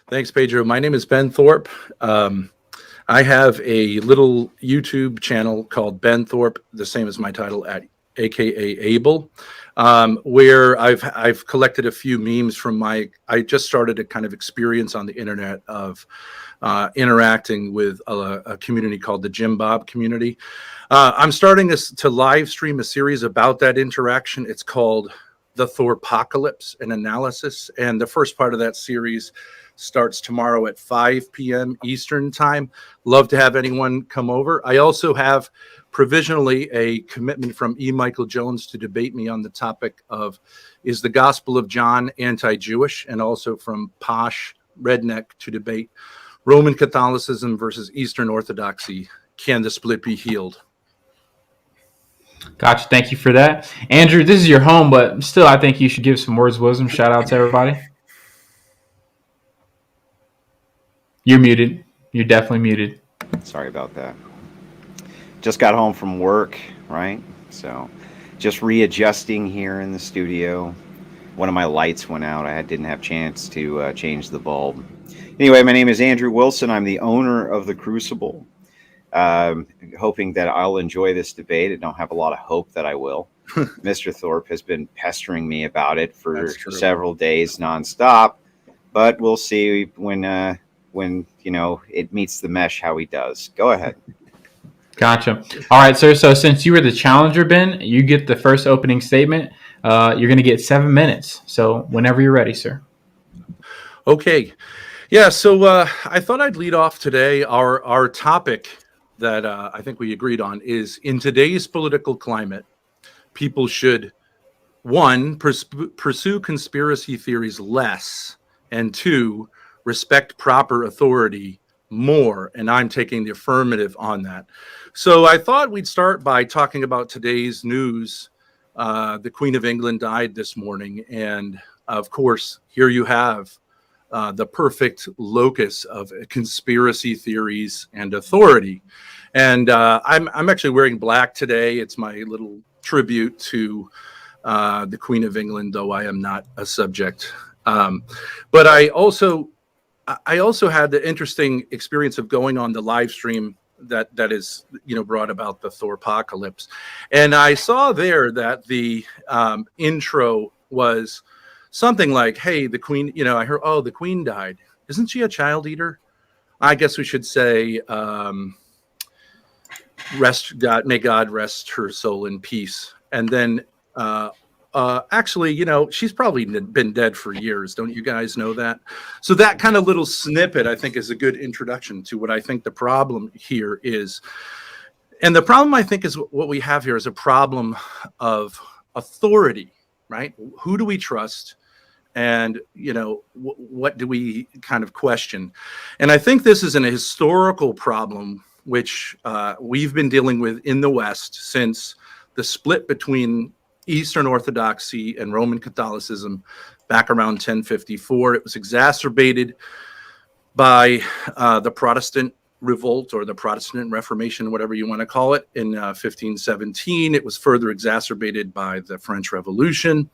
Thanks, Pedro. My name is Ben Thorp. I have a little YouTube channel called Ben Thorp, the same as my title at AKA Able, where I've collected a few memes from I just started a kind of experience on the internet of interacting with a community called the Jim Bob community. I'm starting to live stream a series about that interaction. It's called The Thorpocalypse, an analysis. And the first part of that series starts tomorrow at 5 p.m. Eastern time. Love to have anyone come over. I also have provisionally a commitment from E. Michael Jones to debate me on the topic of, is the Gospel of John anti-Jewish? And also from Posh Redneck to debate Roman Catholicism versus Eastern Orthodoxy. Can the split be healed? Gotcha. Thank you for that. Andrew, this is your home, but still, I think you should give some words of wisdom. Shout out to everybody. You're muted. You're definitely muted. Sorry about that. Just got home from work, right? So just readjusting here in the studio. One of my lights went out. I didn't have a chance to change the bulb. Anyway, my name is Andrew Wilson. I'm the owner of The Crucible. Hoping that I'll enjoy this debate. I don't have a lot of hope that I will. Mr. Thorp has been pestering me about it for several days nonstop, but we'll see when it meets the mesh how he does. Go ahead. Gotcha. All right, sir. So since you were the challenger, Ben, you get the first opening statement. You're going to get 7 minutes. So whenever you're ready, sir. Okay. Yeah, so I thought I'd lead off today. Our topic that I think we agreed on is, in today's political climate, people should, one, pursue conspiracy theories less, and two, respect proper authority more. And I'm taking the affirmative on that. So I thought we'd start by talking about today's news. The Queen of England died this morning. And of course, here you have the perfect locus of conspiracy theories and authority. And I'm actually wearing black today. It's my little tribute to the Queen of England, though I am not a subject. But I also had the interesting experience of going on the live stream that is brought about the Thorpocalypse, and I saw there that the intro was something like, "Hey, the Queen," I heard, "Oh, the Queen died. Isn't she a child eater?" I guess we should say, "Rest God, may God rest her soul in peace." And then, actually, she's probably been dead for years. Don't you guys know that? So that kind of little snippet, I think, is a good introduction to what I think the problem here is. And the problem, I think, is what we have here is a problem of authority, right? Who do we trust? And, what do we kind of question? And I think this is an historical problem, which we've been dealing with in the West since the split between Eastern Orthodoxy and Roman Catholicism back around 1054. It was exacerbated by the Protestant Revolt, or the Protestant Reformation, whatever you want to call it, in 1517. It was further exacerbated by the French Revolution.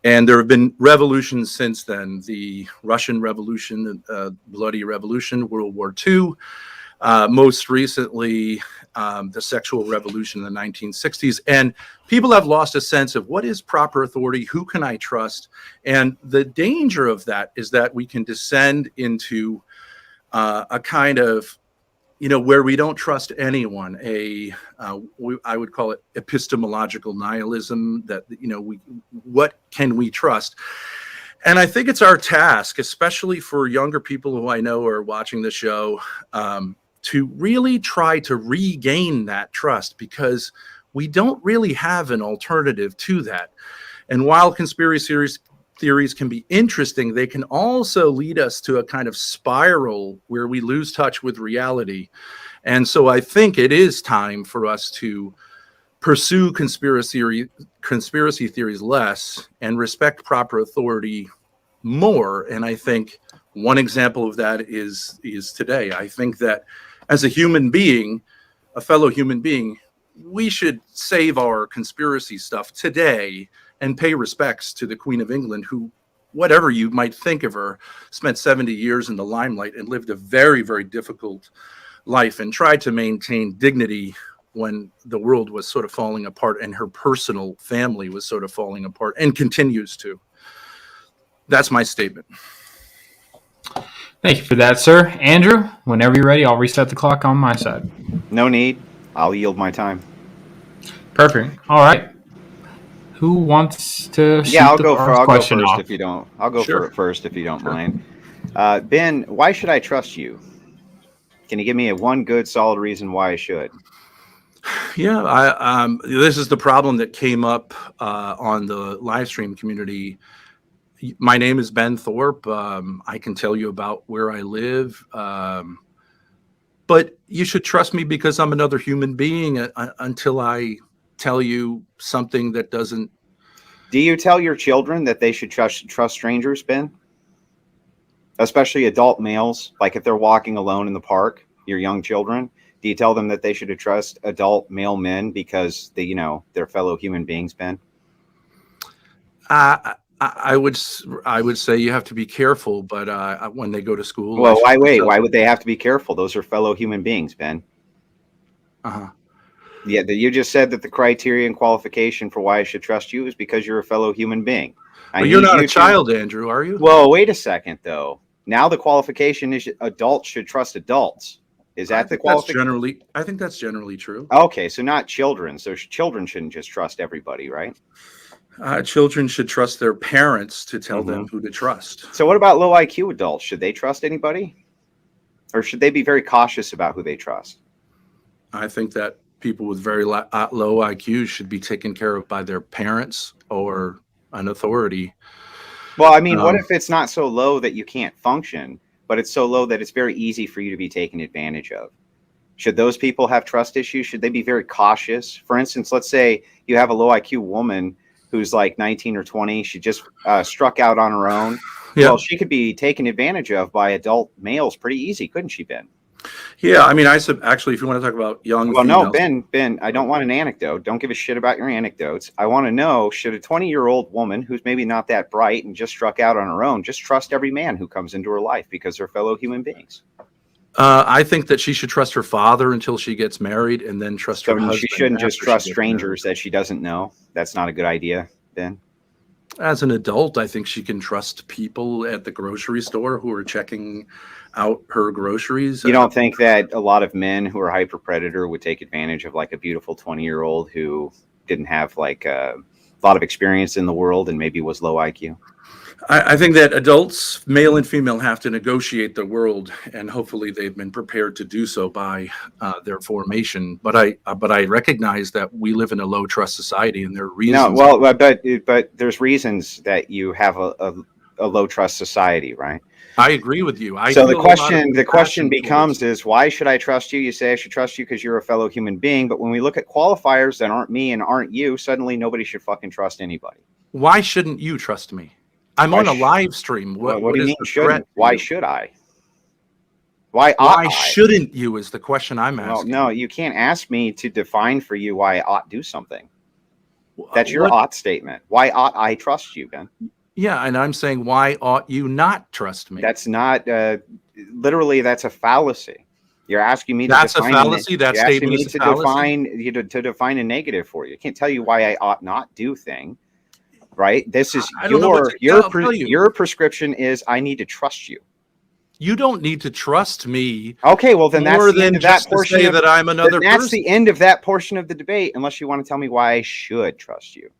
And there have been revolutions since then: the Russian Revolution, Bloody Revolution, World War II, most recently the sexual revolution in the 1960s. And people have lost a sense of what is proper authority, who can I trust? And the danger of that is that we can descend into a kind of, where we don't trust anyone, I would call it epistemological nihilism, that, what can we trust? And I think it's our task, especially for younger people who I know are watching the show, to really try to regain that trust, because we don't really have an alternative to that. And while conspiracy theories can be interesting, they can also lead us to a kind of spiral where we lose touch with reality. And so I think it is time for us to pursue conspiracy theories less and respect proper authority more. And I think one example of that is today. I think that as a human being, a fellow human being, we should save our conspiracy stuff today and pay respects to the Queen of England, who whatever you might think of her, spent 70 years in the limelight and lived a very, very difficult life and tried to maintain dignity when the world was sort of falling apart and her personal family was sort of falling apart and continues to. That's my statement. Thank you for that, sir. Andrew, whenever you're ready, I'll reset the clock on my side. No need. I'll yield my time. Perfect. All right. Who wants to shoot Yeah, I'll the go first I'll go question first off? if you don't. I'll go Sure. for it first if you don't mind. Ben, why should I trust you? Can you give me one good solid reason why I should? Yeah, this is the problem that came up on the live stream community. My name is Ben Thorp. I can tell you about where I live, but you should trust me because I'm another human being until I tell you something that doesn't. Do you tell your children that they should trust strangers, Ben? Especially adult males, like if they're walking alone in the park, your young children, do you tell them that they should trust adult male men because they're fellow human beings, Ben? I would say you have to be careful, but when they go to school, Well, why would they have to be careful? Those are fellow human beings, Ben. Uh-huh. Yeah, you just said that the criteria and qualification for why I should trust you is because you're a fellow human being. But you're not a child, Andrew, are you? Well, wait a second, though. Now the qualification is adults should trust adults. Is that the qualification? I think that's generally true. Okay, so not children. So children shouldn't just trust everybody, right? Children should trust their parents to tell them who to trust. So what about low IQ adults? Should they trust anybody? Or should they be very cautious about who they trust? I think that people with very low IQ should be taken care of by their parents or an authority. Well, I mean, what if it's not so low that you can't function, but it's so low that it's very easy for you to be taken advantage of? Should those people have trust issues? Should they be very cautious? For instance, let's say you have a low IQ woman who's like 19 or 20. She just struck out on her own. Yeah. Well, she could be taken advantage of by adult males pretty easy, couldn't she, Ben? Yeah, I mean, actually, if you want to talk about young females, no, Ben, I don't want an anecdote. Don't give a shit about your anecdotes. I want to know, should a 20-year-old woman who's maybe not that bright and just struck out on her own just trust every man who comes into her life because they're fellow human beings? I think that she should trust her father until she gets married and then trust her husband. She shouldn't just trust strangers that she doesn't know. That's not a good idea, Ben. As an adult, I think she can trust people at the grocery store who are checking out her groceries. You don't think that a lot of men who are hyper predator would take advantage of like a beautiful 20-year-old who didn't have like a lot of experience in the world and maybe was low IQ? I think that adults, male and female, have to negotiate the world, and hopefully they've been prepared to do so by their formation. But I recognize that we live in a low trust society, and there are reasons. No, well, but there's reasons that you have a low trust society, right? I agree with you. So the question becomes is, why should I trust you? You say I should trust you because you're a fellow human being, but when we look at qualifiers that aren't me and aren't you, suddenly nobody should fucking trust anybody. Why shouldn't you trust me? I'm on a live stream. What do you mean shouldn't? Why should I? Why shouldn't you is the question I'm asking. Well, no, you can't ask me to define for you why I ought to do something. That's your ought statement. Why ought I trust you, Ben? Yeah, and I'm saying, why ought you not trust me? That's not literally. That's a fallacy. You're asking me. That's a fallacy. That statement is a fallacy. To define a negative for you. I can't tell you why I ought not do thing. Right. This is your prescription is I need to trust you. You don't need to trust me. Okay, well then that's the end of that portion. That I'm another person. That's the end of that portion of the debate. Unless you want to tell me why I should trust you.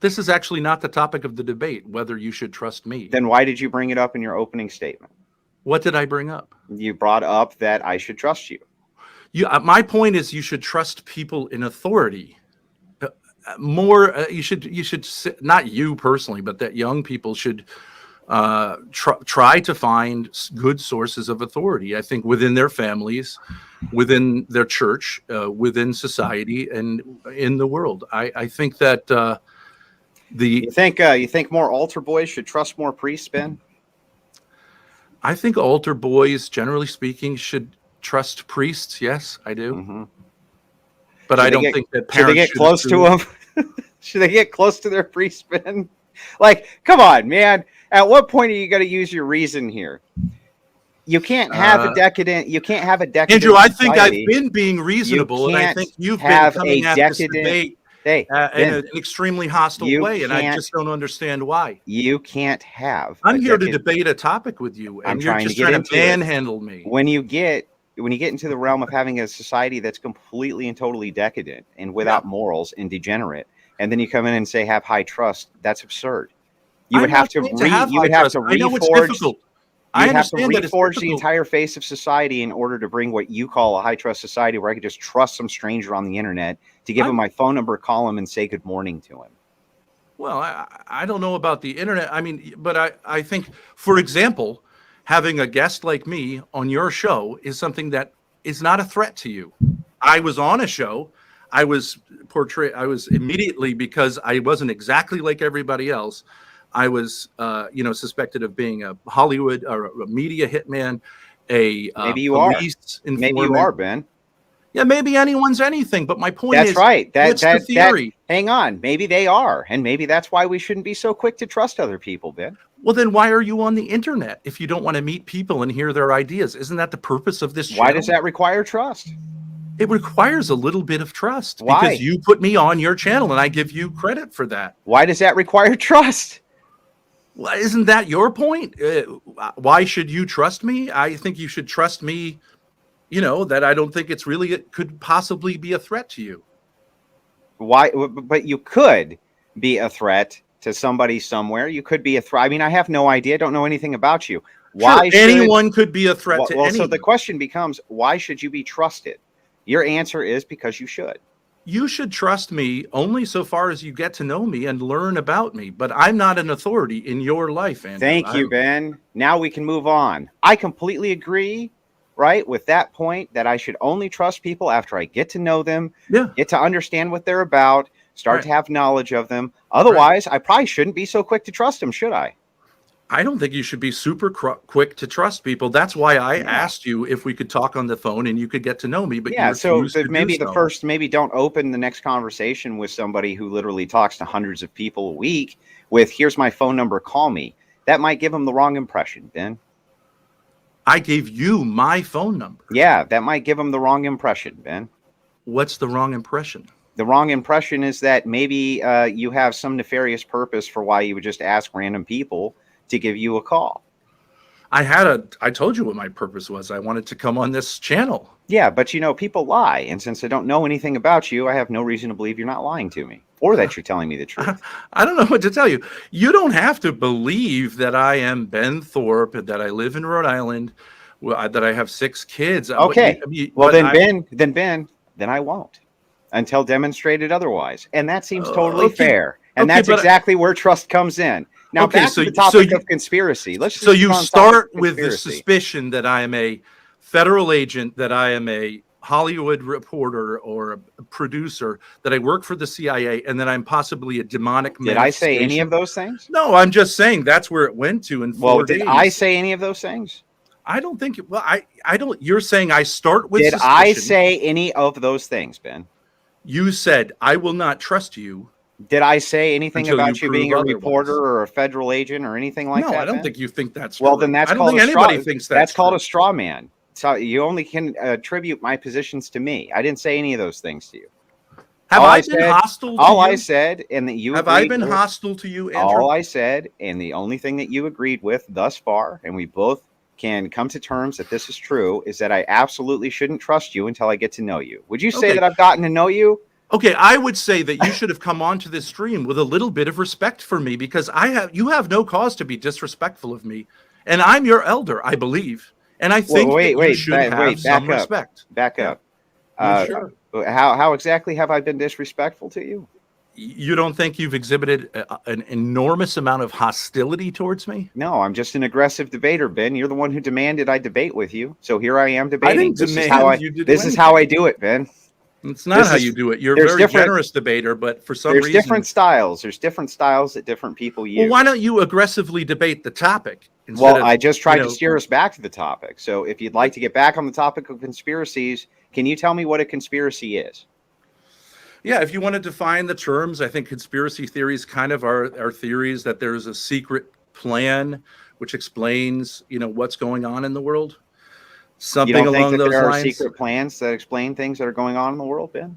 This is actually not the topic of the debate, whether you should trust me. Then why did you bring it up in your opening statement? What did I bring up? You brought up that I should trust you. My point is you should trust people in authority. More, you should not you personally, but that young people should try to find good sources of authority. I think within their families, within their church, within society, and in the world. I think that you think more altar boys should trust more priests, Ben? I think altar boys, generally speaking, should trust priests. Yes, I do. Mm-hmm. But I don't think that parents should they get close to them. Should they get close to their priest, Ben? Like, come on, man. At what point are you going to use your reason here? You can't have a decadent. You can't have a decadent. Andrew, I think society. I've been being reasonable, and I think you've been have coming a at this decadent. debate Hey, in an extremely hostile way, and I can't- just don't understand why. You can't have. I'm here to debate a topic with you, I'm and you're trying just to get trying to into it. manhandle me. When you get into the realm of having a society that's completely and totally decadent and without morals and degenerate, and then you come in and say have high trust, that's absurd. You would have to reforge. You would have to reforge the entire face of society in order to bring what you call a high trust society, where I could just trust some stranger on the internet to give him my phone number, call him, and say good morning to him. Well, I don't know about the internet. I mean, but I think, for example, having a guest like me on your show is something that is not a threat to you. I was on a show. I was immediately, because I wasn't exactly like everybody else. I was, suspected of being a Hollywood or a media hitman, Maybe you police are. Maybe you are, Ben. Yeah, maybe anyone's anything. But my point is, right. What's the theory? Hang on. Maybe they are, and maybe that's why we shouldn't be so quick to trust other people, Ben. Well, then why are you on the internet if you don't want to meet people and hear their ideas? Isn't that the purpose of this channel? Why does that require trust? It requires a little bit of trust. Why? Because you put me on your channel, and I give you credit for that. Why does that require trust? Well, isn't that your point? Why should you trust me? I think you should trust me, that I don't think it could possibly be a threat to you. Why? But you could be a threat to somebody somewhere. You could be a threat. I mean, I have no idea. I don't know anything about you. Why anyone could be a threat to anyone. So the question becomes, why should you be trusted? Your answer is because you should. You should trust me only so far as you get to know me and learn about me. But I'm not an authority in your life, Andrew. Thank you, Ben. Now we can move on. I completely agree, right, with that point, that I should only trust people after I get to know them, get to understand what they're about, start to have knowledge of them. Otherwise, I probably shouldn't be so quick to trust them, should I? I don't think you should be super quick to trust people. That's why I asked you if we could talk on the phone and you could get to know me. But maybe don't open the next conversation with somebody who literally talks to hundreds of people a week with, here's my phone number, call me. That might give them the wrong impression, Ben. I gave you my phone number. Yeah, that might give them the wrong impression, Ben. What's the wrong impression? The wrong impression is that maybe you have some nefarious purpose for why you would just ask random people to give you a call. I told you what my purpose was. I wanted to come on this channel. Yeah, but people lie. And since I don't know anything about you, I have no reason to believe you're not lying to me or that you're telling me the truth. I don't know what to tell you. You don't have to believe that I am Ben Thorp, that I live in Rhode Island, that I have 6 kids. Okay. Then I won't until demonstrated otherwise. And that seems totally fair. And that's exactly where trust comes in. Now, back to the topic of conspiracy. So you start with the suspicion that I am a federal agent, that I am a Hollywood reporter or a producer, that I work for the CIA, and that I'm possibly a demonic. Did I say any of those things? No, I'm just saying that's where it went to in 4 days. Did I say any of those things? I don't think. Well, I don't. You're saying I start with. Did I say any of those things, Ben? You said I will not trust you. Did I say anything about you being a reporter or a federal agent or anything like that? No, I don't think you think that's well. Then that's called that's called a straw man. So you only can attribute my positions to me. I didn't say any of those things to you. Have I been hostile to you? All I said, and that you have I been hostile to you, Andrew? All I said, and the only thing that you agreed with thus far, and we both can come to terms that this is true, is that I absolutely shouldn't trust you until I get to know you. Would you say that I've gotten to know you? Okay, I would say that you should have come onto this stream with a little bit of respect for me, because you have no cause to be disrespectful of me, and I'm your elder, I believe, and I think you should have some respect. Back up. Sure. How exactly have I been disrespectful to you? You don't think you've exhibited an enormous amount of hostility towards me? No, I'm just an aggressive debater, Ben. You're the one who demanded I debate with you, so here I am debating. I didn't demand you. This is how I do it, Ben. It's not how you do it. You're a very generous debater, but for some reason... There's different styles. There's different styles that different people use. Well, why don't you aggressively debate the topic? Well, I just tried to steer us back to the topic. So if you'd like to get back on the topic of conspiracies, can you tell me what a conspiracy is? Yeah, if you want to define the terms, I think conspiracy theories kind of are theories that there's a secret plan which explains, what's going on in the world? You Something don't think along that those there are lines. secret plans that explain things that are going on in the world, Ben?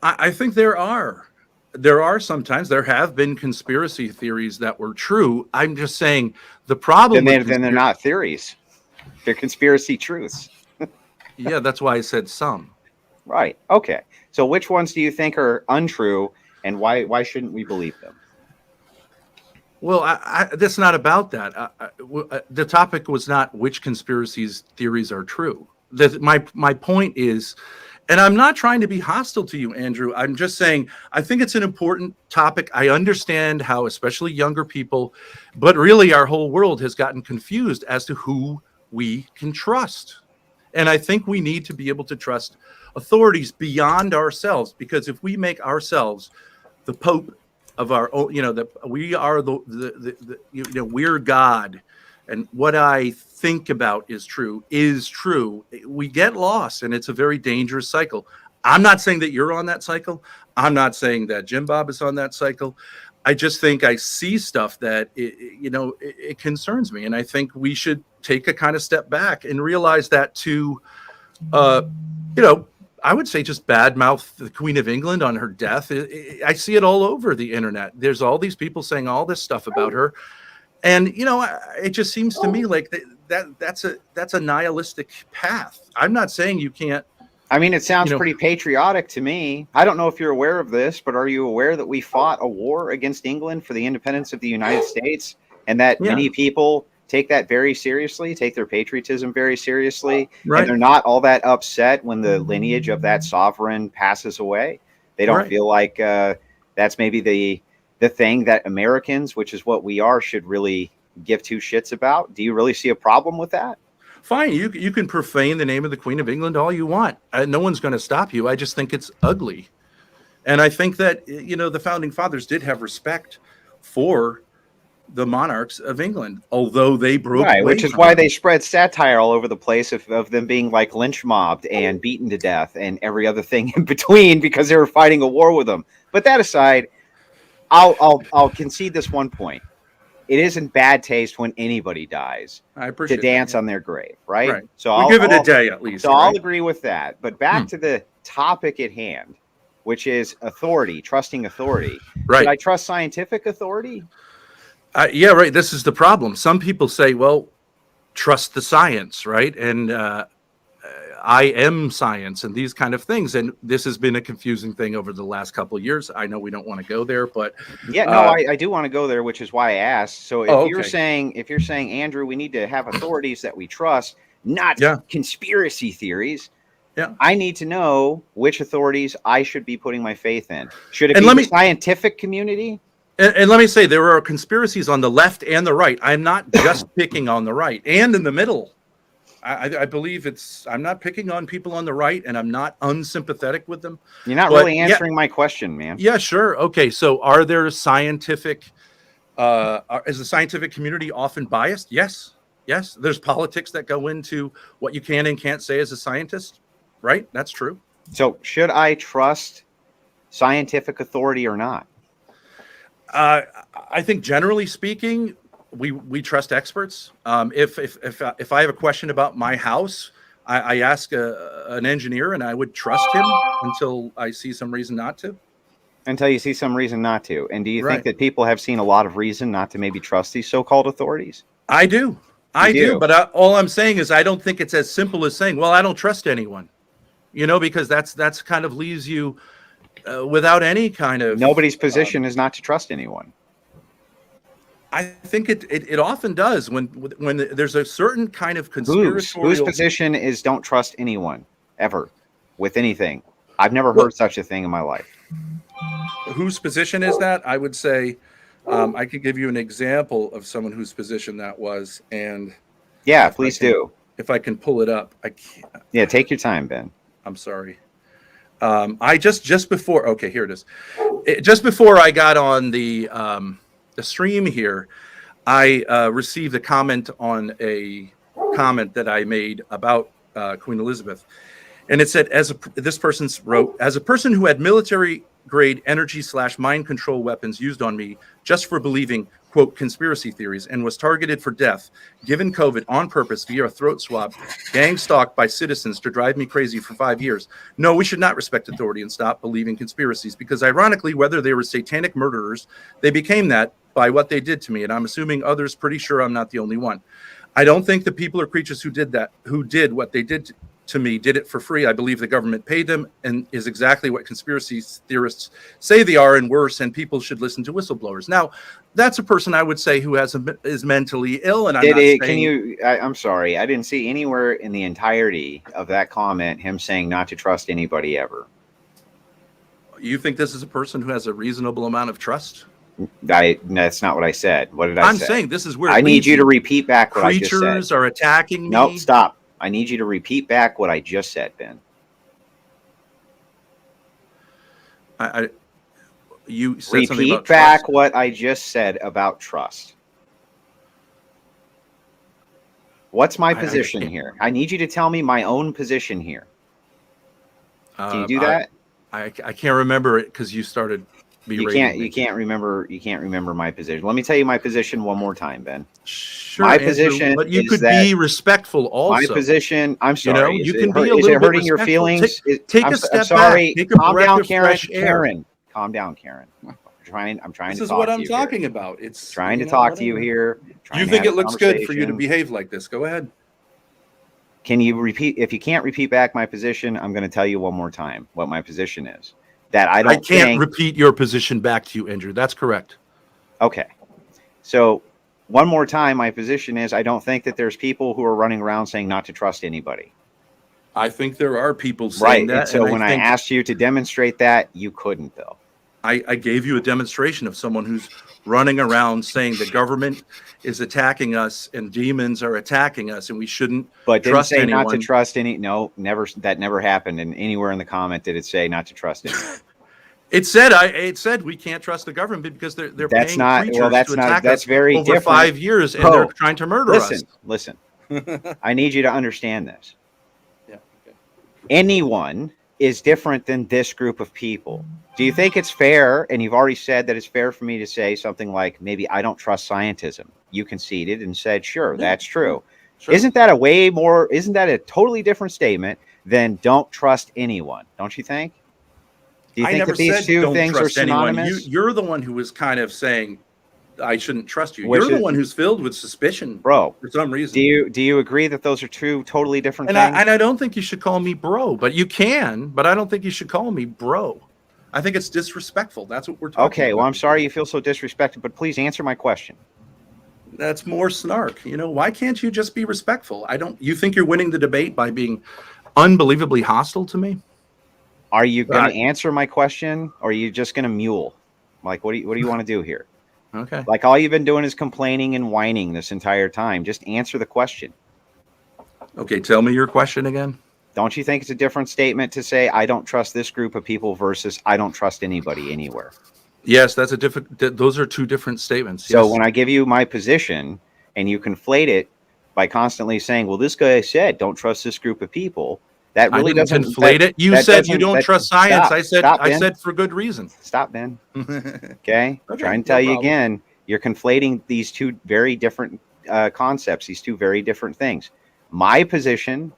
I think there are. There are sometimes. There have been conspiracy theories that were true. I'm just saying the problem with Then they're not theories. They're conspiracy truths. Yeah, that's why I said some. Right. Okay. So which ones do you think are untrue, and why shouldn't we believe them? Well, that's not about that. The topic was not which conspiracies theories are true. My point is, and I'm not trying to be hostile to you, Andrew. I'm just saying I think it's an important topic. I understand how, especially younger people, but really our whole world has gotten confused as to who we can trust. And I think we need to be able to trust authorities beyond ourselves, because if we make ourselves the Pope of our own, that we are we're God, and what I think about is true, we get lost, and it's a very dangerous cycle. I'm not saying that you're on that cycle. I'm not saying that Jim Bob is on that cycle. I just think I see stuff that it concerns me, and I think we should take a kind of step back and realize that uh, I would say just badmouth the Queen of England on her death. I see it all over the internet. There's all these people saying all this stuff about her, and it just seems to me like that's a nihilistic path. I'm not saying you can't. I mean, it sounds pretty patriotic to me. I don't know if you're aware of this, but are you aware that we fought a war against England for the independence of the United States, and that many people take that very seriously, take their patriotism very seriously, Right. and they're not all that upset when the lineage of that sovereign passes away. They don't feel like that's maybe the thing that Americans, which is what we are, should really give two shits about. Do you really see a problem with that? Fine, you can profane the name of the Queen of England all you want. No one's going to stop you. I just think it's ugly, and I think that the founding fathers did have respect for the monarchs of England, although they broke away which is from why them. they spread satire all over the place of them being like lynch mobbed and beaten to death and every other thing in between because they were fighting a war with them. But that aside, I'll concede this one point. It isn't bad taste when anybody dies I appreciate to dance that, on their grave, right? Right. So I'll give it a day at least. So right? I'll agree with that. But back to the topic at hand, which is authority, trusting authority. Right. Should I trust scientific authority? Yeah, right. This is the problem. Some people say, well, trust the science, right? And I am science and these kind of things. And this has been a confusing thing over the last couple of years. I know we don't want to go there, but I do want to go there, which is why I asked. So if you're saying, Andrew, we need to have authorities that we trust, not conspiracy theories. Yeah. I need to know which authorities I should be putting my faith in. Should it be the scientific community? And let me say, there are conspiracies on the left and the right. I'm not just picking on the right, and in the middle. I believe I'm not picking on people on the right, and I'm not unsympathetic with them. You're not really answering my question, man. Yeah, sure. Okay, so are there is the scientific community often biased? Yes. There's politics that go into what you can and can't say as a scientist, right? That's true. So should I trust scientific authority or not? I think generally speaking, we trust experts. If I have a question about my house, I ask an engineer, and I would trust him until I see some reason not to. Until you see some reason not to. And do you think that people have seen a lot of reason not to maybe trust these so-called authorities? I do. I do. But all I'm saying is I don't think it's as simple as saying, well, I don't trust anyone, because that's kind of leaves you without any kind of... Nobody's position is not to trust anyone. I think it often does when there's a certain kind of conspiratorial... Whose position is don't trust anyone, ever, with anything? I've never heard such a thing in my life. Whose position is that? I would say I could give you an example of someone whose position that was. And yeah, please do. If I can pull it up. I can't. Yeah, take your time, Ben. I'm sorry. I just before... Okay, here it is. Just before I got on the stream here, I received a comment on a comment that I made about Queen Elizabeth. And it said, this person wrote, as a person who had military grade energy / mind control weapons used on me just for believing, quote, conspiracy theories, and was targeted for death, given COVID on purpose via a throat swab, gang stalked by citizens to drive me crazy for 5 years. No, we should not respect authority and stop believing conspiracies, because ironically, whether they were satanic murderers, they became that by what they did to me. And I'm assuming others, pretty sure I'm not the only one. I don't think the people or creatures who did what they did to me did it for free. I believe the government paid them, and is exactly what conspiracy theorists say they are, and worse, and people should listen to whistleblowers. Now, that's a person I would say who is mentally ill, and I'm sorry, I didn't see anywhere in the entirety of that comment him saying not to trust anybody ever. You think this is a person who has a reasonable amount of trust? That's not what I said. What did I say? I'm saying this is where I need you to repeat back what I just said. Creatures are attacking me. Nope, stop. I need you to repeat back what I just said, Ben. You said repeat something about back trust. what I just said about trust. What's my position here? I need you to tell me my own position here. Can you do that? I can't remember it because you started. You can't remember my position. Let me tell you my position one more time, Ben. Sure, my Andrew, position, but you could be respectful also. My position. I'm sorry. You can be a little bit hurting your feelings? Take a step back. Take a breath of fresh air. Karen. Calm down, Karen. I'm trying to talk to you. This is what I'm talking about. It's trying to talk to you here. You think it looks good for you to behave like this? Go ahead. Can you repeat? If you can't repeat back my position, I'm going to tell you one more time what my position is. That I can't repeat your position back to you, Andrew. That's correct. Okay. So one more time, my position is I don't think that there's people who are running around saying not to trust anybody. I think there are people saying that. And so when I asked you to demonstrate that, you couldn't, though. I gave you a demonstration of someone who's running around saying the government is attacking us and demons are attacking us and we shouldn't trust anyone. Not to trust any. No, never. That never happened. And anywhere in the comment did it say not to trust anyone. It said we can't trust the government because they're paying creatures to attack us very over different. 5 years, and they're trying to murder us. Listen. I need you to understand this. Yeah. Okay. Anyone is different than this group of people. Do you think it's fair? And you've already said that it's fair for me to say something like, maybe I don't trust scientism. You conceded and said, sure, that's true. Sure. Isn't that a totally different statement than don't trust anyone? Don't you think? Do you think that these two things are synonymous? You're the one who was kind of saying I shouldn't trust you. You're the one who's filled with suspicion, bro. For some reason. Do you agree that those are two totally different things? And I don't think you should call me bro, but you can. But I don't think you should call me bro. I think it's disrespectful. That's what we're talking about. Okay, well, I'm sorry you feel so disrespected, but please answer my question. That's more snark. Why can't you just be respectful? You think you're winning the debate by being unbelievably hostile to me? Are you going to answer my question, or are you just going to mule? Like, what do you want to do here? Okay. Like, all you've been doing is complaining and whining this entire time. Just answer the question. Okay, tell me your question again. Don't you think it's a different statement to say I don't trust this group of people versus I don't trust anybody anywhere? Yes, those are two different statements. So when I give you my position and you conflate it by constantly saying, well, this guy said don't trust this group of people, that really doesn't conflate it. You said you don't trust science. I said for good reason. Stop, Ben. Okay. I'm trying to tell you again, you're conflating these two very different concepts, these two very different things. My position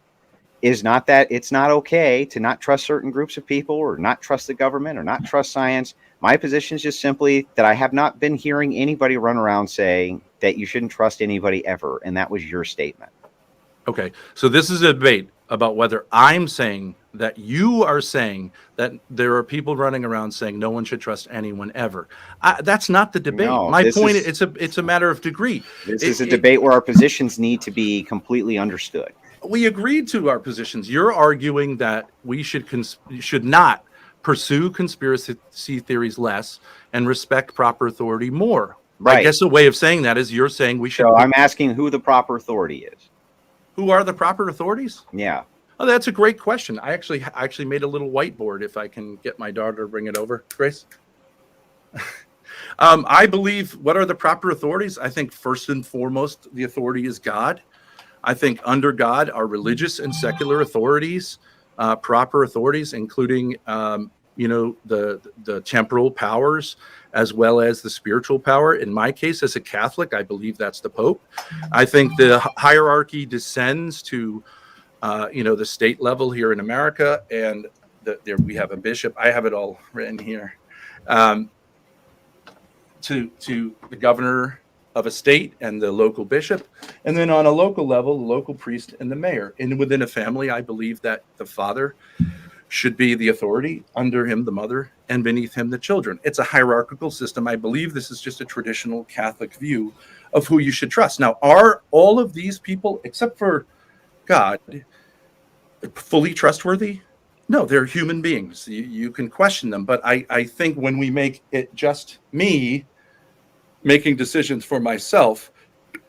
is not that it's not okay to not trust certain groups of people or not trust the government or not trust science. My position is just simply that I have not been hearing anybody run around saying that you shouldn't trust anybody ever. And that was your statement. Okay. So this is a debate about whether I'm saying that you are saying that there are people running around saying no one should trust anyone ever. That's not the debate. No, my point is it's a matter of degree. This is a debate where our positions need to be completely understood. We agreed to our positions. You're arguing that we should not pursue conspiracy theories less and respect proper authority more. Right. I guess a way of saying that is you're saying we should. So I'm asking who the proper authority is. Who are the proper authorities? Yeah. Oh, that's a great question. I actually made a little whiteboard. If I can get my daughter to bring it over, Grace. I believe what are the proper authorities? I think first and foremost, the authority is God. I think under God are religious and secular authorities. proper authorities, including the temporal powers as well as the spiritual power. In my case, as a Catholic, I believe that's the Pope. I think the hierarchy descends to the state level here in America, and there we have a bishop. I have it all written here. To the governor of a state and the local bishop, and then on a local level, the local priest and the mayor. And within a family, I believe that the father should be the authority, under him the mother, and beneath him the children. It's a hierarchical system. I believe this is just a traditional Catholic view of who you should trust. Now, are all of these people, except for God, fully trustworthy? No, they're human beings. You can question them, but I think when we make it just me making decisions for myself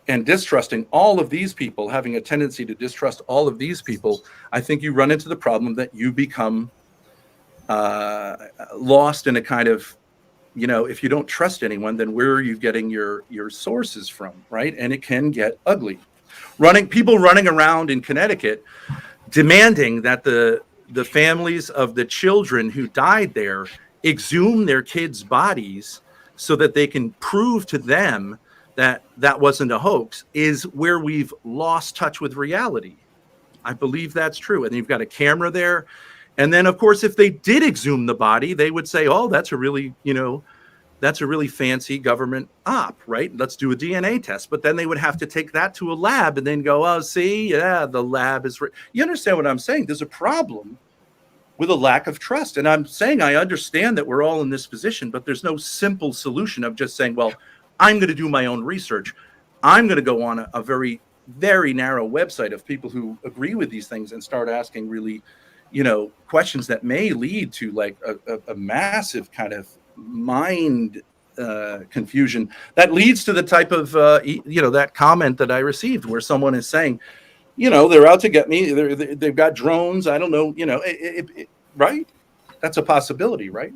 and distrusting all of these people, having a tendency to distrust all of these people, I think you run into the problem that you become lost in a kind of, if you don't trust anyone, then where are you getting your sources from, right? And it can get ugly. People running around in Connecticut demanding that the families of the children who died there exhume their kids' bodies so that they can prove to them that that wasn't a hoax, is where we've lost touch with reality. I believe that's true. And you've got a camera there. And then, of course, if they did exhume the body, they would say, oh, that's a really fancy government op, right? Let's do a DNA test. But then they would have to take that to a lab and then go, oh, see, yeah, the lab is... You understand what I'm saying? There's a problem with a lack of trust. And I'm saying I understand that we're all in this position, but there's no simple solution of just saying, well, I'm going to do my own research. I'm going to go on a very, very narrow website of people who agree with these things and start asking really, questions that may lead to like a massive kind of mind confusion that leads to the type of, that comment that I received where someone is saying, they're out to get me. They've got drones. I don't know, right? That's a possibility, right?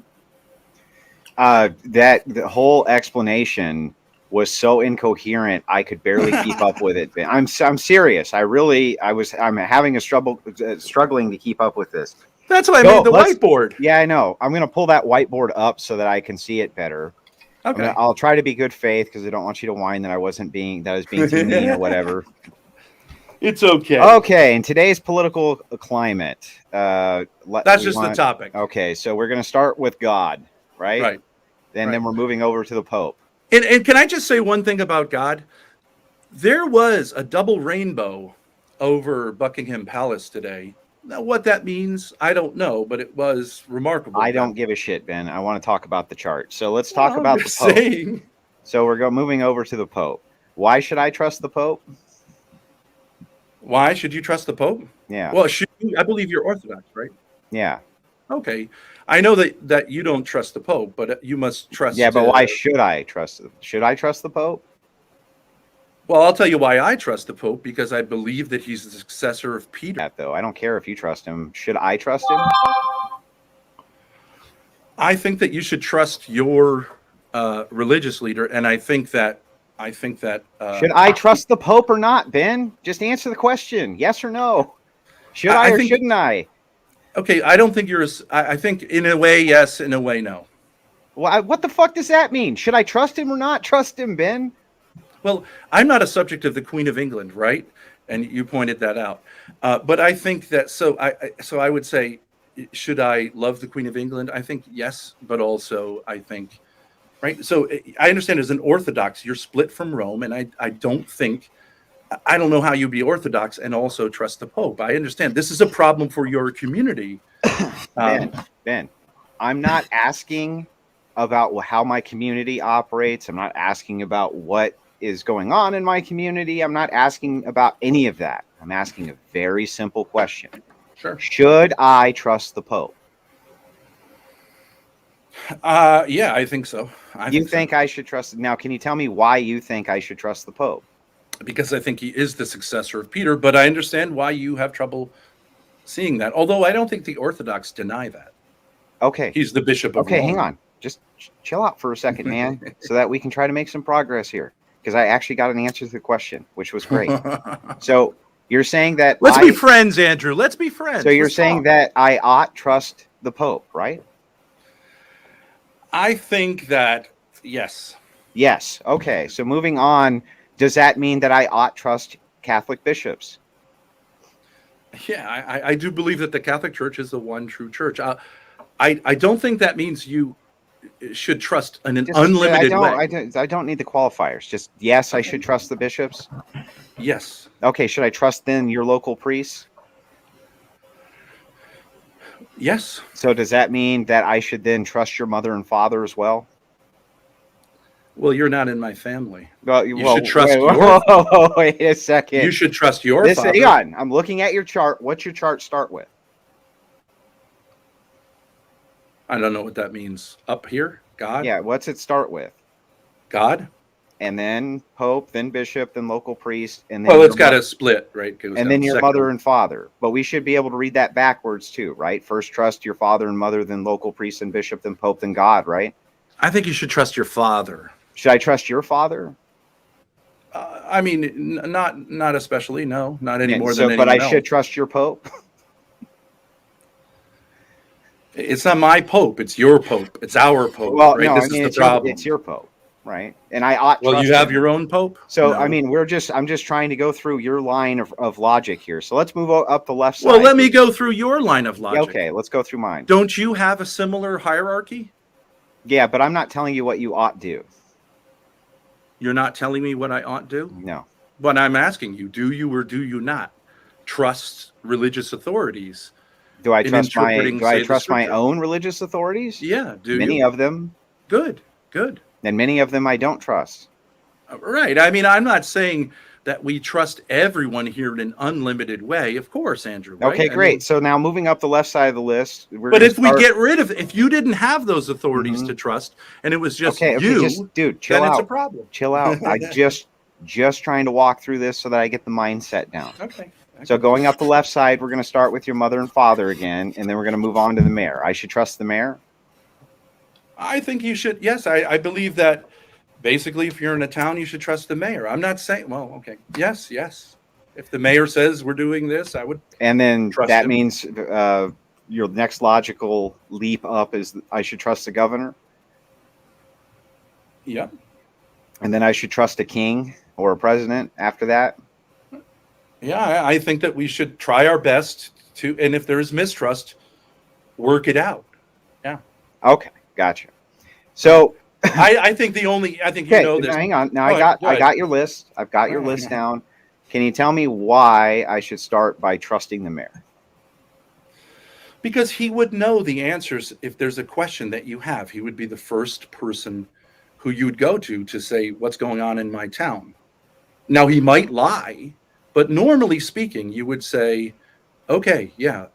That the whole explanation was so incoherent, I could barely keep up with it. I'm serious. I'm having struggling to keep up with this. That's why I made the whiteboard. Yeah, I know. I'm going to pull that whiteboard up so that I can see it better. Okay. I'll try to be good faith because I don't want you to whine that I was being too mean or whatever. It's okay. Okay, in today's political climate, the topic. Okay, so we're going to start with God, right? Right. Then we're moving over to the Pope. And can I just say one thing about God? There was a double rainbow over Buckingham Palace today. Now, what that means, I don't know, but it was remarkable. I don't give a shit, Ben. I want to talk about the chart. So let's talk about the Pope. Saying. So we're moving over to the Pope. Why should I trust the Pope? Why should you trust the Pope? Yeah. Well, I believe you're Orthodox, right? Yeah. Okay. I know that you don't trust the Pope, but you must trust. Yeah, but why should I trust? Should I trust the Pope? Well, I'll tell you why I trust the Pope, because I believe that he's the successor of Peter. That though, I don't care if you trust him. Should I trust him? I think that you should trust your religious leader, and I think that. Should I trust the Pope or not, Ben? Just answer the question, yes or no. Should I or shouldn't I? Okay, I don't think I think in a way yes, in a way no. Well, what the fuck does that mean? Should I trust him or not trust him, Ben? Well, I'm not a subject of the Queen of England, right? And you pointed that out. But I think that so I would say, should I love the Queen of England? I think yes, but also I think, right? So I understand as an Orthodox, you're split from Rome, and I don't know how you be Orthodox and also trust the Pope. I understand this is a problem for your community. Ben, I'm not asking about how my community operates. I'm not asking about what is going on in my community. I'm not asking about any of that. I'm asking a very simple question. Sure. Should I trust the Pope? Yeah, I think so. You think I should trust? Now, can you tell me why you think I should trust the Pope? Because I think he is the successor of Peter, but I understand why you have trouble seeing that. Although I don't think the Orthodox deny that. Okay. He's the bishop of Rome. Hang on. Just chill out for a second, man, so that we can try to make some progress here. Because I actually got an answer to the question, which was great. So You're saying that Let's be friends, Andrew. Let's be friends. So you're Let's saying talk. that I ought trust the Pope, right? I think that yes. Yes. Okay. So moving on, does that mean that I ought trust Catholic bishops? Yeah, I do believe that the Catholic Church is the one true church. I don't think that means you should trust in an unlimited way. I don't need the qualifiers. Just yes, I Okay. should trust the bishops. Yes. Okay. Should I trust then your local priests? Yes. So does that mean that I should then trust your mother and father as well? Well, you're not in my family. Well, You should trust wait a second. You should trust your father. Hang on. I'm looking at your chart. What's your chart start with? I don't know what that means. Up here, God. Yeah. What's it start with? God. And then Pope, then bishop, then local priest, and then Well, it's got a split, right? And then your mother and father. But we should be able to read that backwards too, right? First trust your father and mother, then local priest and bishop, then Pope, then God, right? I think you should trust your father. Should I trust your father? I mean, not especially. No, not any more than anyone But I else. should trust your Pope. It's not my Pope. It's your Pope. It's our Pope. Well, right? no, This I mean is the problem. it's your Pope, right? And I ought. Well, trust you have him. your own Pope. So No. I mean, I'm just trying to go through your line of logic here. So let's move up the left side. Well, let me go through your line of logic. Okay, let's go through mine. Don't you have a similar hierarchy? Yeah, but I'm not telling you what you ought do. You're not telling me what I ought do? No. But I'm asking you, do you or do you not trust religious authorities? Do I trust my Scripture? own religious authorities? Yeah, Many of them. Good. And many of them I don't trust. Right. I mean, I'm not saying that we trust everyone here in an unlimited way. Of course, Andrew. Right? Okay, great. I mean, so now moving up the left side of the list. But if we get rid of, if you didn't have those authorities to trust, and it was just dude, chill then out. It's a problem. Chill out. I just trying to walk through this so that I get the mindset down. Okay. So going up the left side, we're going to start with your mother and father again, and then we're going to move on to the mayor. I should trust the mayor? I think you should. Yes, I believe that. Basically, if you're in a town, you should trust the mayor. I'm not saying, well, okay. Yes. If the mayor says we're doing this, I would. And then that him. means your next logical leap up is I should trust the governor. Yeah. And then I should trust a king or a president after that. Yeah, I think that we should try our best to, and if there is mistrust, work it out. Yeah. Okay, gotcha. So I think you know this. Hang on. Now I got your list. I've got your list down. Can you tell me why I should start by trusting the mayor? Because he would know the answers if there's a question that you have. He would be the first person who you would go to say what's going on in my town. Now he might lie, but normally speaking, you would say, okay, yeah,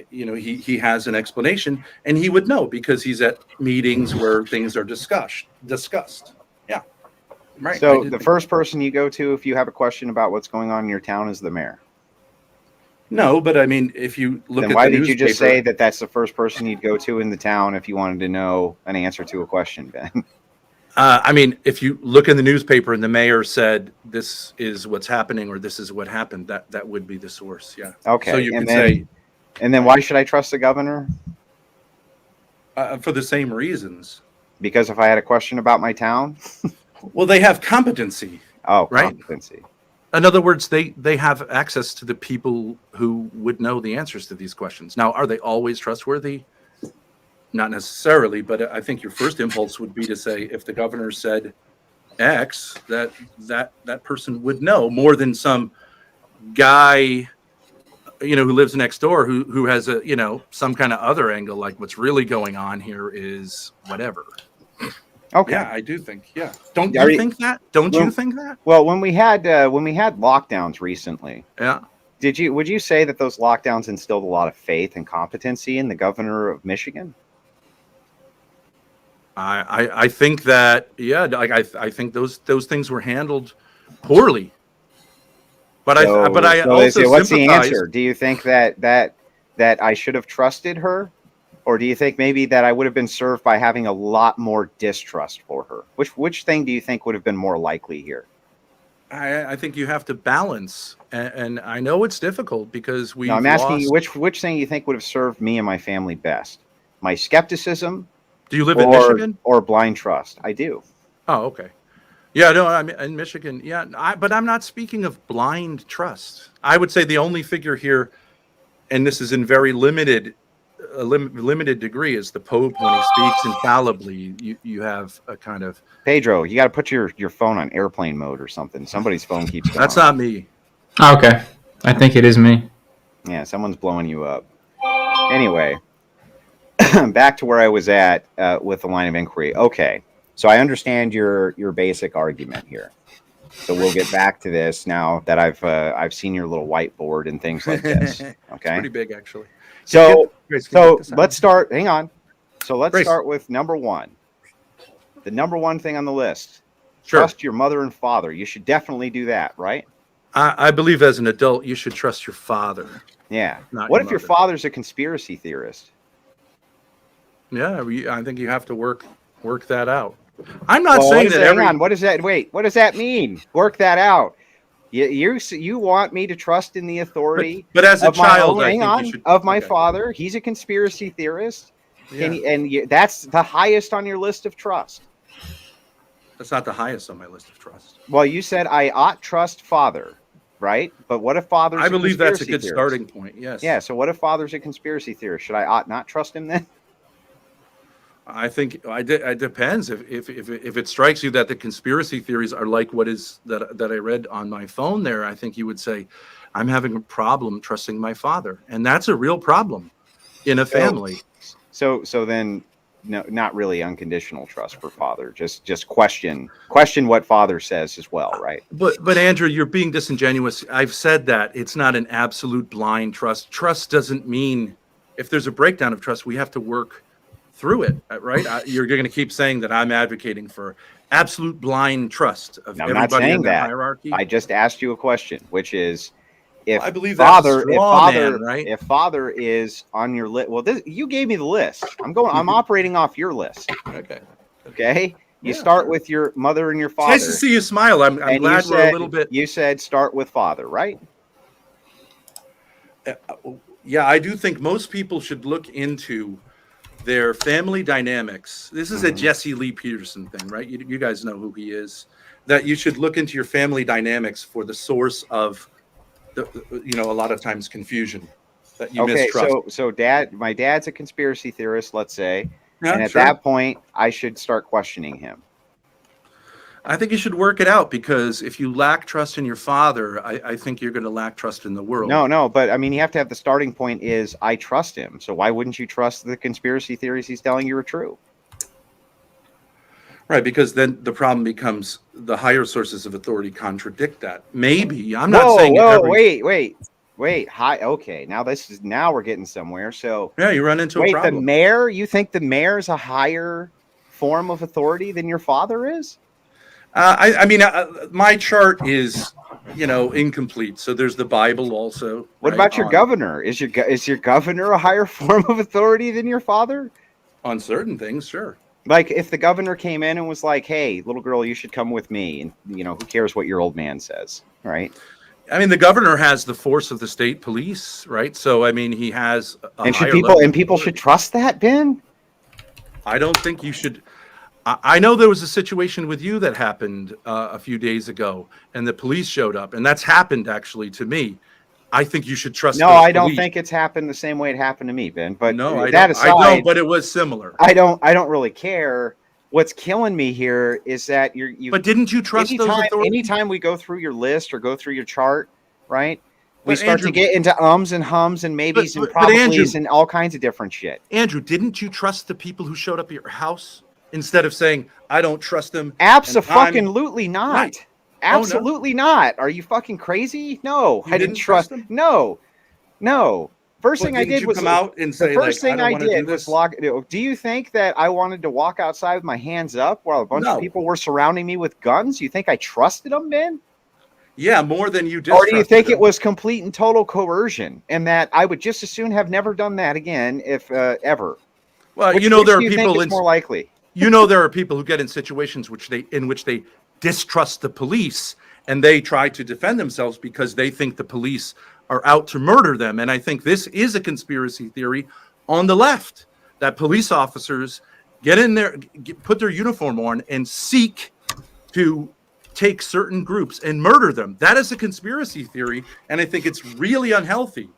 he has an explanation, and he would know because he's at meetings where things are discussed. Yeah, right. So the first person you go to if you have a question about what's going on in your town is the mayor. No, but I mean, if you look then why did you just say that that's the first person you'd go to in the town if you wanted to know an answer to a question, Ben? I mean, if you look in the newspaper and the mayor said this is what's happening or this is what happened, that would be the source. Yeah. Okay. So you can say. And then why should I trust the governor? For the same reasons. Because if I had a question about my town? Well, they have competency. Oh, right? Competency. In other words, they have access to the people who would know the answers to these questions. Now, are they always trustworthy? Not necessarily, but I think your first impulse would be to say, if the governor said X, that person would know more than some guy, who lives next door who has some kind of other angle, like what's really going on here is whatever. Okay. Yeah, I do think. Yeah. Don't you think that? Don't you think that? Well, when we had lockdowns recently, yeah. Would you say that those lockdowns instilled a lot of faith and competency in the governor of Michigan? I think that, yeah, like I think those things were handled poorly. But I also what's the sympathize. answer? Do you think that I should have trusted her, or do you think maybe that I would have been served by having a lot more distrust for her? Which thing do you think would have been more likely here? I think you have to balance, and I know it's difficult because No, I'm asking you which thing you think would have served me and my family best? My skepticism Do you live in Michigan? or blind trust? I do. Oh, okay. Yeah, no, I'm in Michigan. Yeah, but I'm not speaking of blind trust. I would say the only figure here, and this is in very limited degree, is the Pope when he speaks infallibly. You have a kind of Pedro, you got to put your phone on airplane mode or something. Somebody's phone keeps going that's off. not me. Okay. I think it is me. Yeah, someone's blowing you up. Anyway, back to where I was at with the line of inquiry. Okay, so I understand your basic argument here. So we'll get back to this now that I've seen your little whiteboard and things like this. It's Okay, pretty big actually. so Grace, can you get this out? let's start. Hang on. So let's Grace. start with number one. The number one thing on the list: Sure. trust your mother and father. You should definitely do that, right? I believe as an adult you should trust your father. Yeah. Not What your if your mother. father's a conspiracy theorist? Yeah, I think you have to work that out. I'm not Well, saying that hang every. on. What does that? Wait. What does that mean? Work that out. You want me to trust in the authority? But as a of my child, own- I hang think on, you should. of my Okay. father. He's a conspiracy theorist. Yeah. That's the highest on your list of trust. That's not the highest on my list of trust. Well, you said I ought trust father, right? But what if father's? I believe that's a conspiracy good theorist? starting point. Yes. Yeah. So what if father's a conspiracy theorist? Should I ought not trust him then? I think it depends. If it strikes you that the conspiracy theories are like what is that I read on my phone there, I think you would say, I'm having a problem trusting my father, and that's a real problem in a family. So then, no, not really unconditional trust for father. Just question what father says as well, right? But Andrew, you're being disingenuous. I've said that it's not an absolute blind trust. Trust doesn't mean if there's a breakdown of trust, we have to work through it, right? You're going to keep saying that I'm advocating for absolute blind trust of No, I'm not everybody in saying the that. hierarchy. I just asked you a question, which is, if I believe that's a father, straw man, right? if father is on your list, well, you gave me the list. I'm operating off your list. Okay. Okay. You Yeah, start sure. with your mother and your It's father. nice to see you smile. I'm and glad we're a little bit. You said start with father, right? Yeah, I do think most people should look into their family dynamics. This is a Jesse Lee Peterson thing, right? You guys know who he is. That you should look into your family dynamics for the source of a lot of times confusion that you mistrust. So my dad's a conspiracy theorist, let's say, Yeah, and at sure. that point, I should start questioning him. I think you should work it out, because if you lack trust in your father, I think you're going to lack trust in the world. No, but I mean, you have to have the starting point is I trust him. So why wouldn't you trust the conspiracy theories he's telling you are true? Right, because then the problem becomes the higher sources of authority contradict that. Maybe I'm not saying wait. Hi, okay. Now we're getting somewhere. So Yeah, you run into a the problem. mayor. You think the mayor is a higher form of authority than your father is? I mean, my chart is, incomplete. So there's the Bible also. What right, about your governor? Is your governor a higher form of authority than your father? On certain things, sure. Like if the governor came in and was like, "Hey, little girl, you should come with me," and who cares what your old man says, right? I mean, the governor has the force of the state police, right? So I mean, he has a And higher people level of should authority. trust that, Ben? I don't think you should. I know there was a situation with you that happened a few days ago, and the police showed up, and that's happened actually to me. I think you should trust. No, those I don't police. think it's happened the same way it happened to me, Ben. But No, I that don't. aside, I don't. But it was similar. I don't really care. What's killing me here is that you. But didn't you trust those authorities? Anytime we go through your list or go through your chart, right? We But start Andrew, to get into ums and hums and maybes and but Andrew, probablys and all kinds of different shit. Andrew, didn't you trust the people who showed up at your house instead of saying, "I don't trust them"? Absolutely not. Right. Absolutely not. Are you fucking crazy? No, You I didn't didn't trust trust them? No. First Well, thing I didn't did you was come out and say, the first like, thing "I I don't wanna do did was this"? lock. Do you think that I wanted to walk outside with my hands up while a bunch No. of people were surrounding me with guns? You think I trusted them, Ben? Yeah, more than you Or do you distrusted think them. it was complete and total coercion, and that I would just as soon have never done that again, if ever? Well, Which there are do you think people is more likely? there are people who get in situations in which they distrust the police and they try to defend themselves because they think the police are out to murder them. And I think this is a conspiracy theory on the left, that police officers get in there, put their uniform on, and seek to take certain groups and murder them. That is a conspiracy theory, and I think it's really unhealthy.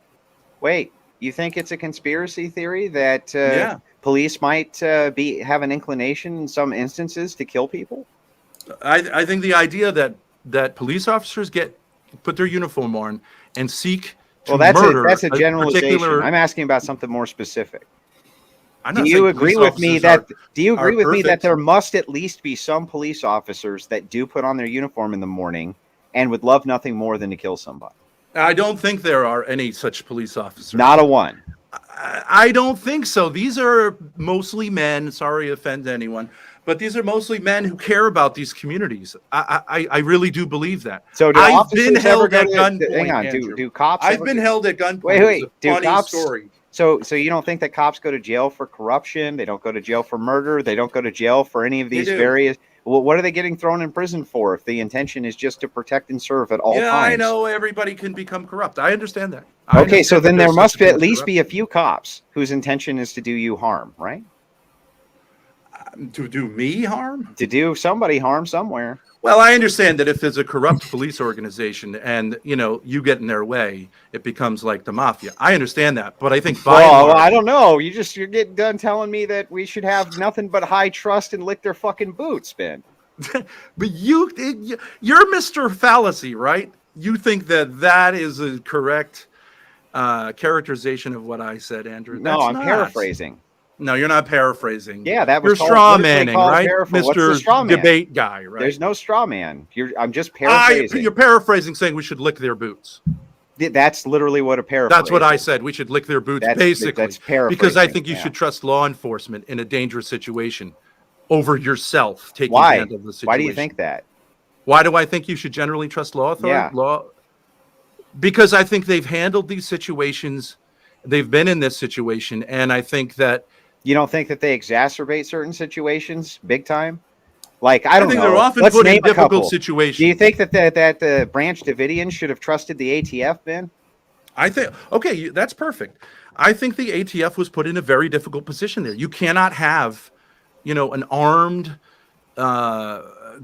Wait, you think it's a conspiracy theory that police might have an inclination in some instances to kill people? I think the idea that police officers put their uniform on and seek to murder. That's a generalization. I'm asking about something more specific. Do you agree with me that there must at least be some police officers that do put on their uniform in the morning and would love nothing more than to kill somebody? I don't think there are any such police officers. Not a one. I don't think so. These are mostly men. Sorry to offend anyone, but these are mostly men who care about these communities. I really do believe that. So I've been held at gunpoint. Hang on, do cops? I've been held at gunpoint. Wait, do cops? Story. So you don't think that cops go to jail for corruption? They don't go to jail for murder. They don't go to jail for any of these various. Well, what are they getting thrown in prison for if the intention is just to protect and serve at all times? Yeah, I know everybody can become corrupt. I understand that. Okay, so then there must at least be a few cops whose intention is to do you harm, right? To do me harm? To do somebody harm somewhere. Well, I understand that if there's a corrupt police organization and, you get in their way, it becomes like the mafia. I understand that, but I think I don't know. You're getting done telling me that we should have nothing but high trust and lick their fucking boots, Ben. But you're Mr. Fallacy, right? You think that is a correct characterization of what I said, Andrew? No, I'm paraphrasing. No, you're not paraphrasing. Yeah, that was you're straw manning, right, Mr. Debate guy, right? There's no straw man. I'm just paraphrasing. You're paraphrasing, saying we should lick their boots. That's literally what a paraphrase. That's what I said. We should lick their boots, basically. That's paraphrasing. Because I think you should trust law enforcement in a dangerous situation over yourself taking hand of the situation. Why do you think that? Why do I think you should generally trust law authority? Yeah. Because I think they've handled these situations. They've been in this situation, and I think that. You don't think that they exacerbate certain situations big time? Like, I don't know. They're often put in difficult situations. Do you think that the Branch Davidians should have trusted the ATF, Ben? I think, okay, that's perfect. I think the ATF was put in a very difficult position there. You cannot have, an armed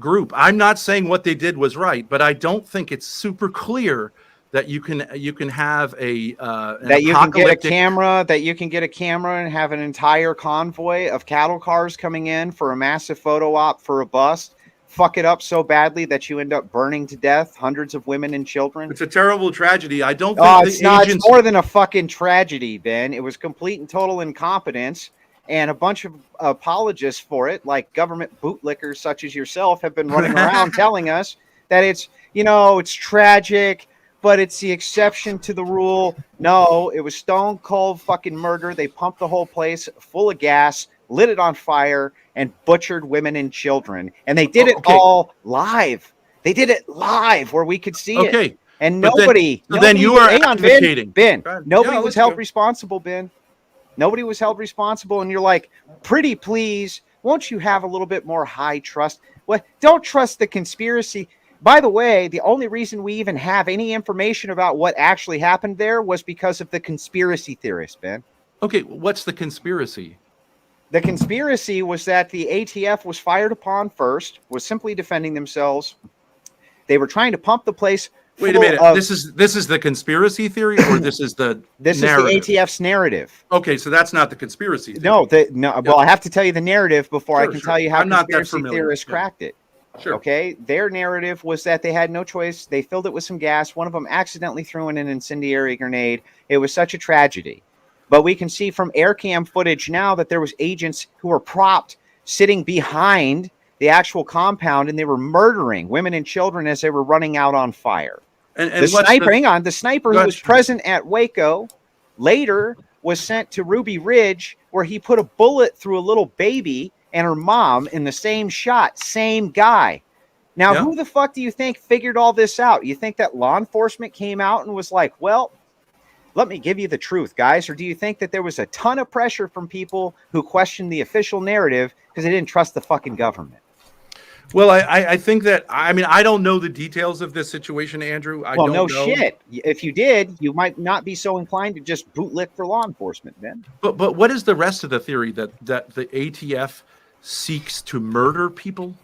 group. I'm not saying what they did was right, but I don't think it's super clear that you can have that you can get a camera and have an entire convoy of cattle cars coming in for a massive photo op for a bust, fuck it up so badly that you end up burning to death hundreds of women and children. It's a terrible tragedy. I don't think it's more than a fucking tragedy, Ben. It was complete and total incompetence, and a bunch of apologists for it, like government bootlickers such as yourself, have been running around telling us that it's tragic, but it's the exception to the rule. No, it was stone cold fucking murder. They pumped the whole place full of gas, lit it on fire, and butchered women and children. And they did it all live. They did it live where we could see it. And nobody. Then you are advocating. Ben, nobody was held responsible, Ben. Nobody was held responsible. And you're like, pretty please, won't you have a little bit more high trust? Well, don't trust the conspiracy. By the way, the only reason we even have any information about what actually happened there was because of the conspiracy theorists, Ben. Okay, what's the conspiracy? The conspiracy was that the ATF was fired upon first, was simply defending themselves. They were trying to pump the place. Wait a minute. This is the conspiracy theory, or this is the narrative? Is the ATF's narrative. Okay, so that's not the conspiracy theory. No. Well, I have to tell you the narrative before I can tell you how conspiracy theorists cracked it. Sure. Okay, their narrative was that they had no choice. They filled it with some gas. One of them accidentally threw in an incendiary grenade. It was such a tragedy. But we can see from air cam footage now that there was agents who were propped sitting behind the actual compound, and they were murdering women and children as they were running out on fire. And the sniper who was present at Waco later was sent to Ruby Ridge, where he put a bullet through a little baby and her mom in the same shot. Same guy. Now, who the fuck do you think figured all this out? You think that law enforcement came out and was like, well, let me give you the truth, guys? Or do you think that there was a ton of pressure from people who questioned the official narrative because they didn't trust the fucking government? Well, I think that, I mean, I don't know the details of this situation, Andrew. I Well, don't no know. shit. If you did, you might not be so inclined to just bootlick for law enforcement, Ben. But what is the rest of the theory that the ATF seeks to murder people?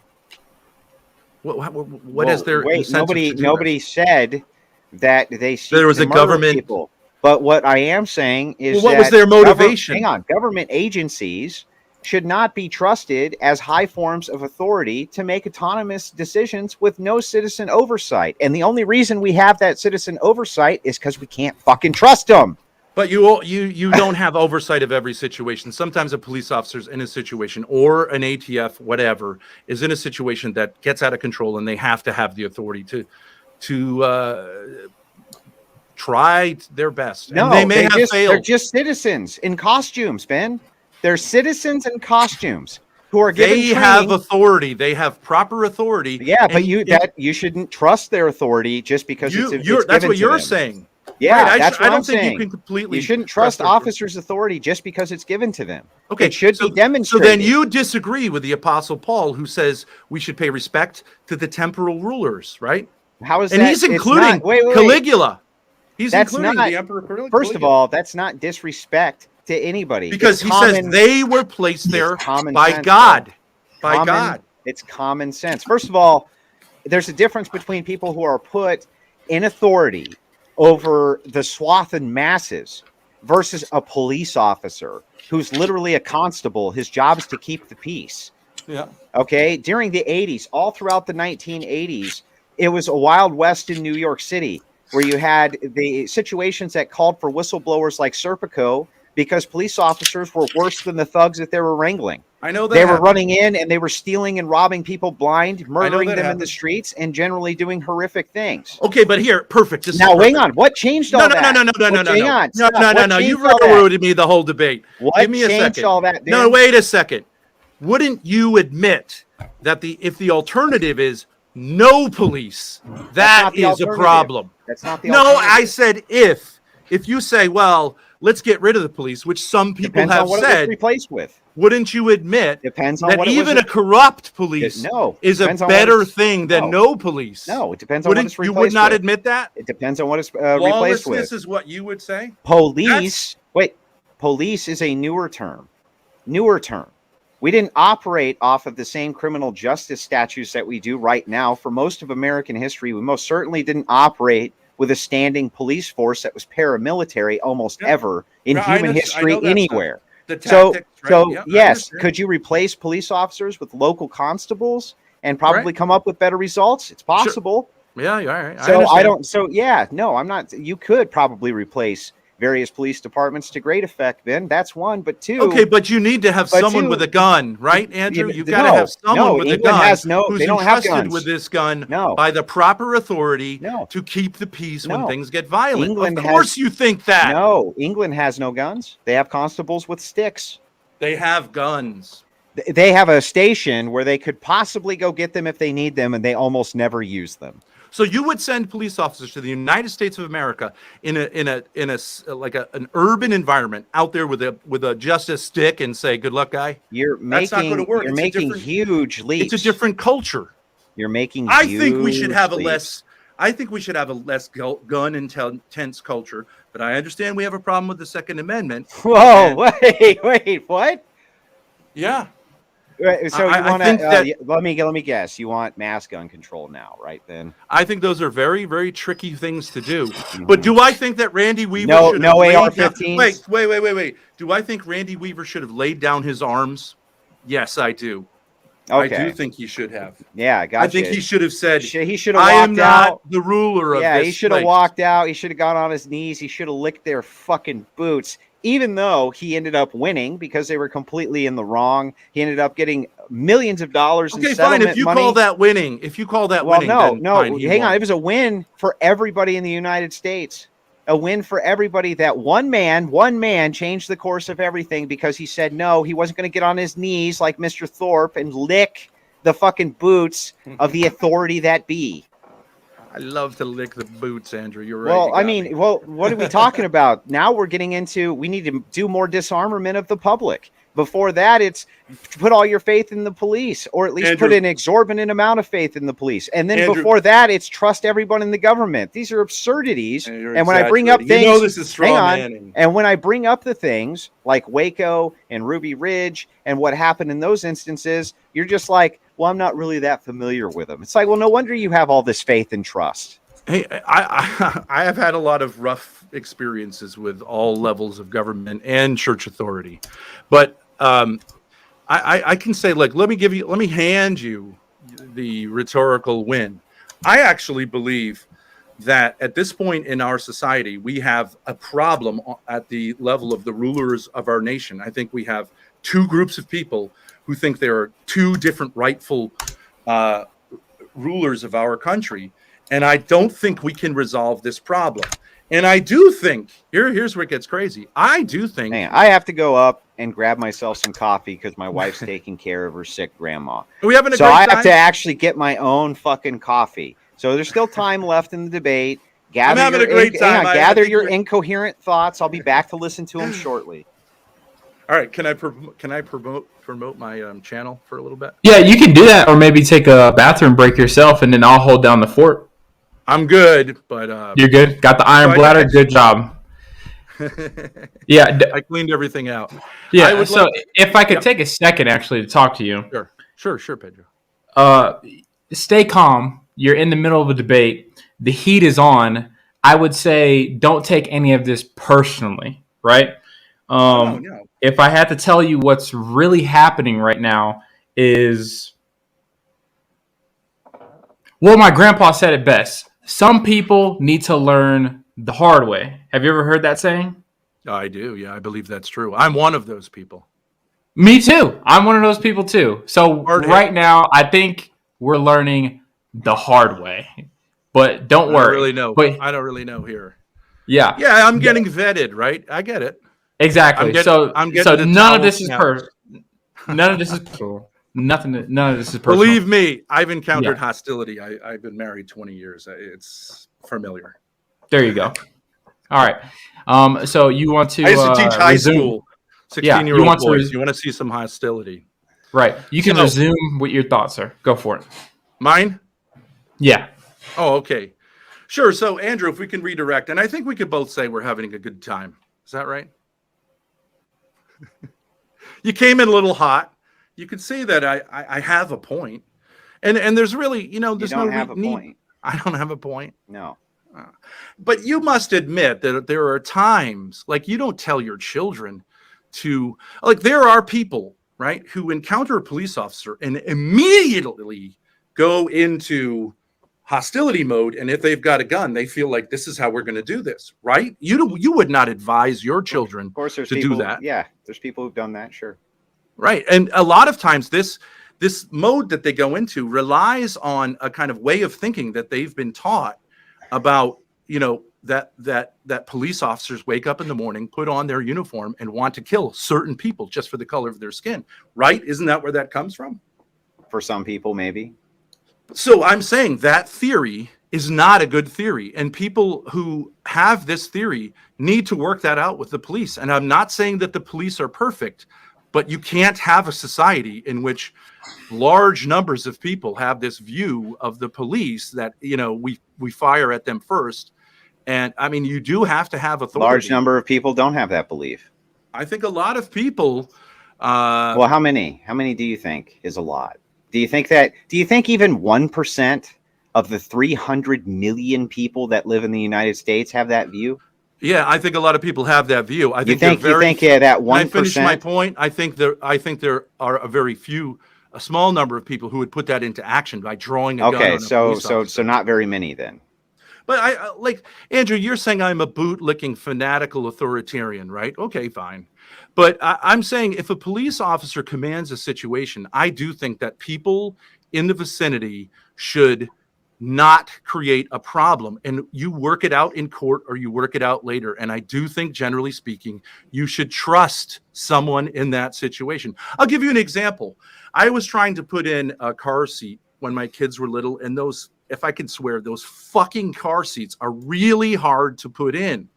What is Well, their wait, incentive to do this? nobody said that they seek There was to a murder government. people. But what I am saying is Well, what was that their motivation? hang on, government agencies should not be trusted as high forms of authority to make autonomous decisions with no citizen oversight. And the only reason we have that citizen oversight is because we can't fucking trust them. But you don't have oversight of every situation. Sometimes a police officer's in a situation, or an ATF, whatever, is in a situation that gets out of control, and they have to have the authority to try their best. No, And they may have they're failed. just citizens in costumes, Ben. They're citizens in costumes who are given They training. have authority. They have proper authority. Yeah, but And you shouldn't trust their authority just because it's that's given what to you're them. saying. Yeah, Right, that's what I I'm don't think saying. you can completely. You shouldn't trust their- officers' authority just because it's given to them. Okay, It should so, be demonstrated. So then you disagree with the Apostle Paul, who says we should pay respect to the temporal rulers, right? How is And that? he's It's including not- wait. Caligula. He's That's including not- the Emperor Caligula. First of all, that's not disrespect to anybody. because he says they were placed there common by sense, God. By common- God. It's common sense. First of all, there's a difference between people who are put in authority over the swath and masses versus a police officer who's literally a constable. His job is to keep the peace. Yeah. Okay. During the 80s, all throughout the 1980s, it was a wild west in New York City where you had the situations that called for whistleblowers like Serpico because police officers were worse than the thugs that they were wrangling. I know that They were happened. running in and they were stealing and robbing people blind, murdering that them in the happened. streets, and generally doing horrific things. Okay, but here, perfect. This is Now, hang perfect. on. What changed all No, that? hang on. No. You've railroaded me the whole debate. What Give me a changed second. all that, No, Dan? wait a second. Wouldn't you admit that if the alternative is no police, that not the is a alternative. problem? That's not the No, alternative. I said if. If you say, well, let's get rid of the police, which some people Depends have on what it was said, replaced with. wouldn't you admit Depends on that what it even was. a corrupt police No, is a depends on what better it's- thing than no. no police? No, it depends on what Wouldn't it's you replaced would not with. admit that? It depends on what it's replaced Lawlessness with. is what you would say? Police. Wait, police is a newer term. Newer term. We didn't operate off of the same criminal justice statutes that we do right now. For most of American history, we most certainly didn't operate with a standing police force that was paramilitary almost Yeah. ever in Yeah, I human know history that anywhere. The So, tactics, right? so Yeah, I yes, understand. could you replace police officers with local constables and probably Right. come up with better results? It's possible. Yeah, all right. So I understand. don't. So yeah, no, I'm not. You could probably replace various police departments to great effect. Then that's one, but two. Okay, but you need to have But someone two- with a gun, right, Andrew? You got to no, have someone no, with a England gun has no- who's they don't have entrusted guns. with this gun No. by the proper authority No. to keep the peace when No. things get violent. England of course, has- you think that No, England has no guns. They have constables with sticks. they have guns. They have a station where they could possibly go get them if they need them, and they almost never use them. So you would send police officers to the United States of America in an urban environment out there with a just a stick and say, "Good luck, guy." You're That's not making gonna work. you're It's a making different- huge leaps. It's a different culture. You're making. I think we should huge have a leaps. less. I think we should have a less gun intense culture. But I understand we have a problem with the Second Amendment. Whoa! Wait! What? Yeah. Right, so I you want think that- to? Let me guess. You want mass gun control now, right? Then I think those are very, very tricky things to do. But do I think that Randy Weaver No- should no have laid down- AR-15s? Wait. Do I think Randy Weaver should have laid down his arms? Yes, I do. okay. I do think he should have. Yeah, gotcha. I think he should have said, He should have I am walked not out. the ruler of Yeah, this he should have place." walked out. He should have gone on his knees. He should have licked their fucking boots. Even though he ended up winning because they were completely in the wrong, he ended up getting millions of dollars in Okay, fine. settlement If you money. call that winning, well, no, then fine, he hang on. won. It was a win for everybody in the United States. A win for everybody. That one man changed the course of everything because he said no. He wasn't going to get on his knees like Mr. Thorp and lick the fucking boots of the authority that be. I love to lick the boots, Andrew. You're right. Well, You I got mean, me. what are we talking about? Now we're getting into, we need to do more disarmament of the public. Before that, it's put all your faith in the police, or at least Andrew, put an exorbitant amount of faith in the police. And then Andrew, before that, it's trust everyone in the government. These are absurdities. you're And when I bring up exaggerating. things, This is hang straw on. manning. And when I bring up the things like Waco and Ruby Ridge and what happened in those instances, you're just like, well, I'm not really that familiar with them. It's like, well, no wonder you have all this faith and trust. Hey, I have had a lot of rough experiences with all levels of government and church authority, but I can say, like, let me hand you the rhetorical win. I actually believe that at this point in our society, we have a problem at the level of the rulers of our nation. I think we have two groups of people who think there are two different rightful rulers of our country. And I don't think we can resolve this problem. And I do think, here's where it gets crazy. I do think... Man, I have to go up and grab myself some coffee because my wife's taking care of her sick grandma. Are we having a so great I time? have to actually get my own fucking coffee. So there's still time left in the debate. Gather I'm having a great time. Gather your incoherent thoughts. I'll be back to listen to them shortly. All right, can I promote my channel for a little bit? Yeah, you can do that, or maybe take a bathroom break yourself, and then I'll hold down the fort. I'm good, but You're good. Got the iron bladder. Good job. Yeah, I cleaned everything out. Yeah. So if I could take a second actually to talk to you. Sure, Pedro. Stay calm. You're in the middle of a debate. The heat is on. I would say don't take any of this personally, right? No. If I had to tell you what's really happening right now is, well, my grandpa said it best. Some people need to learn the hard way. Have you ever heard that saying? I do. Yeah, I believe that's true. I'm one of those people. Me too. I'm one of those people too. So right now, I think we're learning the hard way. But don't worry. I don't really know. But, I don't really know here. Yeah. Yeah, I'm getting vetted, right? I get it. Exactly. So none of this is personal. None of this is personal. None of this is personal. Believe me, I've encountered hostility. I've been married 20 years. It's familiar. There you go. All right. So you want to? I used to teach high school. 16-year-old boys. You want to see some hostility? Right. You can resume what your thoughts are. Go for it. Mine? Yeah. Oh, okay. Sure. So, Andrew, if we can redirect, and I think we could both say we're having a good time. Is that right? You came in a little hot. You could see that I have a point. And there's really, there's no need. I don't have a point. No. But you must admit that there are times, like, you don't tell your children to, like, there are people, right, who encounter a police officer and immediately go into hostility mode. And if they've got a gun, they feel like this is how we're going to do this, right? You would not advise your children to do that. Yeah, there's people who've done that, sure. Right. And a lot of times this mode that they go into relies on a kind of way of thinking that they've been taught about, that police officers wake up in the morning, put on their uniform, and want to kill certain people just for the color of their skin. Right? Isn't that where that comes from? For some people, maybe. So I'm saying that theory is not a good theory. And people who have this theory need to work that out with the police. And I'm not saying that the police are perfect, but you can't have a society in which large numbers of people have this view of the police that, we fire at them first. And I mean, you do have to have authority. Large number of people don't have that belief. I think a lot of people. Well, how many? How many do you think is a lot? Do you think even 1% of the 300 million people that live in the United States have that view? Yeah, I think a lot of people have that view. I think that 1%. I finish my point. I think there are a small number of people who would put that into action by drawing a gun on a police officer. So not very many then. But I like, Andrew, you're saying I'm a boot-licking fanatical authoritarian, right? Okay, fine. But I'm saying if a police officer commands a situation, I do think that people in the vicinity should not create a problem, and you work it out in court or you work it out later. And I do think, generally speaking, you should trust someone in that situation. I'll give you an example. I was trying to put in a car seat when my kids were little, and those, if I can swear, those fucking car seats are really hard to put in.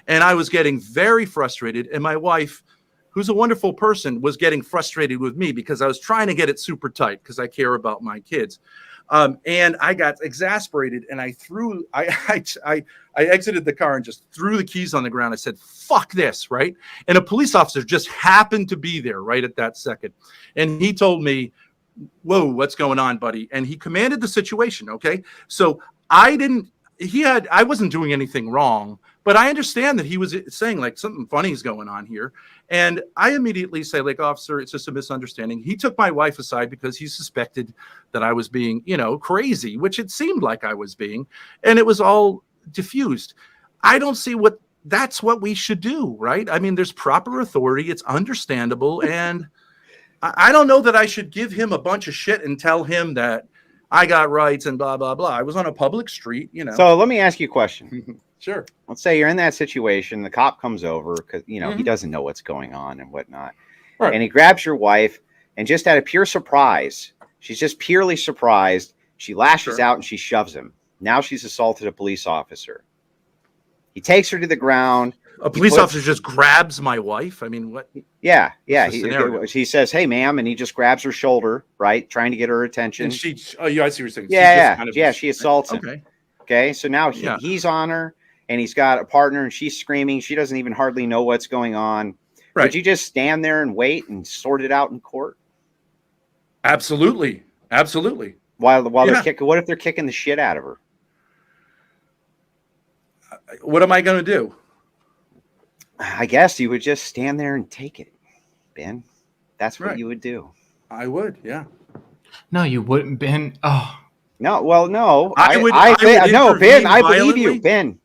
And I was getting very frustrated. And my wife, who's a wonderful person, was getting frustrated with me because I was trying to get it super tight because I care about my kids. And I got exasperated, and I exited the car and just threw the keys on the ground. I said, fuck this, right? And a police officer just happened to be there right at that second. And he told me, whoa, what's going on, buddy? And he commanded the situation, okay? So I wasn't doing anything wrong, but I understand that he was saying like something funny is going on here. And I immediately say, like, officer, it's just a misunderstanding. He took my wife aside because he suspected that I was being, crazy, which it seemed like I was being, and it was all diffused. I don't see that's what we should do, right? I mean, there's proper authority. It's understandable. And I don't know that I should give him a bunch of shit and tell him that I got rights and blah, blah, blah. I was on a public street, So let me ask you a question. Sure. Let's say you're in that situation. The cop comes over because, he Mm-hmm. doesn't know what's going on and whatnot. Right. And he grabs your wife, and just out of pure surprise, she's just purely surprised. She lashes out and she shoves him. Now she's assaulted a police officer. He takes her to the ground. A police officer just grabs my wife. I mean, what? Yeah. He says, "Hey, ma'am," and he just grabs her shoulder, right, trying to get her attention. And I see what you're saying. She assaults him. Okay. Okay, so now he's on her, and he's got a partner, and she's screaming. She doesn't even hardly know what's going on. Right. Would you just stand there and wait and sort it out in court? Absolutely. While they're kicking, what if they're kicking the shit out of her? What am I going to do? I guess you would just stand there and take it, Ben. That's what you would do. I would, yeah. No, you wouldn't, Ben. Oh. No, well, no. I would Ben, I believe you, Ben.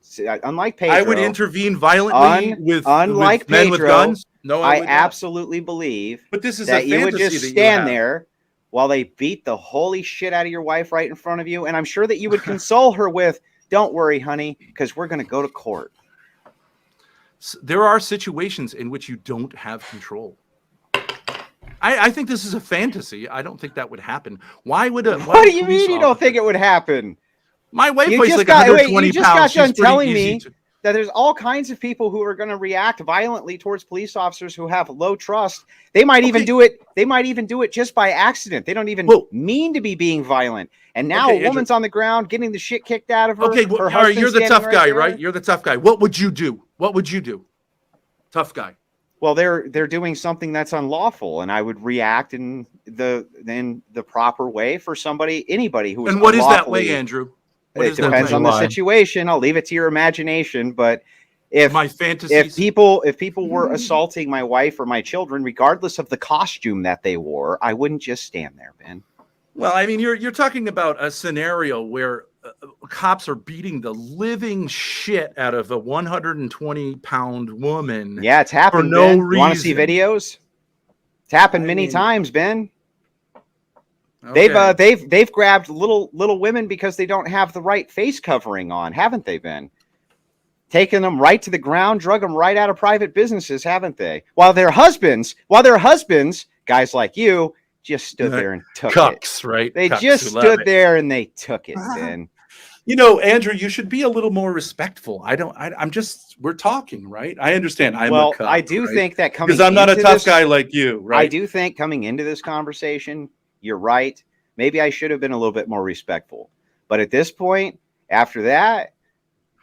Unlike Pedro, I would intervene violently with men with guns. No, I absolutely believe. But this is that a you would fantasy just that you stand have. there while they beat the holy shit out of your wife right in front of you, and I'm sure that you would console her with, "Don't worry, honey, because we're going to go to court." There are situations in which you don't have control. I think this is a fantasy. I don't think that would happen. Why would what do you mean you don't think it would happen? My wife weighs like 120 you just pounds. got done telling me that there's all kinds of people who are going to react violently towards police officers who have low trust. They might even do it. They might even do it just by accident. They don't even mean to be being violent. And now a woman's on the ground getting the shit kicked out of her. Okay, all right, you're the tough guy, right? You're the tough guy. What would you do? Tough guy. Well, they're doing something that's unlawful, and I would react in the proper way for anybody who is. And what is that way, Andrew? It depends on the situation. I'll leave it to your imagination. But if my fantasies, if people were assaulting my wife or my children, regardless of the costume that they wore, I wouldn't just stand there, Ben. Well, I mean, you're talking about a scenario where cops are beating the living shit out of a 120-pound woman. Yeah, it's happened. For no Ben. reason. You want to see videos? It's happened many times, Ben. Okay. They've grabbed little women because they don't have the right face covering on, haven't they, Ben? Taken them right to the ground, drug them right out of private businesses, haven't they? While their husbands, guys like you, just stood there and took it. Right? They Cucks just stood there and they took it, Ben. Andrew, you should be a little more respectful. We're talking, right? I understand. I do think that coming because I'm not a tough guy like you, right? I do think coming into this conversation, you're right. Maybe I should have been a little bit more respectful. But at this point, after that,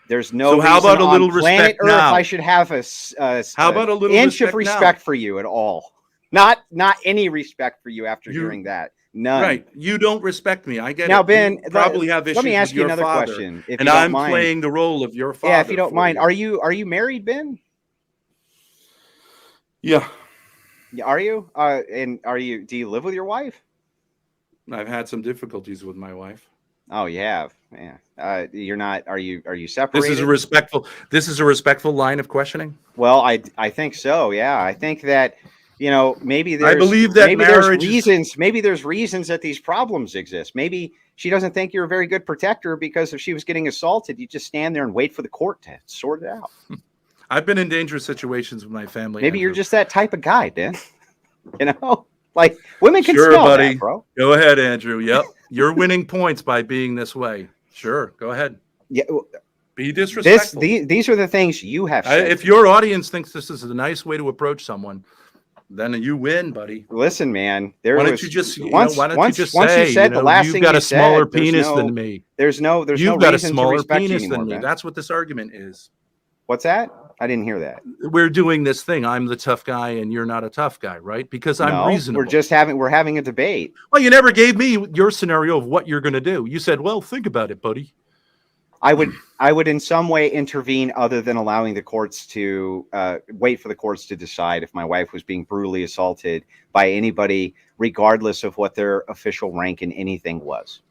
there's no So how about a little respect Earth now? I should have How about a little inch of respect respect now? for you at all. Not any respect for you after hearing that. None. Right. You don't respect me. I get now, it. Ben, You probably have issues let me ask with you your another father, question. If and you don't I'm mind. playing the role of your father. Yeah, if you don't mind. you. Are you married, Ben? Yeah. Are you? Do you live with your wife? I've had some difficulties with my wife. Oh, you have. Yeah. You're not. Are you separated? This is a respectful line of questioning. Well, I think so. Yeah. I think that, maybe I believe that maybe there's reasons that these problems exist. Maybe she doesn't think you're a very good protector because if she was getting assaulted, you just stand there and wait for the court to sort it out. I've been in dangerous situations with my family. Maybe Andrew. you're just that type of guy, Dan. Like women can Sure, smell buddy. that, bro. Go ahead, Andrew. Yep. You're winning points by being this way. Sure. Go ahead. Yeah. Be disrespectful. These are the things you have said. If your audience thinks this is a nice way to approach someone, then you win, buddy. Listen, man. Why don't you just say, the last you've thing got you a smaller said, there's penis no- than me. There's no You've got a reason to smaller respect you penis anymore, than me. man. That's what this argument is. What's that? I didn't hear that. We're doing this thing. I'm the tough guy and you're not a tough guy, right? Because I'm reasonable. We're having a debate. Well, you never gave me your scenario of what you're going to do. You said, well, think about it, buddy. I would in some way intervene other than allowing the courts to wait for the courts to decide if my wife was being brutally assaulted by anybody, regardless of what their official rank in anything was.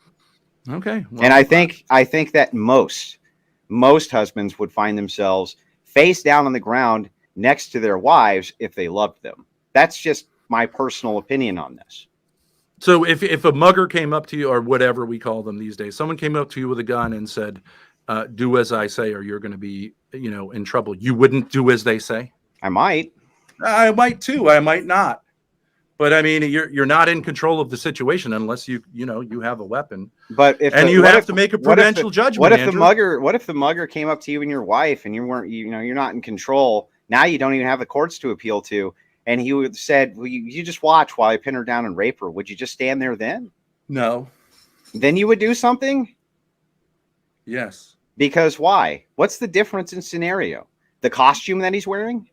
Okay. Well, and I think that most husbands would find themselves face down on the ground next to their wives if they loved them. That's just my personal opinion on this. So if a mugger came up to you, or whatever we call them these days, someone came up to you with a gun and said, do as I say, or you're going to be, in trouble. You wouldn't do as they say? I might. I might too. I might not. But I mean, you're not in control of the situation unless you have a weapon. But you have to make a prudential judgment. What if the mugger came up to you and your wife and you weren't, you're not in control? Now you don't even have the courts to appeal to. And he would have said, well, you just watch while I pin her down and rape her. Would you just stand there then? No. Then you would do something? Yes. Because why? What's the difference in scenario? The costume that he's wearing?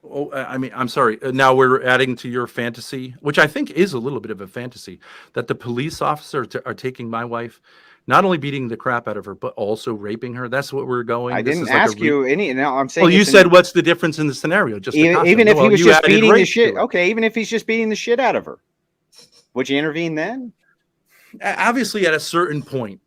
Oh, I mean, I'm sorry. Now we're adding to your fantasy, which I think is a little bit of a fantasy, that the police officer are taking my wife, not only beating the crap out of her, but also raping her. That's what we're going. I didn't ask you any. No, I'm saying. Well, you said what's the difference in the scenario? Just even if he was just beating the shit. Okay, even if he's just beating the shit out of her, would you intervene then? Obviously, at a certain point.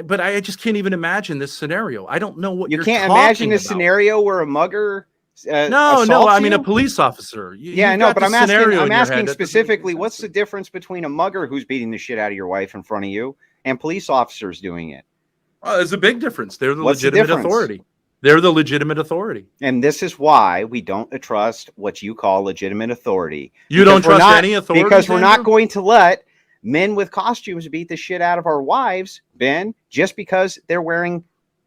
But I just can't even imagine this scenario. I don't know what you can't imagine this scenario where a mugger. No. I mean, a police officer. But I'm asking specifically, what's the difference between a mugger who's beating the shit out of your wife in front of you and police officers doing it? Well, there's a big difference. They're the legitimate authority. They're the legitimate authority. And this is why we don't trust what you call legitimate authority. You don't trust any authority? Because we're not going to let men with costumes beat the shit out of our wives, Ben, just because they're wearing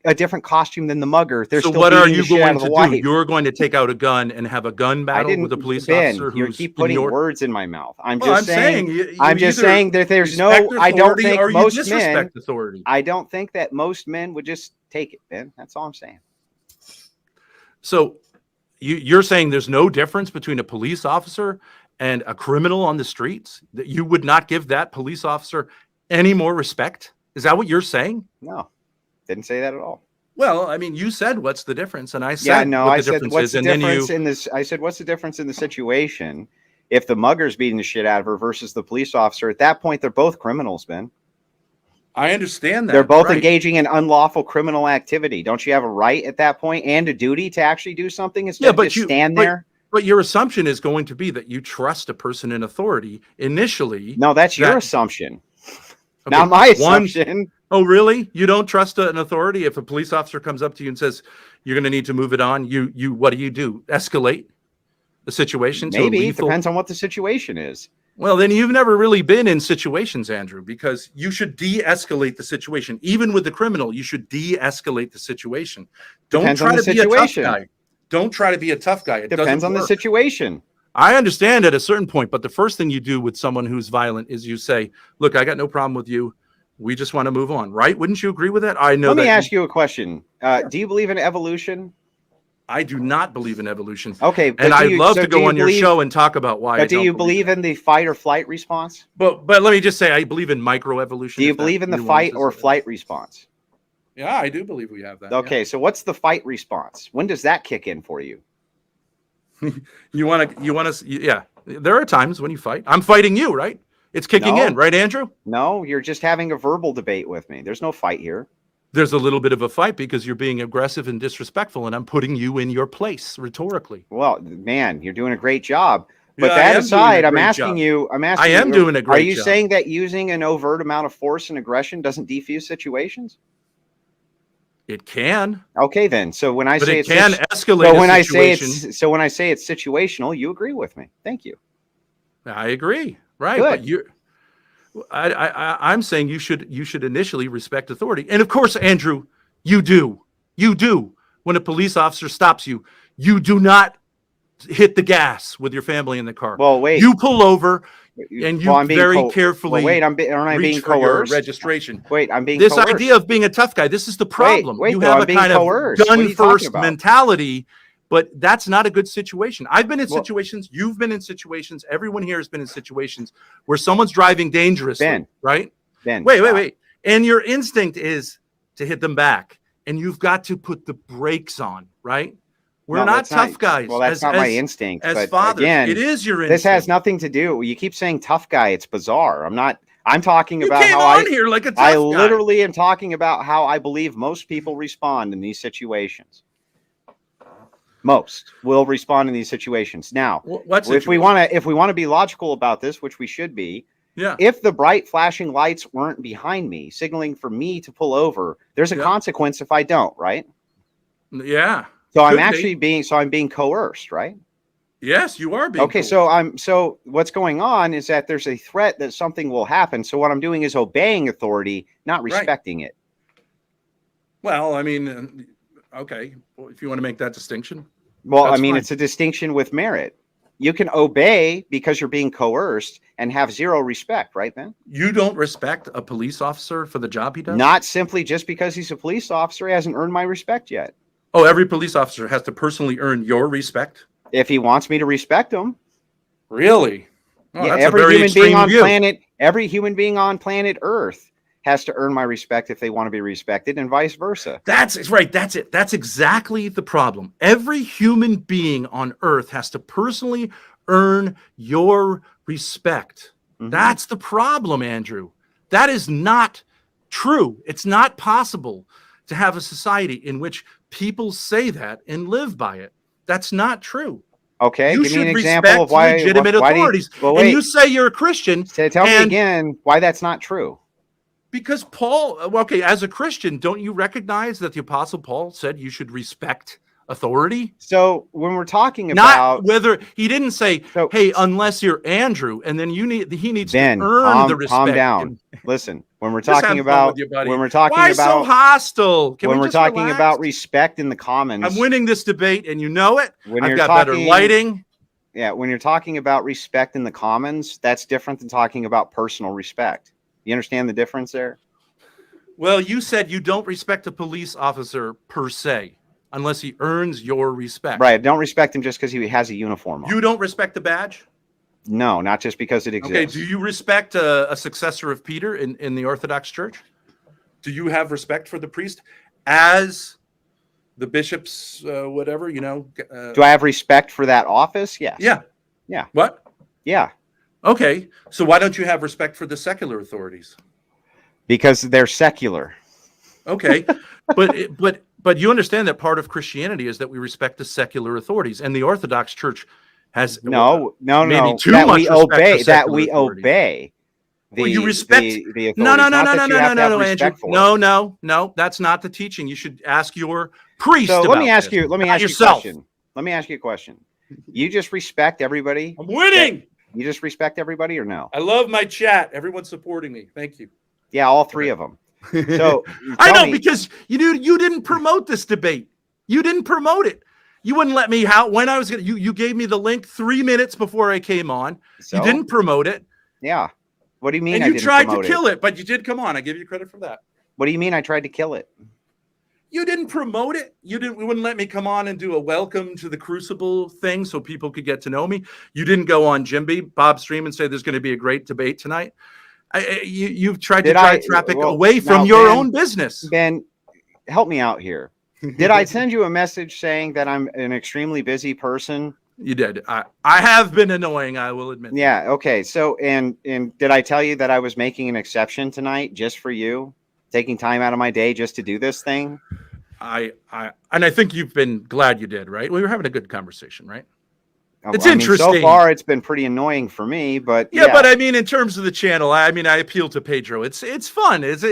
a different costume than the mugger. So what are you going to do? You're going to take out a gun and have a gun battle with a police officer? You keep putting words in my mouth. I'm just saying that there's no. I don't think most men. I don't think that most men would just take it, Ben. That's all I'm saying. So you're saying there's no difference between a police officer and a criminal on the streets? That you would not give that police officer any more respect? Is that what you're saying? No, didn't say that at all. Well, I mean, you said what's the difference, and I said I said what's the difference in this. I said what's the difference in the situation if the mugger's beating the shit out of her versus the police officer? At that point, they're both criminals, Ben. I understand that. They're both engaging in unlawful criminal activity. Don't you have a right at that point and a duty to actually do something instead of just stand there? But your assumption is going to be that you trust a person in authority initially. No, that's your assumption. Okay, not my assumption. Oh, really? You don't trust an authority? If a police officer comes up to you and says, you're going to need to move it on, you what do? Escalate the situation? Maybe. It depends on what the situation is. Well, then you've never really been in situations, Andrew, because you should de-escalate the situation. Even with the criminal, you should de-escalate the situation. Don't try to be a tough guy. Don't try to be a tough guy. It depends on the situation. I understand at a certain point, but the first thing you do with someone who's violent is you say, look, I got no problem with you. We just want to move on, right? Wouldn't you agree with that? I know. Let me ask you a question. Do you believe in evolution? I do not believe in evolution. Okay. And I'd love to go on your show and talk about why. But do you believe in the fight or flight response? But let me just say, I believe in microevolution. Do you believe in the fight or flight response? Yeah, I do believe we have that. Okay, so what's the fight response? When does that kick in for you? You want to, yeah. There are times when you fight. I'm fighting you, right? It's kicking in, right, Andrew? No, you're just having a verbal debate with me. There's no fight here. There's a little bit of a fight because you're being aggressive and disrespectful, and I'm putting you in your place rhetorically. Well, man, you're doing a great job. But that aside, I'm asking you. I am doing a great job. Are you saying that using an overt amount of force and aggression doesn't defuse situations? It can. Okay, then. So when I say it can escalate. So when I say it's situational, you agree with me. Thank you. I agree. Right. Good. But I'm saying you should initially respect authority. And of course, Andrew, you do. when a police officer stops you, you do not hit the gas with your family in the car. Well, wait. You pull over and you I'm being very carefully wait, aren't I being reach for your coerced? registration. Wait, I'm being this coerced. idea of being a tough guy. This is the problem. Wait, you though, have I'm a being kind coerced. of What are gun you talking first about? mentality, but that's not a good situation. I've been in Well- situations. You've been in situations. Everyone here has been in situations where someone's driving dangerously. Ben, right? Ben, Wait. And your instinct is to hit them back, and you've got to put the brakes on. Right? We're No, not that's tough guys. Well, that's not my instinct. As but fathers, again, it is your instinct. this has nothing to do. You keep saying tough guy. It's bizarre. I'm talking You about came how on here like a tough I guy. literally am talking about how I believe most people respond in these situations. Most will respond in these situations. Now, if we want to be logical about this, which we should be, yeah. if the bright flashing lights weren't behind me, signaling for me to pull over, there's a consequence if I don't, right? Yeah. So I'm being coerced, right? Yes, you are being okay. coerced. So what's going on is that there's a threat that something will happen. So what I'm doing is obeying authority, not respecting it. Well, I mean, okay. Well, if you want to make that distinction. Well, I mean, fine. it's a distinction with merit. You can obey because you're being coerced and have zero respect, right, Ben? You don't respect a police officer for the job he does? Not simply just because he's a police officer, he hasn't earned my respect yet. Oh, every police officer has to personally earn your respect? If he wants me to respect him. Really? Oh, yeah, that's every a very human being on view. every human being on planet Earth has to earn my respect if they want to be respected, and vice versa. That's right. That's it. That's exactly the problem. Every human being on Earth has to personally earn your respect. Mm-hmm. That's the problem, Andrew. That is not true. It's not possible to have a society in which people say that and live by it. That's not true. Okay, you give should me an example of why legitimate authorities. And you say you're a Christian. Tell me again why that's not true. Because Paul, okay, as a Christian, don't you recognize that the Apostle Paul said you should respect authority? So when we're talking about whether he didn't say, hey, unless you're Andrew, and then he needs to earn the respect. Calm down. Listen, when we're talking about why so hostile? When we're talking about respect in the commons, I'm winning this debate, and you know it. I've got better lighting. Yeah, when you're talking about respect in the commons, that's different than talking about personal respect. You understand the difference there? Well, you said you don't respect a police officer per se, unless he earns your respect. Right. Don't respect him just because he has a uniform on. You don't respect the badge? No, not just because it exists. Okay. Do you respect a successor of Peter in the Orthodox Church? Do you have respect for the priest as the bishop's whatever, do I have respect for that office? Yes. Yeah. Yeah. What? Yeah. Okay. So why don't you have respect for the secular authorities? Because they're secular. Okay. But you understand that part of Christianity is that we respect the secular authorities, and the Orthodox Church has too that much we obey. That we obey. You respect the authorities. No, Andrew. No. That's not the teaching. You should ask your priest. So let me ask you. Let me ask you a question. You just respect everybody. I'm winning. You just respect everybody, or no? I love my chat. Everyone's supporting me. Thank you. Yeah, all three of them. So I know, because you didn't promote this debate. You didn't promote it. You wouldn't let me when I was you gave me the link 3 minutes before I came on. So? You didn't promote it. Yeah. What do you mean? And you tried to kill it, but you did come on. I give you credit for that. What do you mean I tried to kill it? You didn't promote it. You wouldn't let me come on and do a welcome to the Crucible thing so people could get to know me. You didn't go on Bob's stream and say there's going to be a great debate tonight. You've tried to drive traffic away from your own business. Ben, help me out here. Did I send you a message saying that I'm an extremely busy person? You did. I have been annoying, I will admit. Yeah. Okay. So, and did I tell you that I was making an exception tonight just for you, taking time out of my day just to do this thing? And I think you've been glad you did, right? We were having a good conversation, right? It's I interesting. So far, it's been pretty annoying for me, but yeah. But I mean, in terms of the channel, I appeal to Pedro. It's fun. It's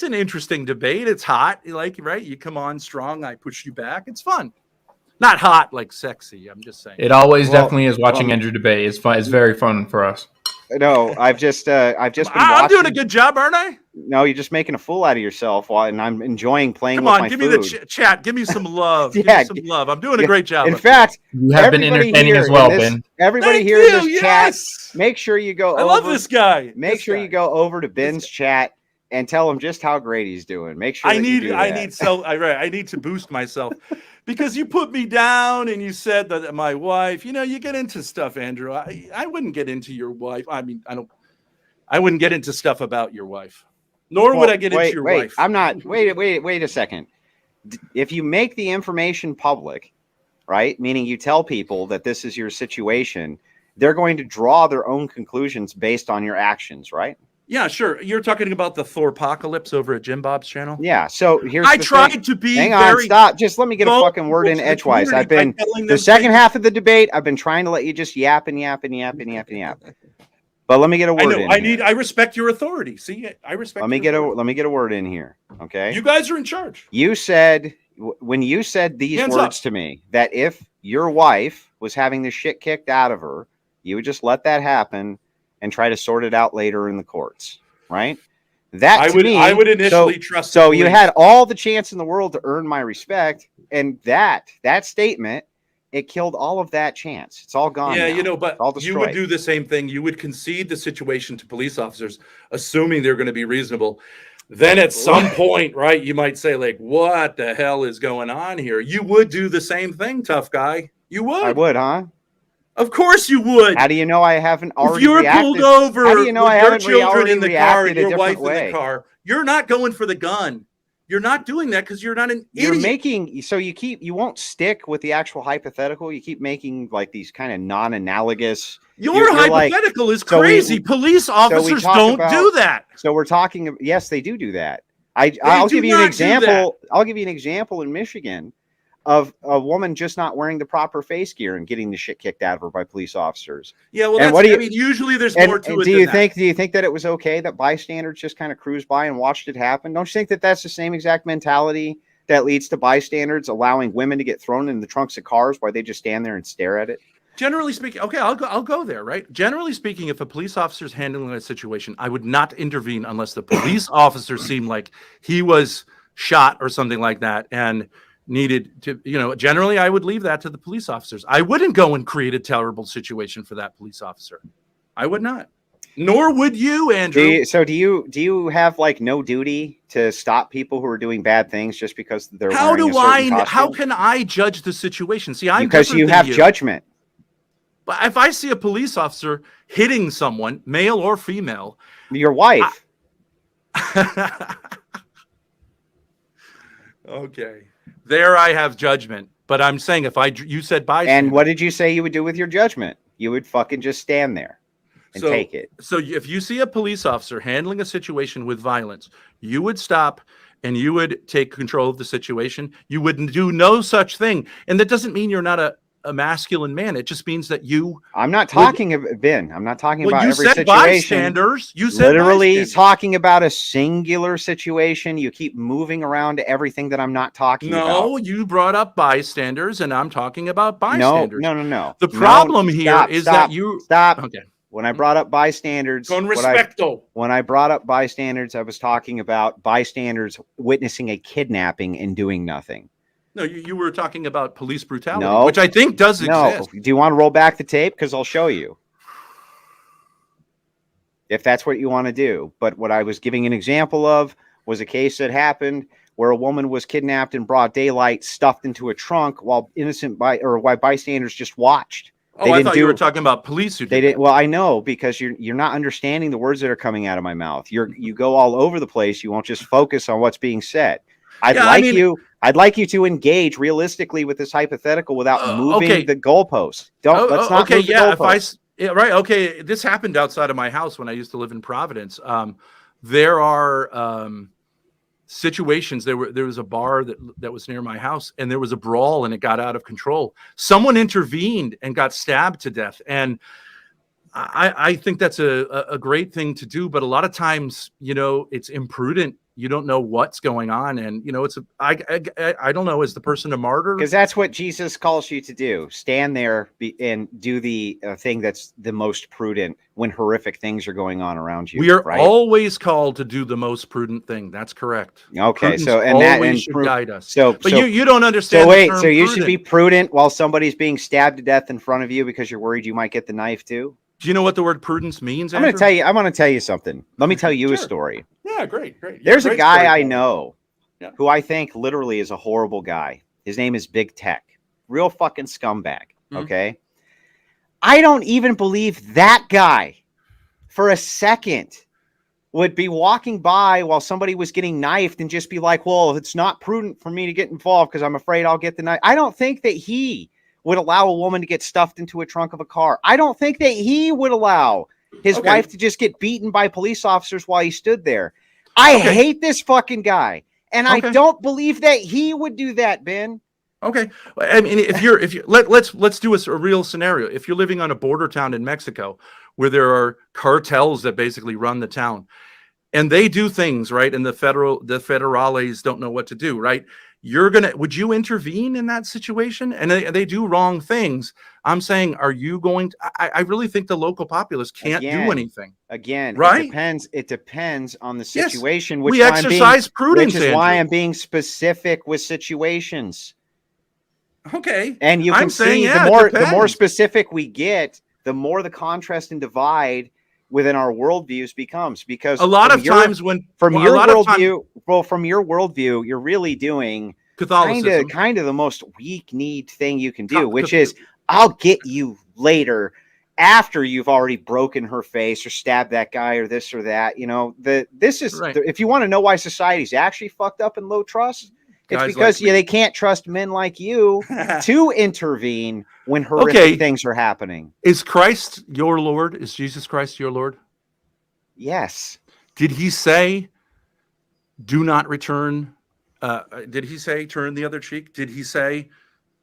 an interesting debate. It's hot, right? You come on strong, I push you back. It's fun. Not hot like sexy. I'm just saying. It always definitely is watching Andrew debate. It's fun. It's very fun for us. no. I've just been I'm doing a watching. good job, aren't I? No, you're just making a fool out of yourself, and I'm enjoying playing Come with on, my give food. me the chat. Give me some love. Give Yeah, me some love. I'm doing a great job. In up here. fact, You have been everybody entertaining here as well, in this, Ben. everybody Thank here in you, this chat, yes. make sure you go. I love this guy. Make sure you go over to Ben's chat and tell him just how great he's doing. Make sure I that you do I that. need to boost myself because you put me down and you said that my wife, you get into stuff, Andrew. I wouldn't get into your wife. I mean, I wouldn't get into stuff about your wife, nor would I get into your wife. I'm not. Wait a second. If you make the information public, right, meaning you tell people that this is your situation, they're going to draw their own conclusions based on your actions, right? Yeah, sure. You're talking about the Thorpocalypse over at Jim Bob's channel. Yeah. So here's I the tried thing. to be Hang on, very stop. Just let me get a fucking word in vulnerable to the edgewise. I've community been by telling the them second things. half of the debate. I've been trying to let you just yap. But let me get a word in. I respect your authority. See, I respect. Let me get a word in here. Okay. You guys are in charge. You said when you said these Hands words up. to me that if your wife was having the shit kicked out of her, you would just let that happen and try to sort it out later in the courts, right? I would initially trust. So you had all the chance in the world to earn my respect, and that statement, it killed all of that chance. It's all gone. Yeah, now. but you would do the same thing. You would concede the situation to police officers, assuming they're going to be reasonable. Then at some point, right, you might say, like, what the hell is going on here? You would do the same thing, tough guy. You would. I would, huh? Of course you would. How do you know I haven't already If you were pulled over how do you know with I your haven't children in the car and a your different wife in the car, you're not going for the gun. You're not doing that because you're not an You're idiot. making so you won't stick with the actual hypothetical. You keep making like these kind of non-analogous. Your hypothetical is crazy. Police officers don't do that. So we're talking. Yes, they do that. I'll give you an example. I'll give you an example in Michigan of a woman just not wearing the proper face gear and getting the shit kicked out of her by police officers. Yeah, well, usually there's more to it. Do you think that it was okay that bystanders just kind of cruised by and watched it happen? Don't you think that that's the same exact mentality that leads to bystanders allowing women to get thrown in the trunks of cars while they just stand there and stare at it? Generally speaking, okay, I'll go there, right? Generally speaking, if a police officer is handling a situation, I would not intervene unless the police officer seemed like he was shot or something like that and needed to, generally I would leave that to the police officers. I wouldn't go and create a terrible situation for that police officer. I would not. Nor would you, Andrew. Do you have like no duty to stop people who are doing bad things just because they're wearing a certain costume? How can I judge the situation? See, because you have judgment. But if I see a police officer hitting someone, male or female, your wife. Okay. There I have judgment, but I'm saying you said bystander. And what did you say you would do with your judgment? You would fucking just stand there and take it. So if you see a police officer handling a situation with violence, you would stop and you would take control of the situation. You wouldn't do no such thing. And that doesn't mean you're not a masculine man. It just means that I'm not talking about Ben. I'm not talking about every situation. Bystanders. You said literally bystanders. Talking about a singular situation. You keep moving around to everything that I'm not talking about. No, you brought up bystanders, and I'm talking about bystanders. No. The problem here is that you stop. Okay. When I brought up bystanders, con respecto. When I brought up bystanders, I was talking about bystanders witnessing a kidnapping and doing nothing. No, you were talking about police brutality, which I think does exist. Do you want to roll back the tape? Because I'll show you. If that's what you want to do. But what I was giving an example of was a case that happened where a woman was kidnapped in broad daylight, stuffed into a trunk while bystanders just watched. I thought you were talking about police who did that. Well, I know, because you're not understanding the words that are coming out of my mouth. You go all over the place. You won't just focus on what's being said. I'd like you to engage realistically with this hypothetical without moving the goalpost. Let's not move the goalpost. Okay. This happened outside of my house when I used to live in Providence. There are situations. There was a bar that was near my house, and there was a brawl, and it got out of control. Someone intervened and got stabbed to death, and I think that's a great thing to do. But a lot of times, it's imprudent You don't know what's going on, and it's I don't know. Is the person a martyr? Because that's what Jesus calls you to do. Stand there and do the thing that's the most prudent when horrific things are going on around you. We are right? always called to do the most prudent thing. That's correct. Okay, Prudence so always should guide us. But so you don't understand. So wait, the term so you prudent. should be prudent while somebody's being stabbed to death in front of you because you're worried you might get the knife too? Do you know what the word prudence means? I'm going to tell you something. Let me tell you Sure. a story. Yeah, great. There's a Great guy I storyteller. know Yeah. who I think literally is a horrible guy. His name is Big Tech. Real fucking scumbag. Okay. I don't even believe that guy for a second would be walking by while somebody was getting knifed and just be like, well, it's not prudent for me to get involved because I'm afraid I'll get the knife. I don't think that he would allow a woman to get stuffed into a trunk of a car. I don't think that he would allow his wife to just get beaten by police officers while he stood there. I hate this fucking guy. And I don't believe that he would do that, Ben. Okay. I mean, let's do a real scenario. If you're living on a border town in Mexico where there are cartels that basically run the town and they do things, right? And the federales don't know what to do, right? Would you intervene in that situation? And they do wrong things. I'm saying, are you going to, I really think the local populace can't do anything. Again, right? It depends on the situation. Yes, we exercise prudence, which is why I'm being specific with situations. Okay. And you can see the more specific we get, the more the contrast and divide within our worldviews becomes, because a lot of times from your worldview, you're really doing Catholicism, kind of the most weak-kneed thing you can do, which is I'll get you later after you've already broken her face or stabbed that guy or this or that. If you want to know why society's actually fucked up and low trust, it's because they can't trust men like you to intervene when horrific things are happening. Is Christ your Lord? Is Jesus Christ your Lord? Yes. Did he say, do not return? Did he say, turn the other cheek? Did he say,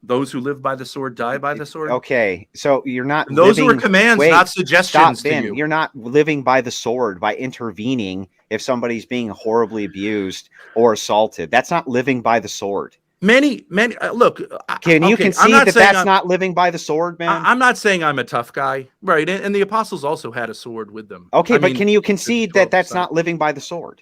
those who live by the sword die by the sword? Okay, so you're not. Those were commands, not suggestions to you. You're not living by the sword by intervening if somebody's being horribly abused or assaulted. That's not living by the sword. Many look. Can you concede that that's not living by the sword, man? I'm not saying I'm a tough guy, right? And the apostles also had a sword with them. Okay, but can you concede that that's not living by the sword?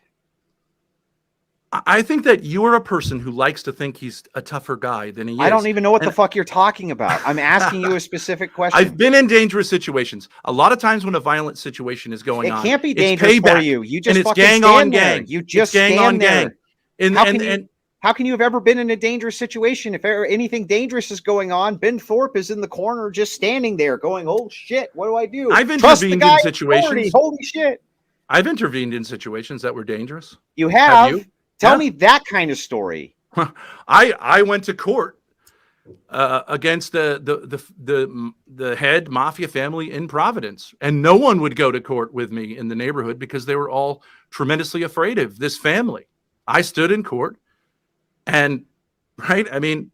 I think that you're a person who likes to think he's a tougher guy than he is. I don't even know what the fuck you're talking about. I'm asking you a specific question. I've been in dangerous situations. A lot of times when a violent situation is going on, it can't be dangerous for you. You just fucking stand on gang. You just stand there. How can you have ever been in a dangerous situation? If anything dangerous is going on, Ben Thorp is in the corner just standing there going, oh shit, what do I do? I've intervened in situations. Holy shit. I've intervened in situations that were dangerous. You have you? Tell me that kind of story. I went to court against the head mafia family in Providence, and no one would go to court with me in the neighborhood because they were all tremendously afraid of this family. I stood in court, and I mean,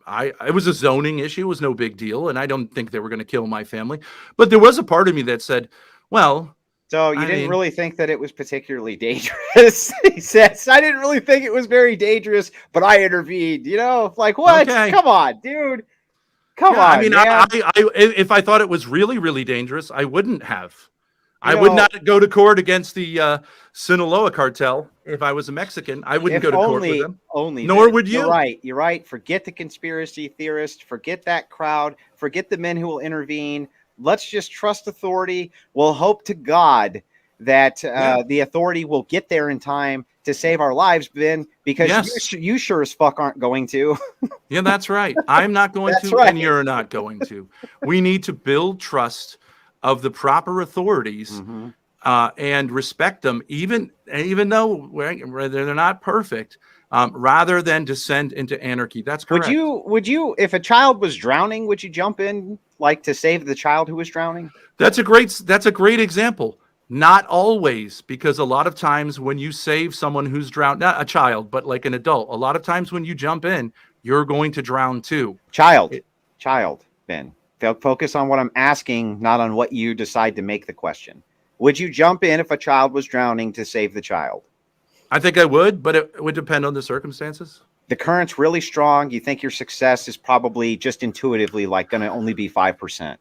it was a zoning issue. It was no big deal, and I don't think they were going to kill my family. But there was a part of me that said, well. So you didn't really think that it was particularly dangerous? He says, I didn't really think it was very dangerous, but I intervened. Like what? Okay. Come on, dude. Come on. I mean, if I thought it was really, really dangerous, I wouldn't have. I would not go to court against the Sinaloa cartel if I was a Mexican. I wouldn't go to court with them. Nor would you. You're right. Forget the conspiracy theorists. Forget that crowd. Forget the men who will intervene. Let's just trust authority. We'll hope to God that the authority will get there in time to save our lives, Ben, because you sure as fuck aren't going to. Yeah, that's right. I'm not going to, and you're not going to. We need to build trust of the proper authorities and respect them, even though they're not perfect, rather than descend into anarchy. That's correct. Would you, if a child was drowning, would you jump in to save the child who was drowning? That's a great example. Not always, because a lot of times when you save someone who's drowned, not a child, but like an adult, a lot of times when you jump in, you're going to drown too. Child, Ben. Focus on what I'm asking, not on what you decide to make the question. Would you jump in if a child was drowning to save the child? I think I would, but it would depend on the circumstances. The current's really strong. You think your success is probably just intuitively like going to only be 5%.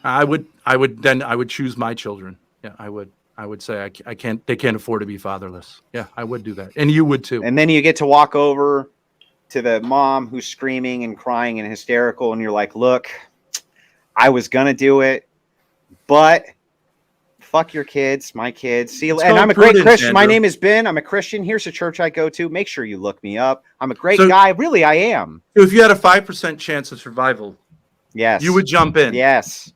I would choose my children. Yeah, I would say I can't. They can't afford to be fatherless. Yeah, I would do that, and you would too. And then you get to walk over to the mom who's screaming and crying and hysterical, and you're like, "Look, I was gonna do it, but fuck your kids, my kids. See, and I'm a great Christian. My name is Ben. I'm a Christian. Here's a church I go to. Make sure you look me up. I'm a great guy. Really, I am." So if you had a 5% chance of survival, yes, you would jump in. Yes.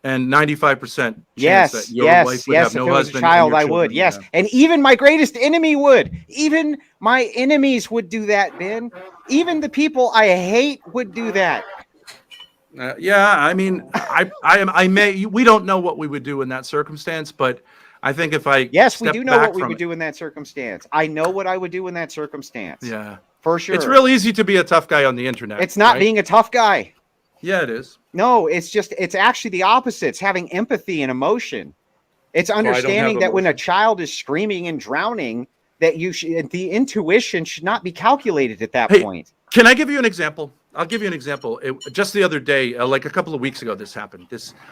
And 95% chance yes, that your yes, wife would yes. have no if it was husband. A child, I would. Yes, and even my greatest enemy would. Even my enemies would do that, Ben. Even the people I hate would do that. Yeah, I mean, I may. We don't know what we would do in that circumstance, but I think if I we do know what we would do in that circumstance. I know what I would do in that circumstance. Yeah, for sure. It's real easy to be a tough guy on the internet. It's not being a tough guy. Yeah, it is. No, it's actually the opposite. It's having empathy and emotion. It's understanding that when a child is screaming and drowning, that the intuition should not be calculated at that point. Can I give you an example? I'll give you an example. Just the other day, like a couple of weeks ago, this happened.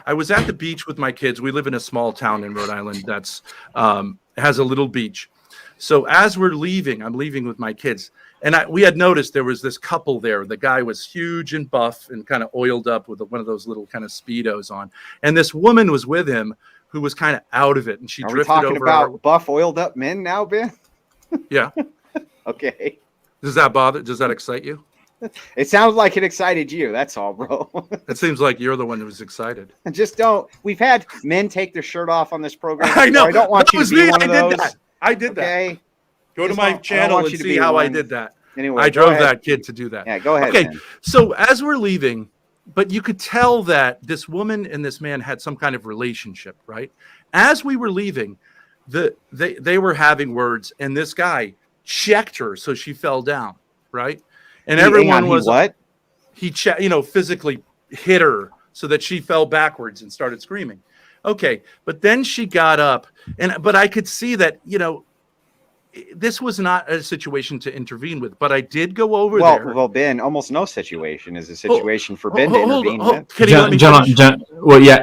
I was at the beach with my kids. We live in a small town in Rhode Island that's has a little beach. So as we're leaving, I'm leaving with my kids. And we had noticed there was this couple there. The guy was huge and buff and kind of oiled up with one of those little kind of Speedos on. And this woman was with him who was kind of out of it. And she drifted over. Are we talking about buff, oiled up men now, Ben? Yeah. Okay. Does that excite you? It sounds like it excited you. That's all, bro. It seems like you're the one who was excited. Just don't. We've had men take their shirt off on this program. I know. I don't want you to be one of those. I did that. Go to my channel and see how I did that. Anyway, I drove that kid to do that. Yeah, go ahead. Okay, so as we're leaving, but you could tell that this woman and this man had some kind of relationship, right? As we were leaving, they were having words, and this guy checked her so she fell down, right? And everyone was what? He physically hit her so that she fell backwards and started screaming. Okay, but then she got up, but I could see that, this was not a situation to intervene with, but I did go over there. Well, Ben, almost no situation is a situation for Ben to intervene with.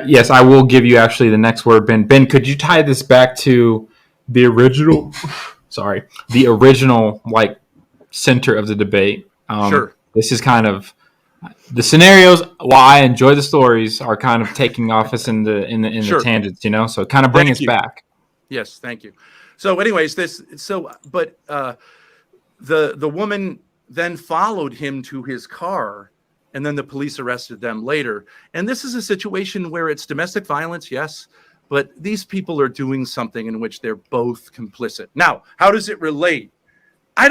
Yes, I will give you actually the next word, Ben. Ben, could you tie this back to the original? Sorry, the original center of the debate. Sure. This is kind of the scenarios. Why I enjoy the stories are kind of taking off us in the Sure. the tangents, so kind of bring us back. Yes, thank you. So, anyways, the woman then followed him to his car, and then the police arrested them later. And this is a situation where it's domestic violence, yes, but these people are doing something in which they're both complicit. Now, how does it relate? I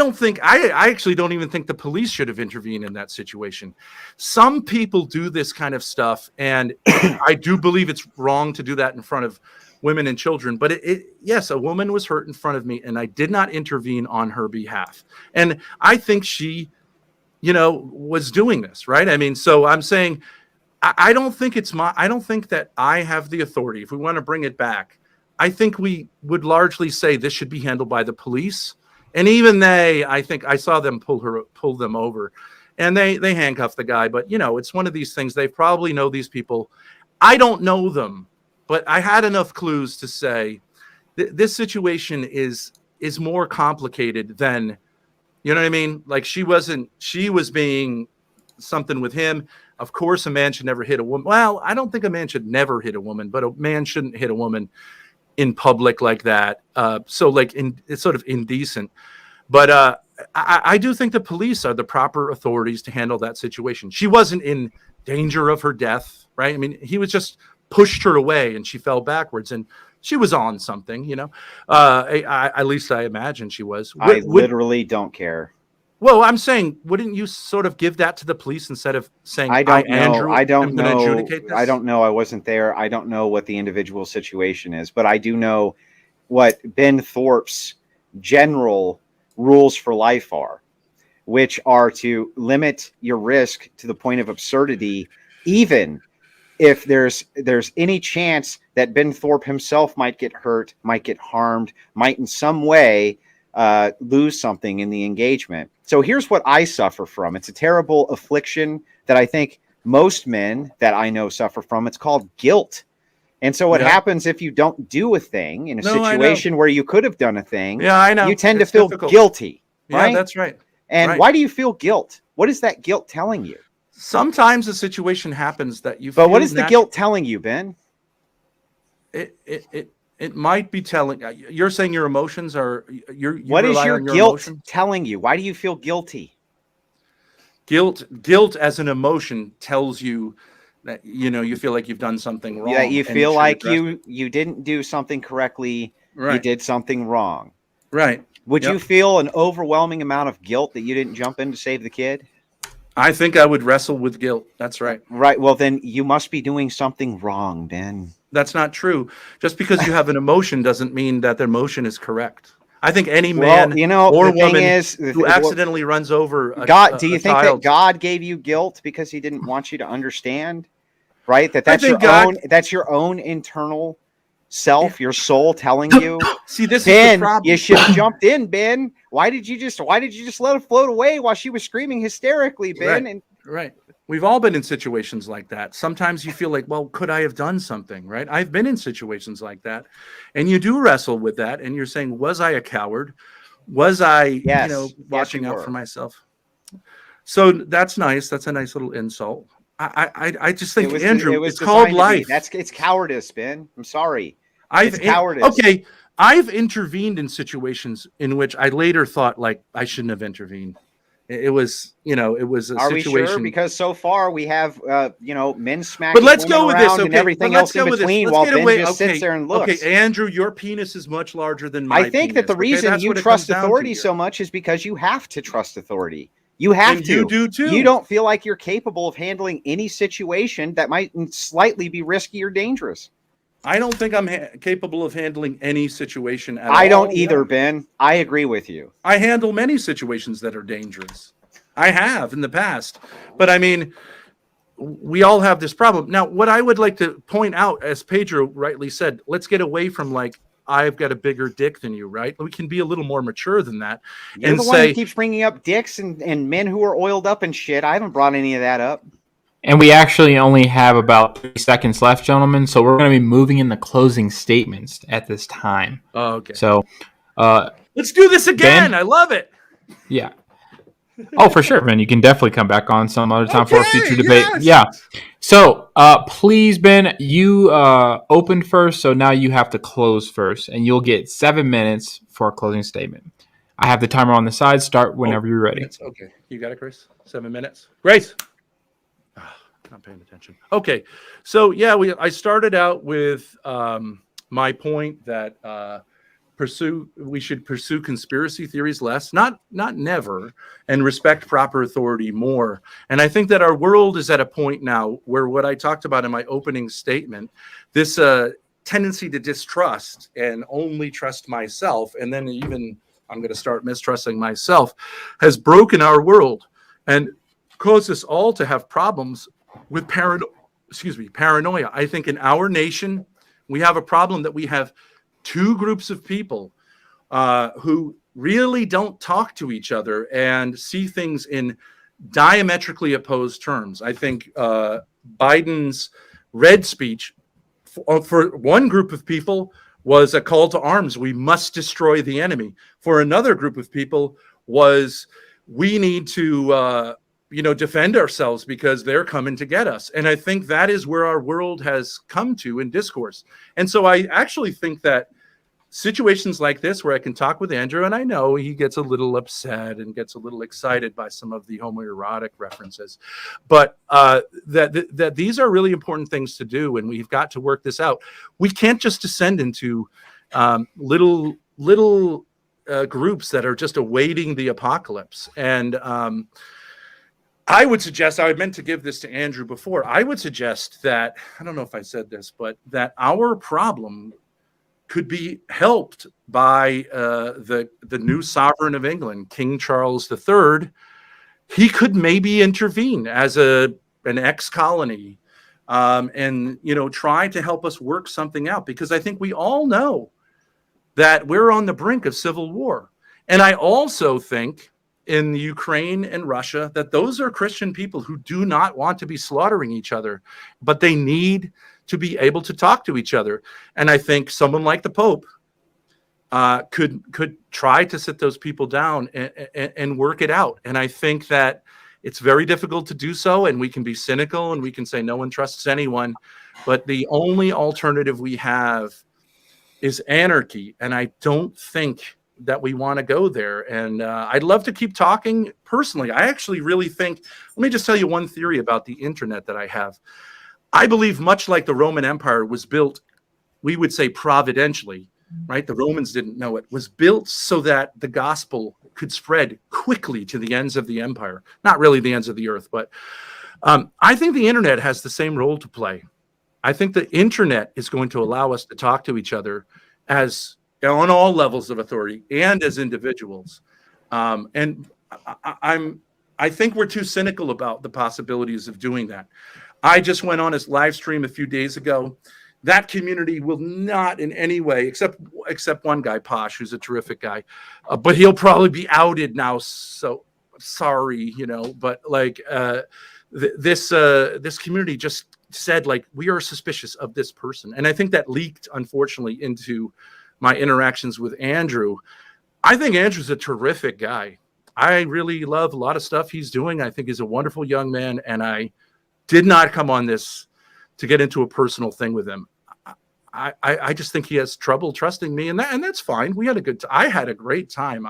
actually don't even think the police should have intervened in that situation. Some people do this kind of stuff, and I do believe it's wrong to do that in front of women and children. But yes, a woman was hurt in front of me, and I did not intervene on her behalf. And I think she, was doing this, right? I mean, so I'm saying, I don't think that I have the authority. If we want to bring it back, I think we would largely say this should be handled by the police. And even I think I saw them pull them over, and they handcuffed the guy. But it's one of these things. They probably know these people. I don't know them, but I had enough clues to say this situation is more complicated than, you know what I mean? Like she was being something with him. Of course, a man should never hit a woman. Well, I don't think a man should never hit a woman, but a man shouldn't hit a woman in public like that. It's sort of indecent. But I do think the police are the proper authorities to handle that situation. She wasn't in danger of her death, right? I mean, he was just pushed her away and she fell backwards, and she was on something, at least I imagine she was. I literally don't care. Well, I'm saying, wouldn't you sort of give that to the police instead of saying, I don't know. I don't know. I wasn't there. I don't know what the individual situation is, but I do know what Ben Thorp's general rules for life are, which are to limit your risk to the point of absurdity, even if there's any chance that Ben Thorp himself might get hurt, might get harmed, might in some way lose something in the engagement. So here's what I suffer from. It's a terrible affliction that I think most men that I know suffer from. It's called guilt. And so what happens if you don't do a thing in a situation where you could have done a thing? Yeah, I know. You tend to feel guilty, right? Yeah, that's right. And why do you feel guilt? What is that guilt telling you? Sometimes a situation happens that you But what is the guilt telling you, Ben? It might be telling. You're saying your emotions are. What is your guilt telling you? Why do you feel guilty? Guilt as an emotion tells you that you feel like you've done something wrong. Yeah, you feel like you didn't do something correctly. Right. You did something wrong. Right. Would you feel an overwhelming amount of guilt that you didn't jump in to save the kid? I think I would wrestle with guilt. That's right. Right. Well, then you must be doing something wrong, Ben. That's not true. Just because you have an emotion doesn't mean that the emotion is correct. I think any man or woman who accidentally runs over God, do you think that God gave you guilt because he didn't want you to understand? Right? That's your own internal self, your soul telling you. See, this Ben, is the problem. You should have jumped in, Ben. Why did you just let it float away while she was screaming hysterically, Ben? Right. We've all been in situations like that. Sometimes you feel like, well, could I have done something? Right. I've been in situations like that. And you do wrestle with that. And you're saying, was I a coward? Was I, watching out for myself? So that's nice. That's a nice little insult. I just think, Andrew, it's called life. It's cowardice, Ben. I'm sorry. It's cowardice. Okay. I've intervened in situations in which I later thought, like, I shouldn't have intervened. It was a situation. Are we sure? Because so far we have, men smacking. But let's go with this, okay? And everything else in between, while Ben just sits there and looks. Okay, Andrew, your penis is much larger than my. I think that the reason you trust authority so much is because you have to trust authority. You have to. You do too. You don't feel like you're capable of handling any situation that might slightly be risky or dangerous. I don't think I'm capable of handling any situation at all. I don't either, Ben. I agree with you. I handle many situations that are dangerous. I have in the past. But I mean, we all have this problem. Now, what I would like to point out, as Pedro rightly said, let's get away from like, I've got a bigger dick than you, right? We can be a little more mature than that. You're the one who keeps bringing up dicks and men who are oiled up and shit. I haven't brought any of that up. And we actually only have about 3 seconds left, gentlemen. So we're going to be moving in the closing statements at this time. Oh, okay. So let's do this again. Ben? I love it. Yeah. Oh, for sure, Ben. You can definitely come back on some other time for a future debate. Yes. Yeah. So please, Ben, you opened first, so now you have to close first, and you'll get 7 minutes for a closing statement. I have the timer on the side. Start whenever you're ready. Okay. You got it, Chris? 7 minutes. Grace. Not paying attention. Okay, so yeah, I started out with my point that we should pursue conspiracy theories less, not never, and respect proper authority more. And I think that our world is at a point now where what I talked about in my opening statement, this tendency to distrust and only trust myself, and then even I'm going to start mistrusting myself, has broken our world and caused us all to have problems with paranoia. I think in our nation, we have a problem that we have two groups of people who really don't talk to each other and see things in diametrically opposed terms. I think Biden's red speech for one group of people was a call to arms. We must destroy the enemy. For another group of people was we need to defend ourselves because they're coming to get us. And I think that is where our world has come to in discourse. And so I actually think that situations like this where I can talk with Andrew, and I know he gets a little upset and gets a little excited by some of the homoerotic references, but that these are really important things to do, and we've got to work this out. We can't just descend into little groups that are just awaiting the apocalypse. And I would suggest, I meant to give this to Andrew before, I would suggest that, I don't know if I said this, but that our problem could be helped by the new sovereign of England, King Charles III. He could maybe intervene as an ex-colony and try to help us work something out, because I think we all know that we're on the brink of civil war. And I also think in Ukraine and Russia that those are Christian people who do not want to be slaughtering each other, but they need to be able to talk to each other. And I think someone like the Pope could try to sit those people down and work it out. And I think that it's very difficult to do so, and we can be cynical and we can say no one trusts anyone, but the only alternative we have is anarchy, and I don't think that we want to go there. And I'd love to keep talking personally. I actually really think, let me just tell you one theory about the internet that I have. I believe much like the Roman Empire was built, we would say providentially, right? The Romans didn't know it, was built so that the gospel could spread quickly to the ends of the empire. Not really the ends of the earth, but I think the internet has the same role to play. I think the internet is going to allow us to talk to each other as on all levels of authority and as individuals. And I think we're too cynical about the possibilities of doing that. I just went on his live stream a few days ago. That community will not in any way, except one guy, Posh, who's a terrific guy, but he'll probably be outed now. So sorry, but like this community just said, like, we are suspicious of this person. And I think that leaked, unfortunately, into my interactions with Andrew. I think Andrew's a terrific guy. I really love a lot of stuff he's doing. I think he's a wonderful young man. And I did not come on this to get into a personal thing with him. I just think he has trouble trusting me, and that's fine. We had I had a great time.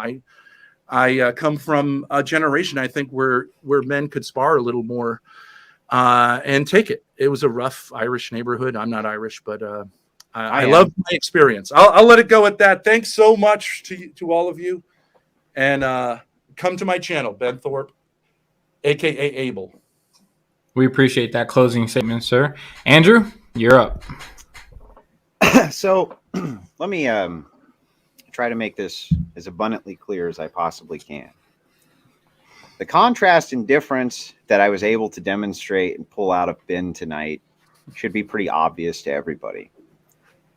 I come from a generation, I think, where men could spar a little more and take it. It was a rough Irish neighborhood. I'm not Irish, but I loved my experience. I'll let it go at that. Thanks so much to all of you, and come to my channel, Ben Thorp, aka Abel. We appreciate that closing statement, sir. Andrew, you're up. So let me try to make this as abundantly clear as I possibly can. The contrast and difference that I was able to demonstrate and pull out of Ben tonight should be pretty obvious to everybody.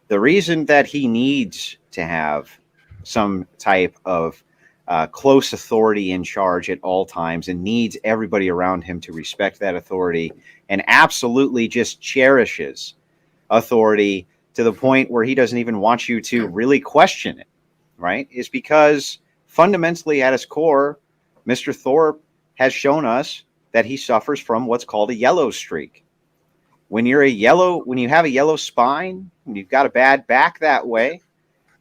The reason that he needs to have some type of close authority in charge at all times and needs everybody around him to respect that authority and absolutely just cherishes authority to the point where he doesn't even want you to really question it, right? Is because fundamentally at his core, Mr. Thorp has shown us that he suffers from what's called a yellow streak. When you have a yellow spine, when you've got a bad back that way,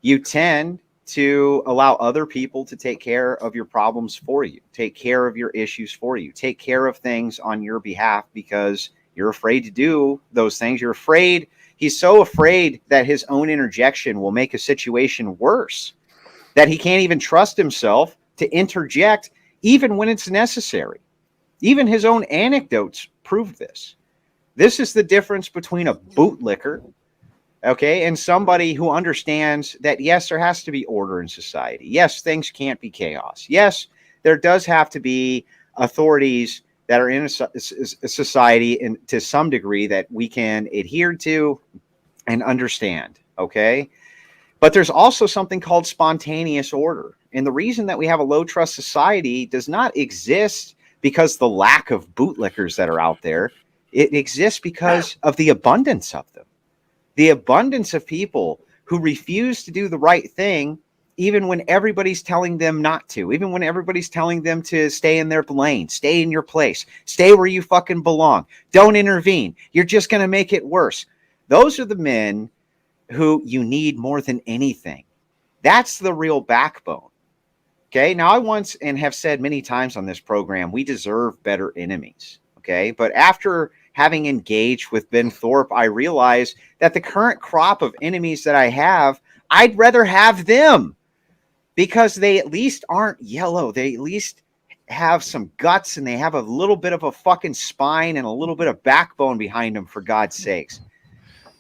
you tend to allow other people to take care of your problems for you, take care of your issues for you, take care of things on your behalf because you're afraid to do those things. You're afraid. He's so afraid that his own interjection will make a situation worse that he can't even trust himself to interject even when it's necessary. Even his own anecdotes prove this. This is the difference between a bootlicker, okay, and somebody who understands that, yes, there has to be order in society. Yes, things can't be chaos. Yes, there does have to be authorities that are in a society and to some degree that we can adhere to and understand, okay? But there's also something called spontaneous order. And the reason that we have a low trust society does not exist because the lack of bootlickers that are out there. It exists because of the abundance of them. The abundance of people who refuse to do the right thing even when everybody's telling them not to, even when everybody's telling them to stay in their lane, stay in your place, stay where you fucking belong, don't intervene, you're just going to make it worse. Those are the men who you need more than anything. That's the real backbone. Okay, now I once and have said many times on this program, we deserve better enemies. Okay, but after having engaged with Ben Thorp, I realized that the current crop of enemies that I have, I'd rather have them because they at least aren't yellow. They at least have some guts and they have a little bit of a fucking spine and a little bit of backbone behind them, for God's sakes.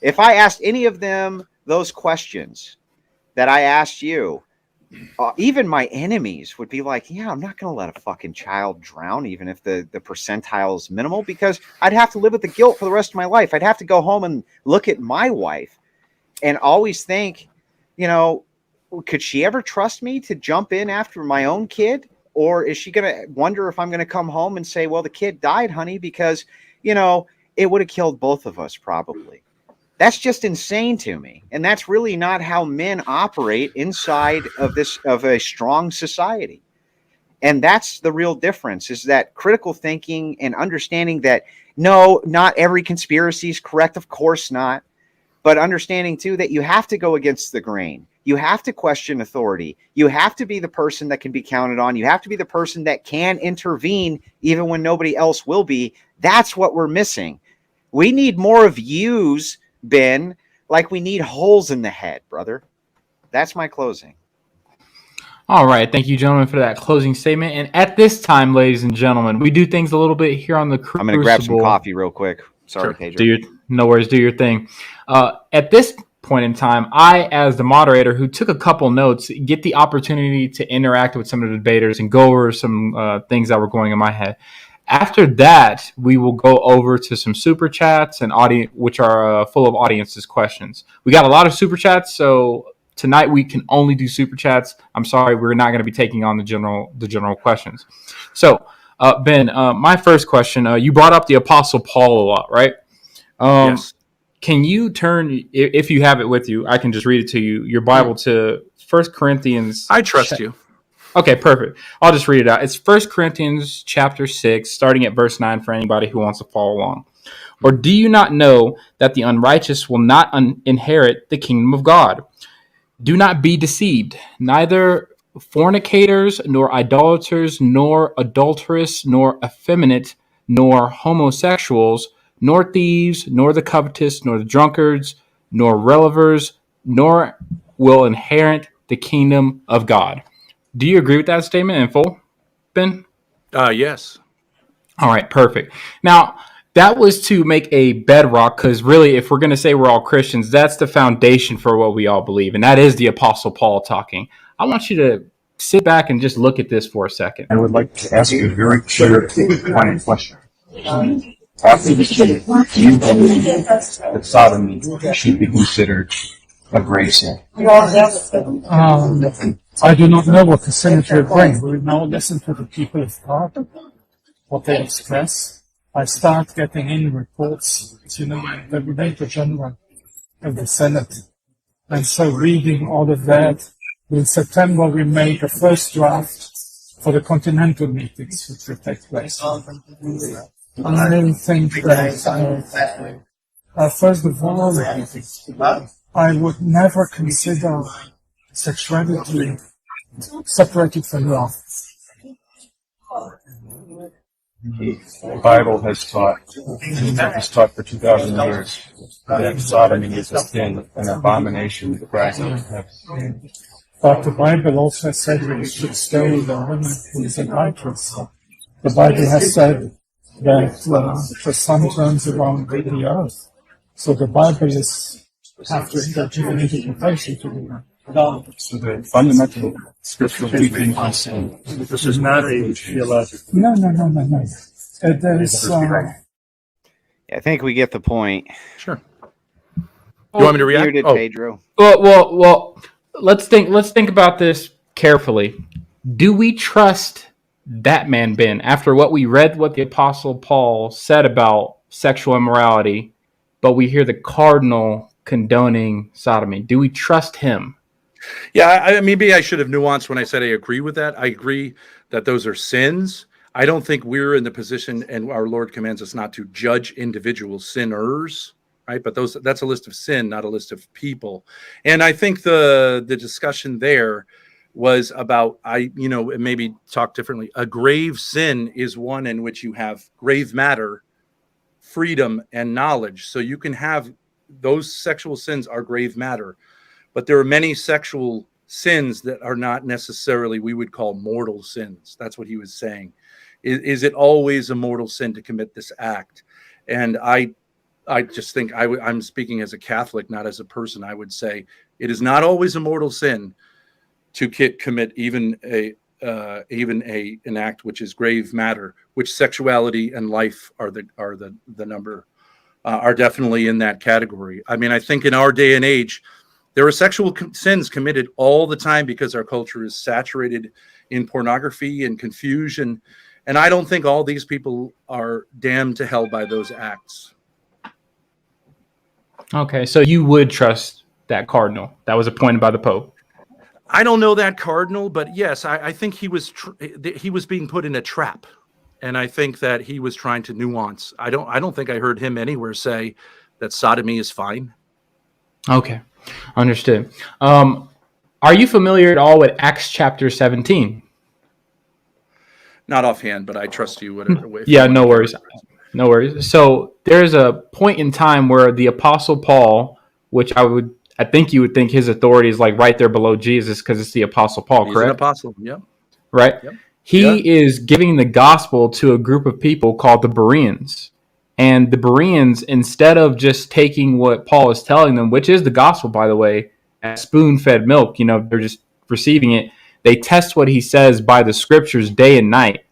If I asked any of them those questions that I asked you, even my enemies would be like, yeah, I'm not going to let a fucking child drown, even if the percentile is minimal, because I'd have to live with the guilt for the rest of my life. I'd have to go home and look at my wife and always think, could she ever trust me to jump in after my own kid? Or is she going to wonder if I'm going to come home and say, well, the kid died, honey, because, it would have killed both of us probably. That's just insane to me. And that's really not how men operate inside of a strong society. And that's the real difference, is that critical thinking and understanding that, no, not every conspiracy is correct. Of course not. But understanding, too, that you have to go against the grain. You have to question authority. You have to be the person that can be counted on. You have to be the person that can intervene even when nobody else will be. That's what we're missing. We need more of yous, Ben, like we need holes in the head, brother. That's my closing. All right. Thank you, gentlemen, for that closing statement. And at this time, ladies and gentlemen, we do things a little bit here on the Crucible. I'm going to grab some coffee real quick. Sorry, Pedro. No worries. Do your thing. At this point in time, I, as the moderator who took a couple notes, get the opportunity to interact with some of the debaters and go over some things that were going in my head. After that, we will go over to some super chats and audience, which are full of audience's questions. We got a lot of super chats, so tonight we can only do super chats. I'm sorry, we're not going to be taking on the general questions. So, Ben, my first question: you brought up the Apostle Paul a lot, right? Yes. Can you turn, if you have it with you, I can just read it to you, your Bible to 1 Corinthians. I trust you. Okay, perfect. I'll just read it out. It's 1 Corinthians chapter 6, starting at verse 9 for anybody who wants to follow along. Or do you not know that the unrighteous will not inherit the kingdom of God? Do not be deceived. Neither fornicators, nor idolaters, nor adulterers, nor effeminate, nor homosexuals, nor thieves, nor the covetous, nor the drunkards, nor revelers, nor will inherit the kingdom of God. Do you agree with that statement in full, Ben? Yes. All right, perfect. Now, that was to make a bedrock, because really, if we're going to say we're all Christians, that's the foundation for what we all believe, and that is the Apostle Paul talking. I want you to sit back and just look at this for a second. I would like to ask you a very clear, pointed question. After the faith, do you believe that sodomy should be considered a grave sin? I do not know what the cemetery brings. We now listen to the people of God, what they express. I start getting in reports, the Banter General of the Senate. And so reading all of that, in September we made the first draft for the continental meetings which will take place. I really think that, first of all, I would never consider sexuality separated from love. The Bible has taught for 2,000 years that sodomy is a sin, an abomination to Christ. But the Bible also said we should stone the woman who is adulterous. The Bible has said that the sun turns around the earth. So the Bible have to give an interpretation to the So the fundamental scriptural teaching is sin. This is not a theological. No. There is. I think we get the point. Sure. You want me to react? Muted, Oh, Pedro. Well. Let's think about this carefully. Do we trust that man, Ben, after what we read, what the Apostle Paul said about sexual immorality, but we hear the cardinal condoning sodomy? Do we trust him? Yeah, maybe I should have nuanced when I said I agree with that. I agree that those are sins. I don't think we're in the position, and our Lord commands us not to judge individual sinners, right? But that's a list of sin, not a list of people. And I think the discussion there was about, maybe talk differently. A grave sin is one in which you have grave matter, freedom, and knowledge. So you can have those sexual sins are grave matter. But there are many sexual sins that are not necessarily, we would call mortal sins. That's what he was saying. Is it always a mortal sin to commit this act? And I just think I'm speaking as a Catholic, not as a person. I would say it is not always a mortal sin to commit even an act which is grave matter, which sexuality and life are the number, are definitely in that category. I mean, I think in our day and age, There are sexual sins committed all the time because our culture is saturated in pornography and confusion. And I don't think all these people are damned to hell by those acts. Okay, so you would trust that cardinal that was appointed by the Pope? I don't know that cardinal, but yes, I think he was being put in a trap, and I think that he was trying to nuance. I don't think I heard him anywhere say that sodomy is fine. Okay, understood. Are you familiar at all with Acts chapter 17? Not offhand, but I trust you. Yeah, no worries. No worries. So there's a point in time where the Apostle Paul, which I think you would think his authority is like right there below Jesus because it's the Apostle Paul, He's correct? an apostle. Yeah. Right? Yep. He is giving the gospel to a group of people called the Bereans. And the Bereans, instead of just taking what Paul is telling them, which is the gospel, by the way, as spoon-fed milk, they're just receiving it. They test what he says by the scriptures day and night.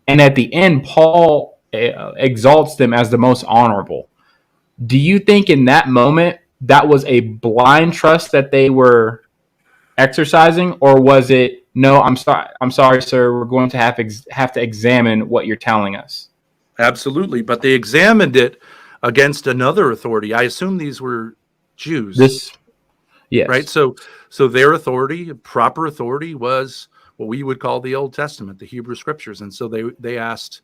And at the end, Paul exalts them as the most honorable. Do you think in that moment that was a blind trust that they were exercising, or was it, no, I'm sorry, sir, we're going to have to examine what you're telling us? Absolutely, but they examined it against another authority. I assume these were Jews. Yes. Right. So their authority, proper authority, was what we would call the Old Testament, the Hebrew Scriptures, and so they asked,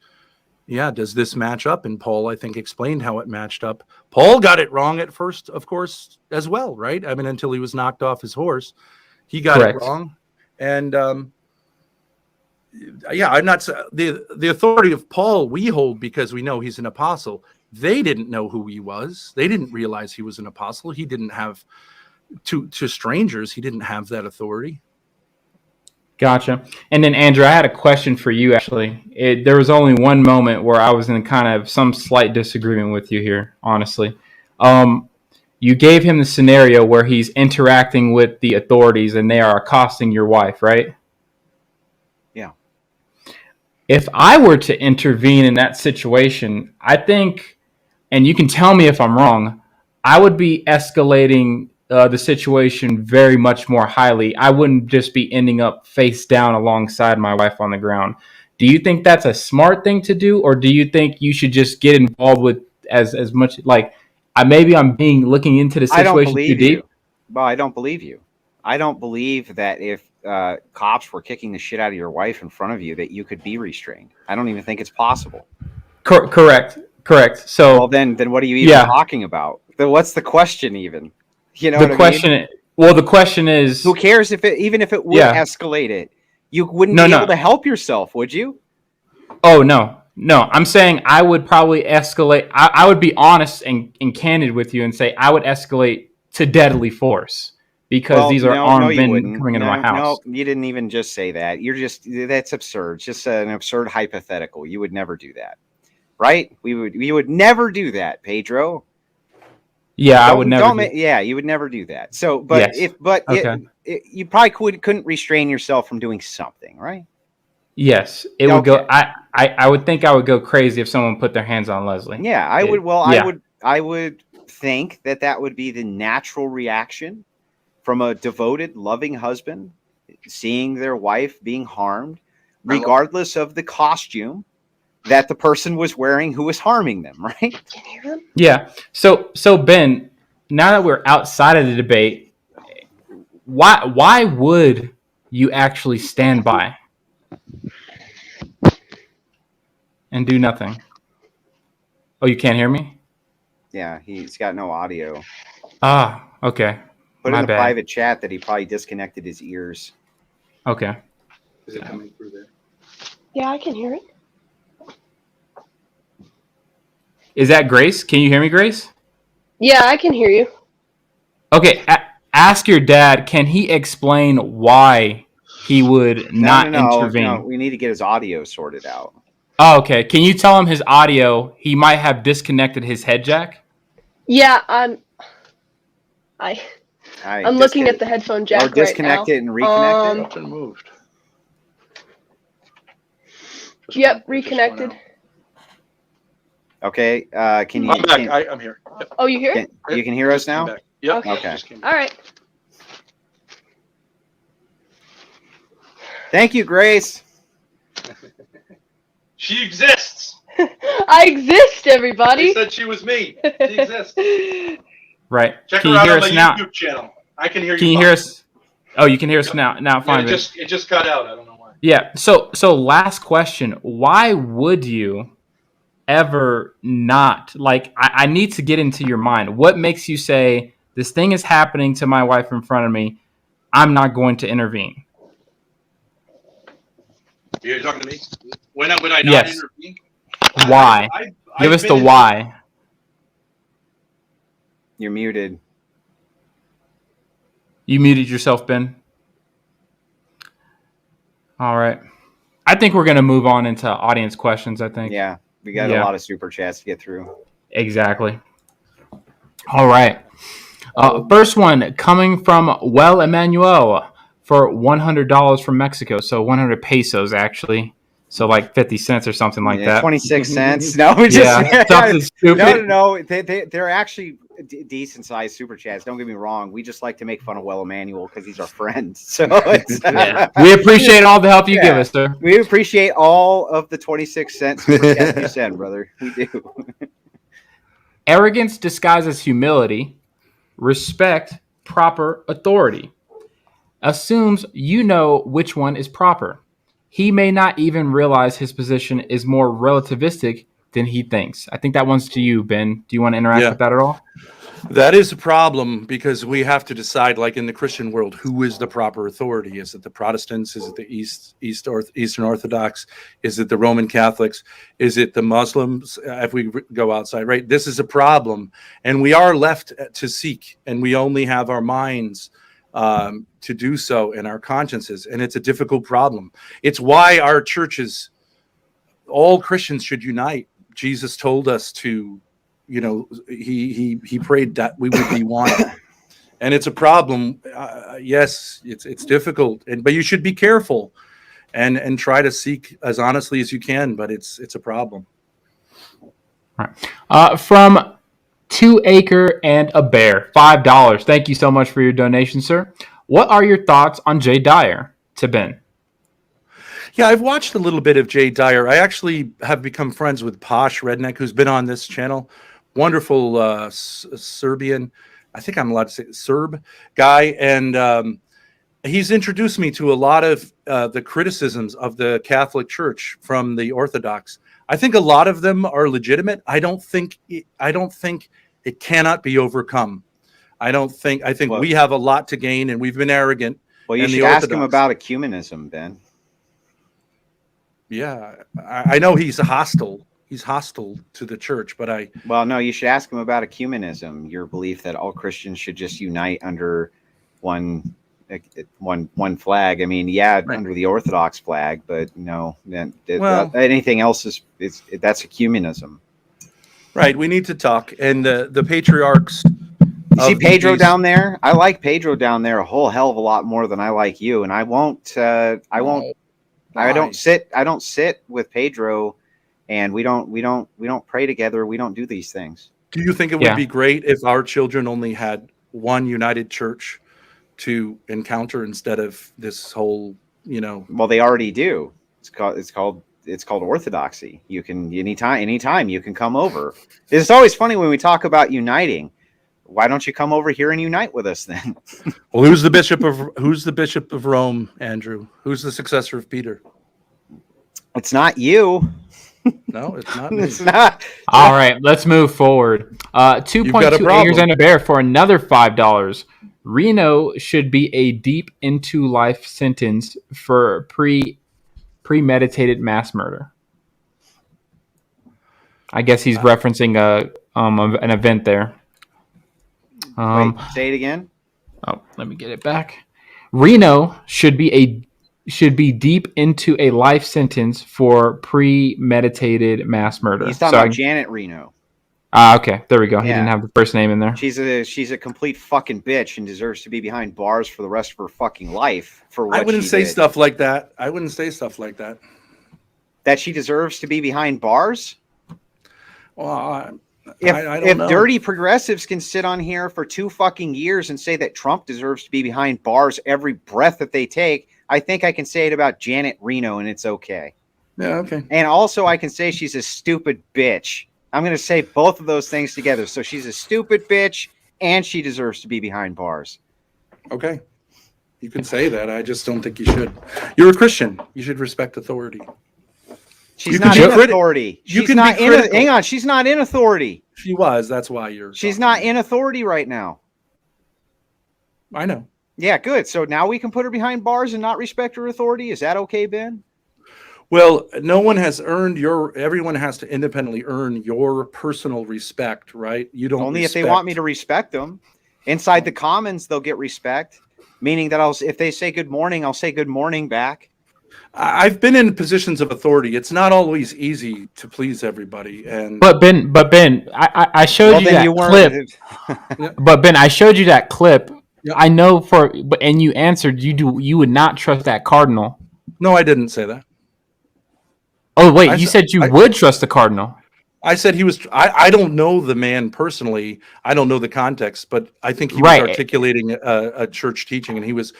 yeah, does this match up? And Paul, I think, explained how it matched up. Paul got it wrong at first, of course, as well, right? I mean, until he was knocked off his horse, he got Correct. it wrong. And yeah, I'm not the authority of Paul we hold because we know he's an apostle. They didn't know who he was. They didn't realize he was an apostle. He didn't have to strangers. He didn't have that authority. Gotcha. And then, Andrew, I had a question for you, actually. There was only one moment where I was in kind of some slight disagreement with you here, honestly. You gave him the scenario where he's interacting with the authorities and they are accosting your wife, right? Yeah. If I were to intervene in that situation, I think, and you can tell me if I'm wrong, I would be escalating the situation very much more highly. I wouldn't just be ending up face down alongside my wife on the ground. Do you think that's a smart thing to do, or do you think you should just get involved with as much, like, maybe I'm looking into the situation too deep? Well, I don't believe you. I don't believe that if cops were kicking the shit out of your wife in front of you, that you could be restrained. I don't even think it's possible. Correct. So, well, then what are you even talking about? Then what's the question even? You know, the question. Well, the question is, who cares even if it would escalate it? You wouldn't be able to help yourself, would you? Oh, no. I'm saying I would probably escalate. I would be honest and candid with you and say I would escalate to deadly force because these are armed men coming into my house. No, you didn't even just say that. That's absurd. Just an absurd hypothetical. You would never do that, right? We would never do that, Pedro. Yeah, I would never. You would never do that. So, but you probably couldn't restrain yourself from doing something, right? Yes, it would go. I would think I would go crazy if someone put their hands on Leslie. Yeah, I would. Well, yeah. I would think that would be the natural reaction from a devoted, loving husband seeing their wife being harmed, regardless of the costume that the person was wearing who was harming them, right? Can you hear him? Yeah. So Ben, now that we're outside of the debate, why would you actually stand by and do nothing? Oh, you can't hear me? Yeah, he's got no audio. Ah, okay. Put in the private chat that he probably disconnected his ears. Okay. Is it coming through there? Yeah, I can hear it. Is that Grace? Can you hear me, Grace? Yeah, I can hear you. Okay, ask your dad, can he explain why he would not intervene? No, we need to get his audio sorted out. Oh, okay. Can you tell him his audio, he might have disconnected his head jack? Yeah, I'm looking at the headphone jack right now. Disconnect it and reconnect it? Moved. Yep, reconnected. Okay, can you? I'm back. I'm here. Yep. Oh, you hear it? You can hear us now? Yep. Okay. Okay. All right. Thank you, Grace. She exists. I exist, everybody. They said she was me. She exists. Right. Check Can her you out hear on my us now? YouTube channel. I can hear you. Can you fine. hear us? Oh, you can hear us now. Now, Yeah, fine. it just cut out. I don't know why. Yeah. So last question. Why would you ever not like? I need to get into your mind. What makes you say this thing is happening to my wife in front of me? I'm not going to intervene. You're talking to me? When would I not Yes. intervene? Why? Give us the why. You're muted. You muted yourself, Ben. All right. I think we're going to move on into audience questions, I think. Yeah, we got a lot of super chats to get through. Exactly. All right. First one coming from Well Emmanuel for $100 from Mexico. So 100 pesos, actually. So like 50 cents or something like that. 26 cents. No, we just something stupid. No. They're actually decent sized super chats. Don't get me wrong. We just like to make fun of Well Emmanuel because he's our friend. So it's, we appreciate all the help you give us, sir. We appreciate all of the 26 cents super chats you send, brother. We do. Arrogance disguises humility. Respect proper authority. Assumes you know which one is proper. He may not even realize his position is more relativistic than he thinks. I think that one's to you, Ben. Do you want to interact with that at all? That is a problem because we have to decide, like in the Christian world, who is the proper authority? Is it the Protestants? Is it the Eastern Orthodox? Is it the Roman Catholics? Is it the Muslims? If we go outside, right? This is a problem, and we are left to seek, and we only have our minds to do so and our consciences, and it's a difficult problem. It's why our churches, all Christians should unite. Jesus told us to. You know, he prayed that we would be one, and it's a problem. Yes, it's difficult, but you should be careful and try to seek as honestly as you can. But it's a problem. All right. From 2 Acre and a Bear, $5. Thank you so much for your donation, sir. What are your thoughts on Jay Dyer? To Ben. Yeah, I've watched a little bit of Jay Dyer. I actually have become friends with Posh Redneck, who's been on this channel. Wonderful Serbian, I think I'm allowed to say Serb guy. And he's introduced me to a lot of the criticisms of the Catholic Church from the Orthodox. I think a lot of them are legitimate. I don't think it cannot be overcome. I think we have a lot to gain, and we've been arrogant. Well, you should ask him about ecumenism, Ben. Yeah, I know he's hostile. He's hostile to the church, but Well, no, you should ask him about ecumenism. Your belief that all Christians should just unite under one flag. I mean, right. Under the Orthodox flag, but no, anything else that's ecumenism. Right. We need to talk, and the patriarchs. You see Pedro down there? I like Pedro down there a whole hell of a lot more than I like you, and I don't sit with Pedro, and we don't pray together. We don't do these things. Do you think it would be great if our children only had one united church to encounter instead of this whole, Well, they already do. It's called orthodoxy. You can anytime you can come over. It's always funny when we talk about uniting. Why don't you come over here and unite with us then? Well, who's the bishop of Rome, Andrew? Who's the successor of Peter? It's not you. No, it's not me. It's not. All right, let's move forward. 2.2 Acres and a Bear for another $5. Reno should be a deep into life sentence for premeditated mass murder. I guess he's referencing an event there. Wait, say it again. Oh, let me get it back. Reno should be deep into a life sentence for premeditated mass murder. He's talking about Janet Reno. Okay, there we go. He didn't have the first name in there. She's a complete fucking bitch and deserves to be behind bars for the rest of her fucking life for what I wouldn't say did. Stuff like that. I wouldn't say stuff like that. That she deserves to be behind bars? Well, if dirty progressives can sit on here for 2 fucking years and say that Trump deserves to be behind bars every breath that they take, I think I can say it about Janet Reno, and it's okay. Yeah, okay. And also, I can say she's a stupid bitch. I'm going to say both of those things together. So she's a stupid bitch, and she deserves to be behind bars. Okay. You can say that. I just don't think you should. You're a Christian. You should respect authority. She's not in authority. She's not in. Hang on. She's not in authority. She was. That's why you're. She's not in authority right now. I know. Yeah, good. So now we can put her behind bars and not respect her authority. Is that okay, Ben? Well, no one has earned everyone has to independently earn your personal respect, right? You don't only if they want me to respect them. Inside the commons, they'll get respect, meaning that if they say good morning, I'll say good morning back. I've been in positions of authority. It's not always easy to please everybody. But Ben, I showed you that clip. But Ben, I showed you that clip. Yep. I know and you answered you would not trust that cardinal. No, I didn't say that. Oh wait, you said you would trust the cardinal. I said he was. I don't know the man personally. I don't know the context, but I think he was articulating a church teaching, and he was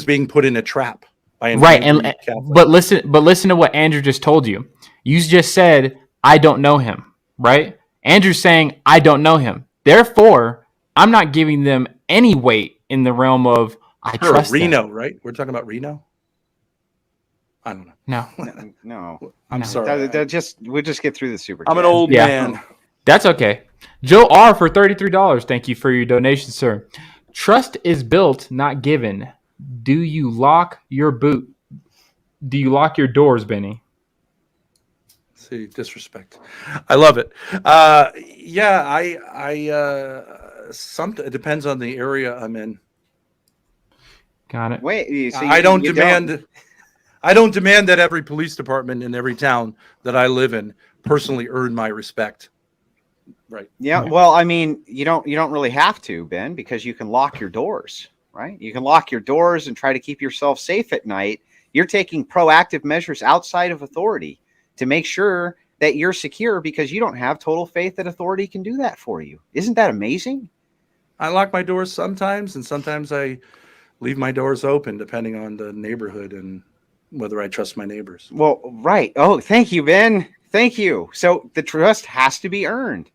being put in a trap. But listen to what Andrew just told you. You just said, I don't know him, right? Andrew's saying, I don't know him. Therefore, I'm not giving them any weight in the realm of I trust Reno, them. Right? We're talking about Reno? I don't know. No. I'm sorry. We'll just get through the super chat. I'm an old man. That's okay. Joe R for $33. Thank you for your donation, sir. Trust is built, not given. Do you lock your boot? Do you lock your doors, Benny? See, disrespect. I love it. Yeah, it depends on the area I'm in. Got it. Wait, so I don't demand that every police department in every town that I live in personally earn my respect. Right. Yeah. Well, I mean, you don't really have to, Ben, because you can lock your doors. Right? You can lock your doors and try to keep yourself safe at night. You're taking proactive measures outside of authority to make sure that you're secure because you don't have total faith that authority can do that for you. Isn't that amazing? I lock my doors sometimes, and sometimes I leave my doors open depending on the neighborhood and whether I trust my neighbors. Well, right. Oh, thank you, Ben. Thank you. So the trust has to be earned.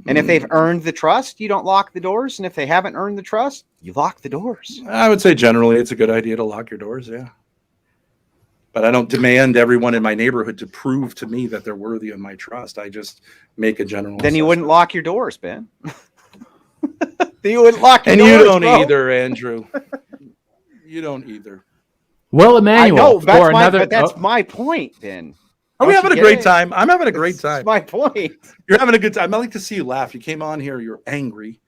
And if they've earned the trust, you don't lock the doors. And if they haven't earned the trust, you lock the doors. I would say generally it's a good idea to lock your doors, yeah. But I don't demand everyone in my neighborhood to prove to me that they're worthy of my trust. I just make a general Then you wouldn't lock your doors, Ben. You wouldn't lock your doors, and you don't either, Andrew. You don't either. Well, Emmanuel, that's my point, Ben. Are we having a great time? I'm having a great time. That's my point. You're having a good time. I like to see you laugh. You came on here, you're angry,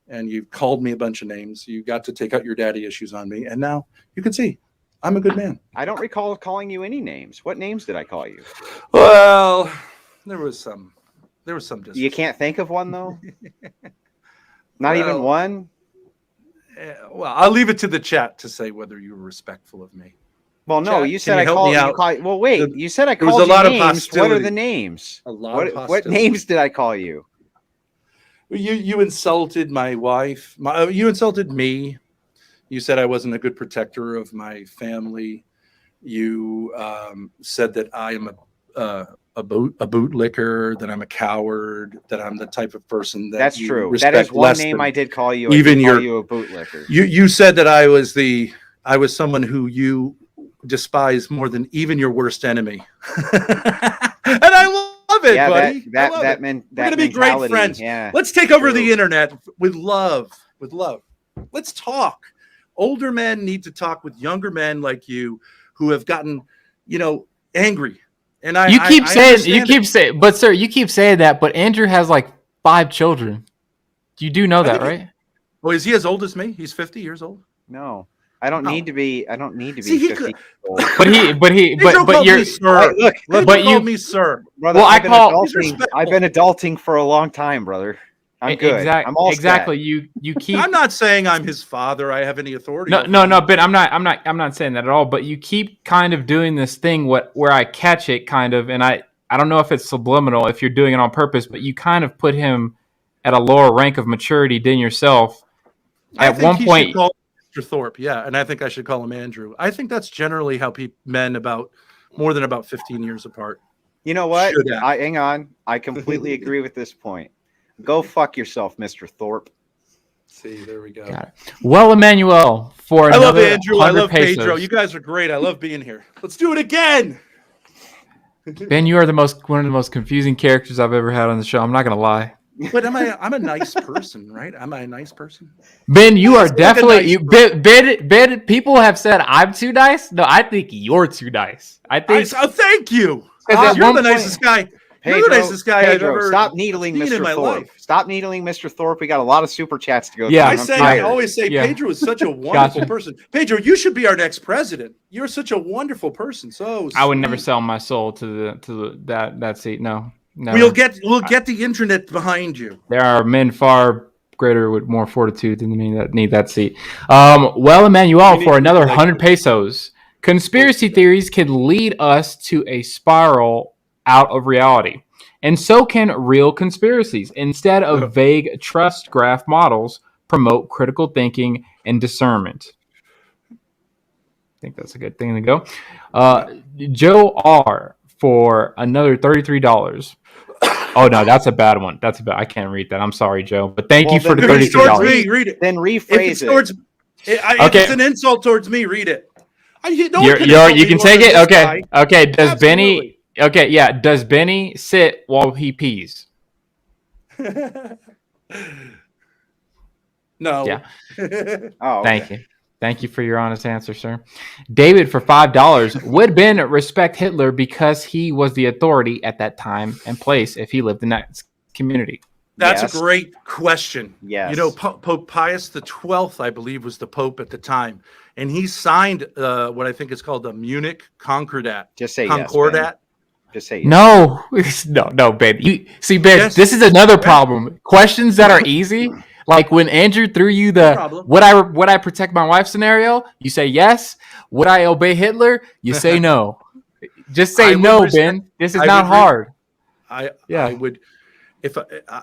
and you called me a bunch of names. You got to take out your daddy issues on me, and now you can see I'm a good man. I don't recall calling you any names. What names did I call you? Well, there was some disrespect. You can't think of one, though? Not even one? Well, I'll leave it to the chat to say whether you were respectful of me. Well, no, Chat, you said I called you. Well, wait, you said I called you names. What are the names? What names did I call you? You insulted my wife. You insulted me. You said I wasn't a good protector of my family. You said that I am a bootlicker, that I'm a coward, that I'm the type of person that that's true. That is one name I did call you. Even call you a bootlicker. You said that I was someone who you despise more than even your worst enemy. And I love it, buddy. We're gonna be great friends. Yeah, let's take over the internet with love. Let's talk. Older men need to talk with younger men like you who have gotten, angry. And you keep saying, but sir, you keep saying that, but Andrew has like 5 children. You do know that, right? Well, is he as old as me? He's 50 years old. No. I don't need to be 50 years old. But you're sir. Look, but you call me sir. Brother, I've been adulting for a long time, brother. I'm good. I'm all exactly. set. You keep. I'm not saying I'm his father. I have any authority. No. But I'm not saying that at all. But you keep kind of doing this thing where I catch it kind of, and I don't know if it's subliminal, if you're doing it on purpose, but you kind of put him at a lower rank of maturity than yourself. At one point, Mr. Thorp. Yeah, and I think I should call him Andrew. I think that's generally how men about more than about 15 years apart. You know what? Should act. Hang on. I completely agree with this point. Go fuck yourself, Mr. Thorpe. See, there we go. Got it. Well, Emmanuel, for I love another Andrew. I 100 love Pedro. pesos. You guys are great. I love being here. Let's do it again. Ben, you are one of the most confusing characters I've ever had on the show. I'm not gonna lie. But I'm a nice person, right? Am I a nice person? Ben, you are definitely nice Ben. People have said I'm too nice. No, I think you're too nice. I think. Thank you. at You're one the point- nicest guy. Pedro, You're the nicest guy I've Pedro, ever stop needling seen in Mr. my Thorpe. life. Stop needling Mr. Thorpe. We got a lot of super chats to go Yeah. through. I always say Yeah. Pedro is such a wonderful Gotcha. person. Pedro, you should be our next president. You're such a wonderful person. So I would never sweet. sell my soul to that seat. No. We'll get the internet behind you. There are men far greater with more fortitude than me that need that seat. Well, Emmanuel, We for need another people like 100 you. pesos. Conspiracy theories can lead us to a spiral out of reality. And so can real conspiracies. Instead of vague trust graph models, promote critical thinking and discernment. I think that's a good thing to go. Joe R. for another $33. Oh, no, that's a bad one. I can't read that. I'm sorry, Joe. But thank you for the If it's $33. towards me, read it. Then If rephrase it's it. towards, if it's an insult towards me, read it. You can take it. Okay. Okay. Does Absolutely. Benny? Okay. Yeah. Does Benny sit while he pees? No. Yeah. Oh, okay. Thank you for your honest answer, sir. David for $5. Would Ben respect Hitler because he was the authority at that time and place if he lived in that community? That's Yes. a great question. Yes. You know, Pope Pius XII, I believe, was the Pope at the time. And he signed what I think is called the Munich Concordat. Just say Concordat. yes, Ben. Just say yes. No, no, Ben. Ben, Yes. this is another problem. Questions that are easy, like when Andrew threw you the problem. would I protect my wife scenario, you say yes. Would I obey Hitler? You say no. Just say I would no, respect- Ben. This is I not would re- hard. I would, if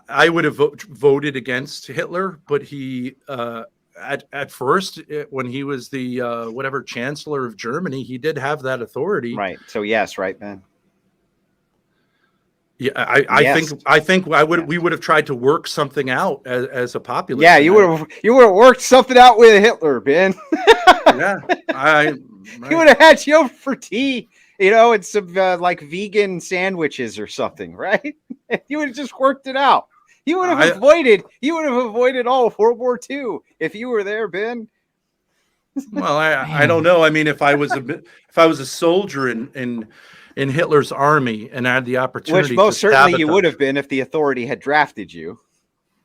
I would have voted against Hitler, but he at first when he was the whatever chancellor of Germany, he did have that authority. Right. So yes, right, Ben. Yeah, I Yes. think we would have tried to work something out as a populace. Yeah, you would have worked something out with Hitler, Ben. Yeah, right. He would have had you over for tea, and some like vegan sandwiches or something, right? You would have just worked it out. You would have avoided all of World War II if you were there, Ben. Well, I don't know. I mean, if I was a soldier in Hitler's army and I had the opportunity, Which most to certainly you sabotage- would have been if the authority had drafted you.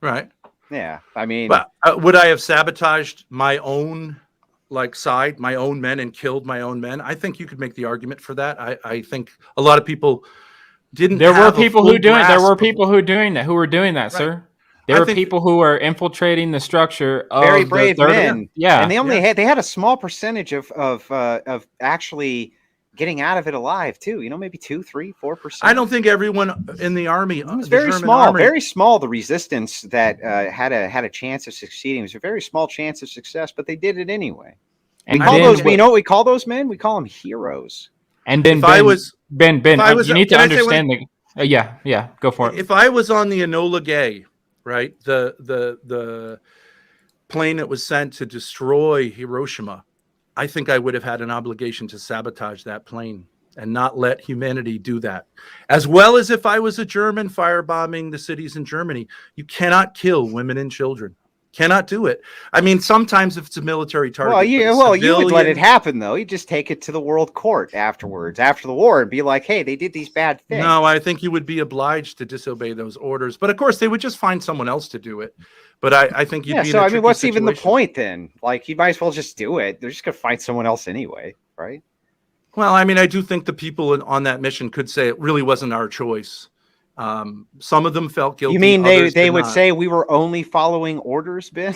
right? Yeah, I mean, But would I have sabotaged my own side, my own men, and killed my own men? I think you could make the argument for that. I think a lot of people didn't. There were have a people full who doing. There grasp were of- people who doing that. Who were doing that, sir? There I were think- people who were infiltrating the structure of very the brave third- men. Yeah, and they had a small percentage of actually getting out of it alive too. Maybe 2, 3, 4%. I don't think everyone in the army. It was the very German small, army- very small. The resistance that had a chance of succeeding. It was a very small chance of success, but they did it anyway. and We call then, those. You know what we call those men? We call them heroes. and then If Ben, I was- Ben, if I was- you need to can I say understand the. Yeah, go for it. If I was on the Enola Gay, right, the plane that was sent to destroy Hiroshima, I think I would have had an obligation to sabotage that plane and not let humanity do that. As well as if I was a German firebombing the cities in Germany, you cannot kill women and children. Cannot do it. I mean, sometimes if it's a military target. Well, but a you would let civilian- it happen though. You just take it to the world court afterwards, after the war, and be like, "Hey, they did these bad things." No, I think you would be obliged to disobey those orders. But of course, they would just find someone else to do it. But I think you'd Yeah. be in So a I mean, tricky what's even the situation. point then? Like, you might as well just do it. They're just gonna find someone else anyway, right? Well, I mean, I do think the people on that mission could say it really wasn't our choice. Some of them felt guilty. You mean others they did would not. say we were only following orders, Ben?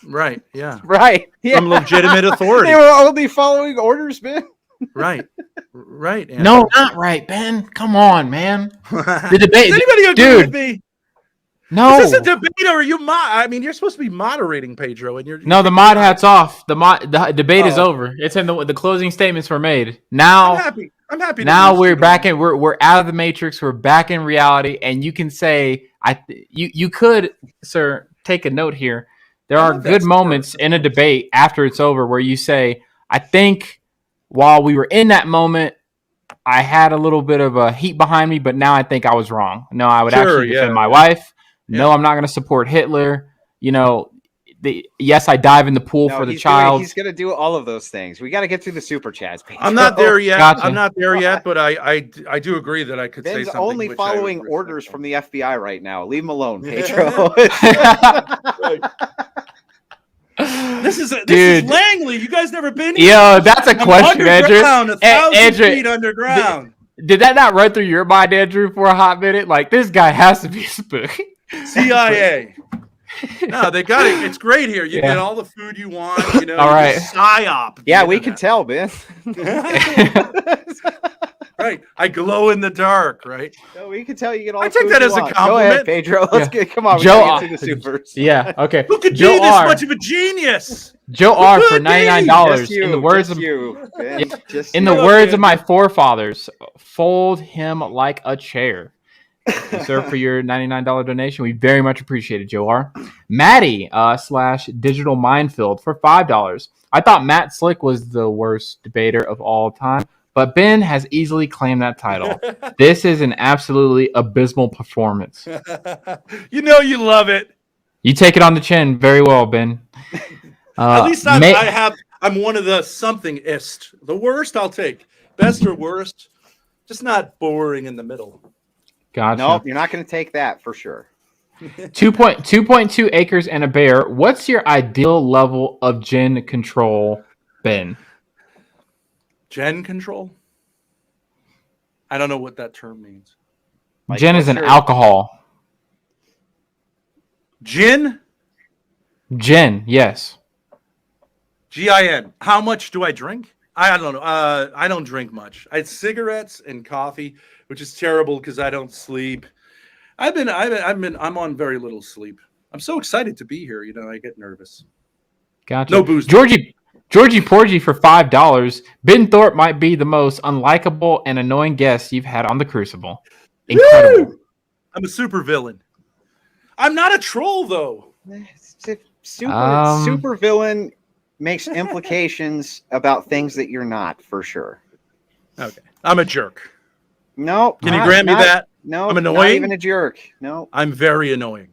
Right? Yeah. Right. Yeah. From legitimate authority. They were only following orders, Ben. Right. Right. No, not right, Ben. Come on, man. The Does debate, anybody agree dude. with me? No, Is this a debate or are you? I mean, you're supposed to be moderating, Pedro, and you're no. The mod hat's off. The debate is Oh. over. It's in the closing statements were made. I'm Now happy. I'm happy. To now lose we're to back you. in. We're out of the matrix. We're back in reality, and you can say you could, sir, take a note here. There I are love that good spur. moments in a debate after it's over where you say, I think while we were in that moment, I had a little bit of a heat behind me, but now I think I was wrong. No, I would Sure, actually defend yeah, my yeah. wife. No, Yeah. I'm not going to support Hitler. You know, yes, I dive in the pool No, for the he's child. He's gonna do all of those things. We got to get through the super chats. Pedro. I'm not there yet. Gotcha. I'm not there yet, but I do agree that I could say Ben's something. only which I would following respect orders on. from the FBI right now. Leave him alone, Pedro. This is Dude. Langley. You guys never been here? Yo, that's a I'm question, Andrew. underground, 1,000 Andrew, feet underground. Did that not run through your mind, Andrew, for a hot minute? Like, this guy has to be a spook. CIA. No, they got it. It's great here. You Yeah. get all the food you want. You know, All you right. just psyop. Yeah, we can tell, Ben. Right. I glow in the dark, right? No, we can tell you get all. I the take food that you as a want. Go ahead, compliment. Pedro. Let's Yeah. get. Come on, we Joe, gotta get through the supers. Yeah, okay. Who could Joe be this R. much of a genius? Joe R. for could be? $99. Just you, In the words just of you, Ben. Just in you. the words of my forefathers, fold him like a chair. Sir, for your $99 donation, we very much appreciate it, Joe R. Maddie / Digital Minefield for $5. I thought Matt Slick was the worst debater of all time, but Ben has easily claimed that title. This is an absolutely abysmal performance. You know you love it. You take it on the chin very well, Ben. At least I'm one of the something-ist. The worst I'll take. Best or worst, just not boring in the middle. Gotcha. Nope, you're not going to take that for sure. 2.2 acres and a bear. What's your ideal level of gin control, Ben? Gen control? I don't know what that term means. Like, Gin is what's an your- alcohol. Gin? Gin, yes. Gin. How much do I drink? I don't know. I don't drink much. I had cigarettes and coffee, which is terrible because I don't sleep. I'm on very little sleep. I'm so excited to be here. You know, I get nervous. Gotcha. No booze. Georgie Porgy for $5. Ben Thorp might be the most unlikable and annoying guest you've had on the Crucible. Incredible. Woo! I'm a super villain. I'm not a troll though. Super villain makes implications about things that you're not, for sure. Okay. I'm a jerk. No. Can you grant me that? No, I'm not annoying? even a jerk. No, I'm very annoying.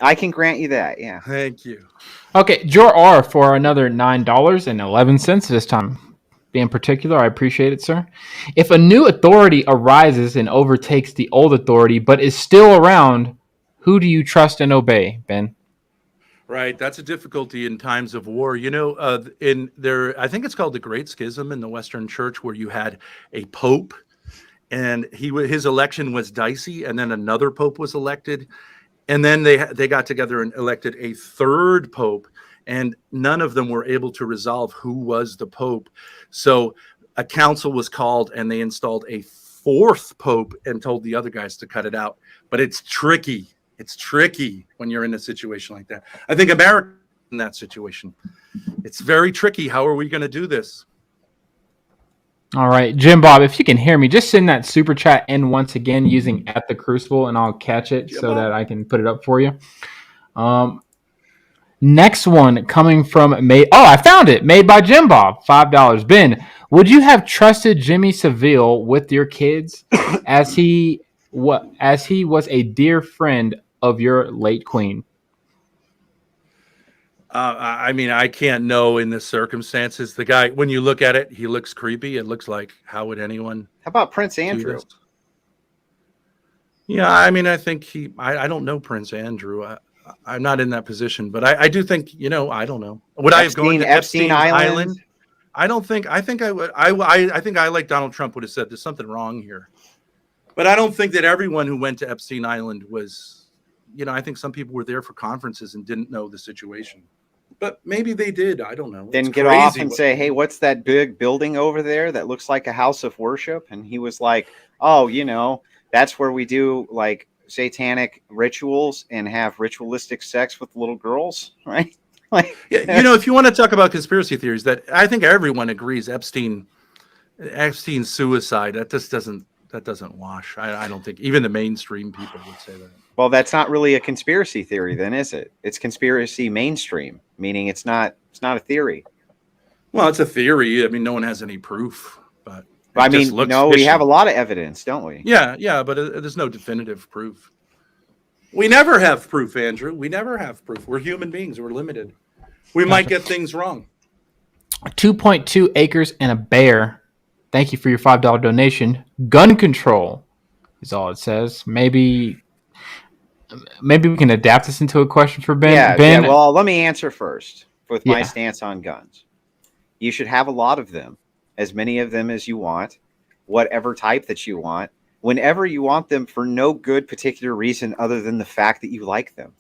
I can grant you that. Yeah. Thank you. Okay, Jor R for another $9.11 this time. Being particular, I appreciate it, sir. If a new authority arises and overtakes the old authority but is still around, who do you trust and obey, Ben? Right, that's a difficulty in times of war. You know, I think it's called the Great Schism in the Western Church, where you had a pope, and his election was dicey, and then another pope was elected, and then they got together and elected a third pope, and none of them were able to resolve who was the pope. So a council was called, and they installed a fourth pope and told the other guys to cut it out. But it's tricky. It's tricky when you're in a situation like that. I think America in that situation. It's very tricky. How are we going to do this? All right, Jim Bob, if you can hear me, just send that super chat in once again using @the_crucible, and I'll catch it so that I can put it up for you. Next one coming from I found it. Made by Jim Bob, $5. Ben, would you have trusted Jimmy Savile with your kids, as he was a dear friend of your late queen? I mean, I can't know in the circumstances. The guy, when you look at it, he looks creepy. It looks like, how would anyone? How about Prince do Andrew? this? Yeah, I mean, I think I don't know Prince Andrew. I'm not in that position, but I do think, I don't know. Would I have gone to Epstein Island? I don't think. I think I would. I think I, like Donald Trump, would have said there's something wrong here. But I don't think that everyone who went to Epstein Island was, I think some people were there for conferences and didn't know the situation. But maybe they did. I don't know. Then get off and say, hey, what's that big building over there that looks like a house of worship? And he was like, oh, that's where we do like satanic rituals and have ritualistic sex with little girls, right? Like, Yeah, if you want to talk about conspiracy theories, that I think everyone agrees Epstein's suicide, that doesn't wash. I don't think even the mainstream people would say that. well, that's not really a conspiracy theory, then, is it? It's conspiracy mainstream, meaning it's not a theory. Well, it's a theory. I mean, no one has any proof, but I it just mean, looks no, we have fishy. a lot of evidence, don't we? Yeah, but there's no definitive proof. We never have proof, Andrew. We never have proof. We're human beings. We're limited. We might get things wrong. 2.2 acres and a bear. Thank you for your $5 donation. Gun control is all it says. Maybe we can adapt this into a question for Ben. Yeah, Ben, yeah. Well, let me answer first with my Yeah. stance on guns. You should have a lot of them, as many of them as you want, whatever type that you want, whenever you want them, for no good particular reason other than the fact that you like them.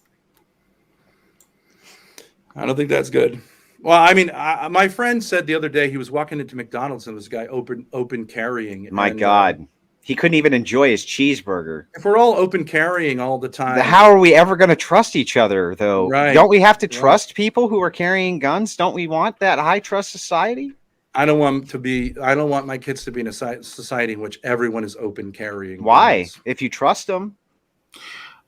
I don't think that's good. Well, I mean, my friend said the other day he was walking into McDonald's and this guy open carrying. My and, God, he couldn't even enjoy his cheeseburger. if we're all open carrying all the time, How are we ever going to trust each other, though? Right. Don't we have to Right. trust people who are carrying guns? Don't we want that high trust society? I don't want my kids to be in a society in which everyone is open carrying. Why? guns. If you trust them.